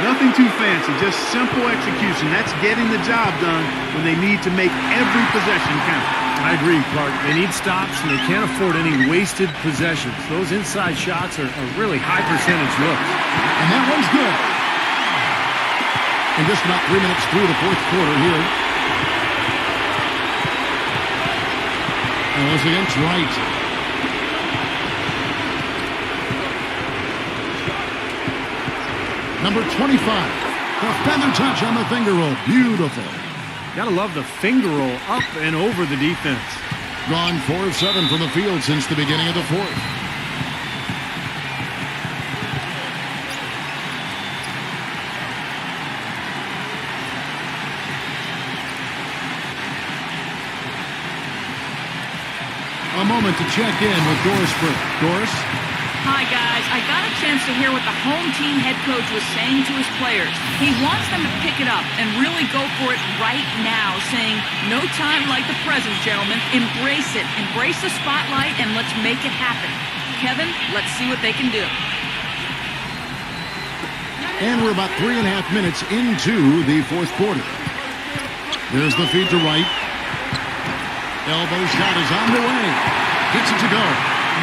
Nothing too fancy, just simple execution. That's getting the job done when they need to make every possession count.
I agree, Clark. They need stops, and they can't afford any wasted possessions. Those inside shots are really high-percentage looks.
And that one's good. And just about 3 minutes through the fourth quarter here. Ellis against Wright. Number 25. The feather touch on the finger roll. Beautiful.
Gotta love the finger roll up and over the defense.
Gone 4 of 7 from the field since the beginning of the fourth. A moment to check in with Doris Burke. Doris?
Hi, guys. I got a chance to hear what the home team head coach was saying to his players. He wants them to pick it up and really go for it right now, saying, no time like the present, gentlemen. Embrace it. Embrace the spotlight, and let's make it happen. Kevin, let's see what they can do.
And we're about 3.5 minutes into the fourth quarter. There's the feed to right. Elbow shot is on the way. Gets it to go.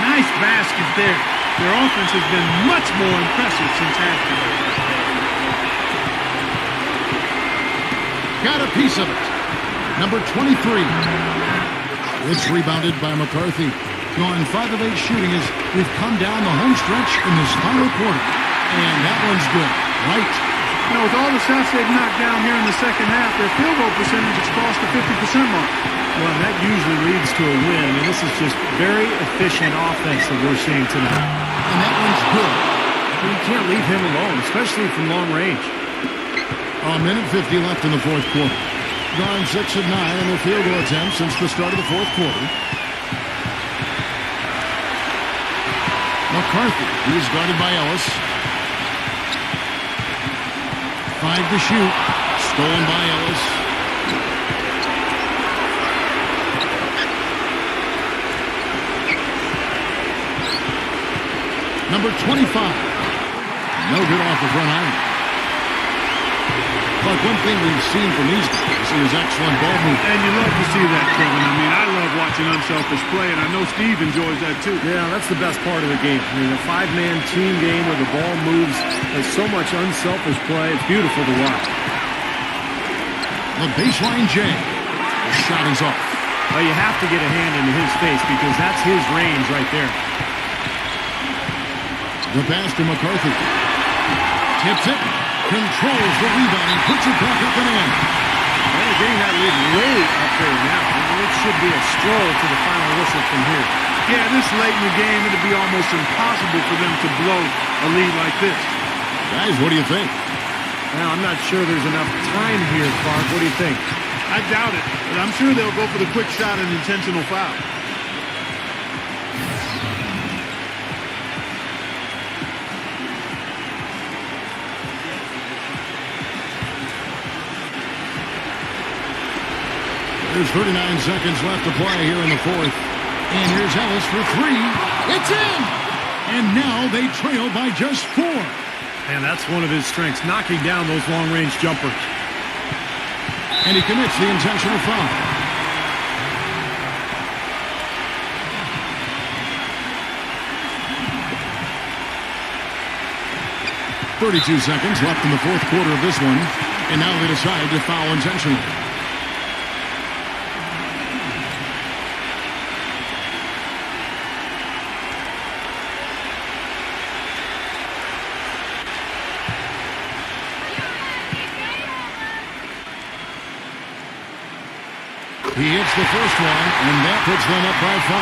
Nice basket there. Their offense has been much more impressive since halftime.
Got a piece of it. Number 23. It's rebounded by McCarthy. Gone 5 of 8 shooting as we've come down the home stretch in this final quarter. And that one's good. Right.
You know, with all the shots they've knocked down here in the second half, their field goal percentage has crossed the 50% mark.
Well, that usually leads to a win. I mean, this is just very efficient offense that we're seeing tonight.
And that one's good.
You can't leave him alone, especially from long range.
A minute 50 left in the fourth quarter. Gone 6 of 9 in their field goal attempts since the start of the fourth quarter. McCarthy, he's guarded by Ellis. 5 to shoot. Stolen by Ellis. Number 25. No good off the front iron. But one thing we've seen from these guys is excellent ball movement.
And you love to see that, Kevin. I mean, I love watching unselfish play, and I know Steve enjoys that too.
Yeah, that's the best part of the game. I mean, a 5-man team game where the ball moves. There's so much unselfish play. It's beautiful to watch.
The baseline J. The shot is off.
Well, you have to get a hand into his face because that's his range right there.
The pass to McCarthy. Tips it. Controls the rebound and puts it back up and in.
Well, they're getting that lead way up there now. I mean, it should be a stroll to the final whistle from here.
Yeah, this late in the game, it'd be almost impossible for them to blow a lead like this.
Guys, what do you think?
Well, I'm not sure there's enough time here, Clark. What do you think?
I doubt it, but I'm sure they'll go for the quick shot and intentional foul.
There's 39 seconds left to play here in the fourth. And here's Ellis for 3. It's in! And now they trail by just 4.
And that's one of his strengths, knocking down those long-range jumpers.
And he commits the intentional foul. .32 seconds left in the fourth quarter of this one. And now they decide to foul intentionally. He hits the first one, and that puts them up by 5.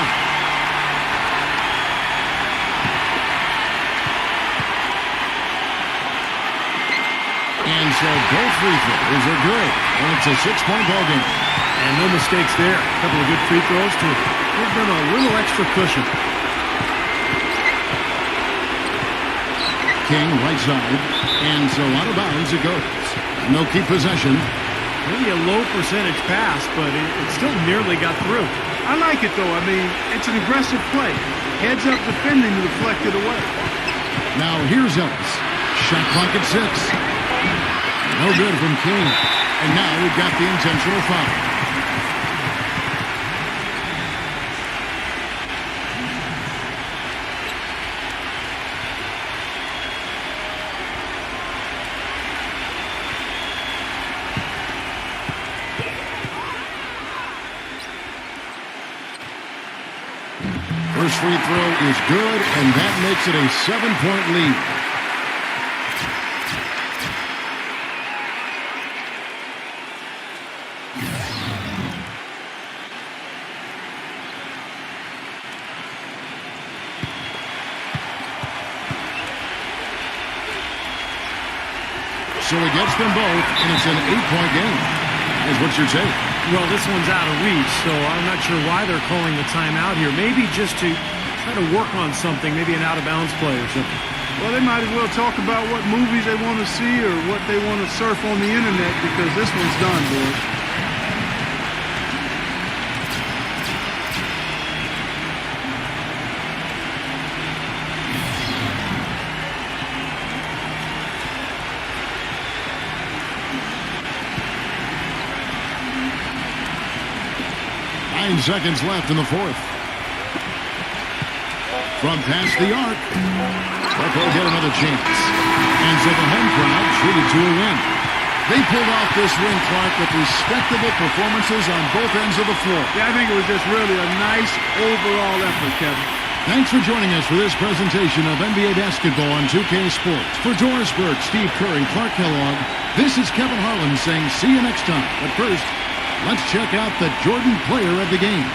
And so both free throws are good. And it's a 6-point ball game.
And no mistakes there. A couple of good free throws to give them a little extra cushion.
King right side. And so out of bounds it goes. No keep possession.
Maybe a low percentage pass, but it still nearly got through.
I like it, though. I mean, it's an aggressive play. Heads up defending to deflect it away.
Now here's Ellis. Shot clock at 6. No good from King. And now we've got the intentional foul. First free throw is good, and that makes it a 7-point lead. So he gets them both, and it's an 8-point game. Is what you're saying?
Well, this one's out of reach, so I'm not sure why they're calling the timeout here. Maybe just to try to work on something, maybe an out-of-bounds play or something.
Well, they might as well talk about what movies they want to see or what they want to surf on the internet because this one's done, boys.
9 seconds left in the fourth. From past the arc, but they'll get another chance. And so the home crowd treated to a win. They pulled off this win, Clark, with respectable performances on both ends of the floor.
Yeah, I think it was just really a nice overall effort, Kevin.
Thanks for joining us for this presentation of NBA basketball on 2K Sports. For Doris Burke, Steve Kerr, and Clark Kellogg, this is Kevin Harlan saying see you next time. But first, let's check out the Jordan player of the game.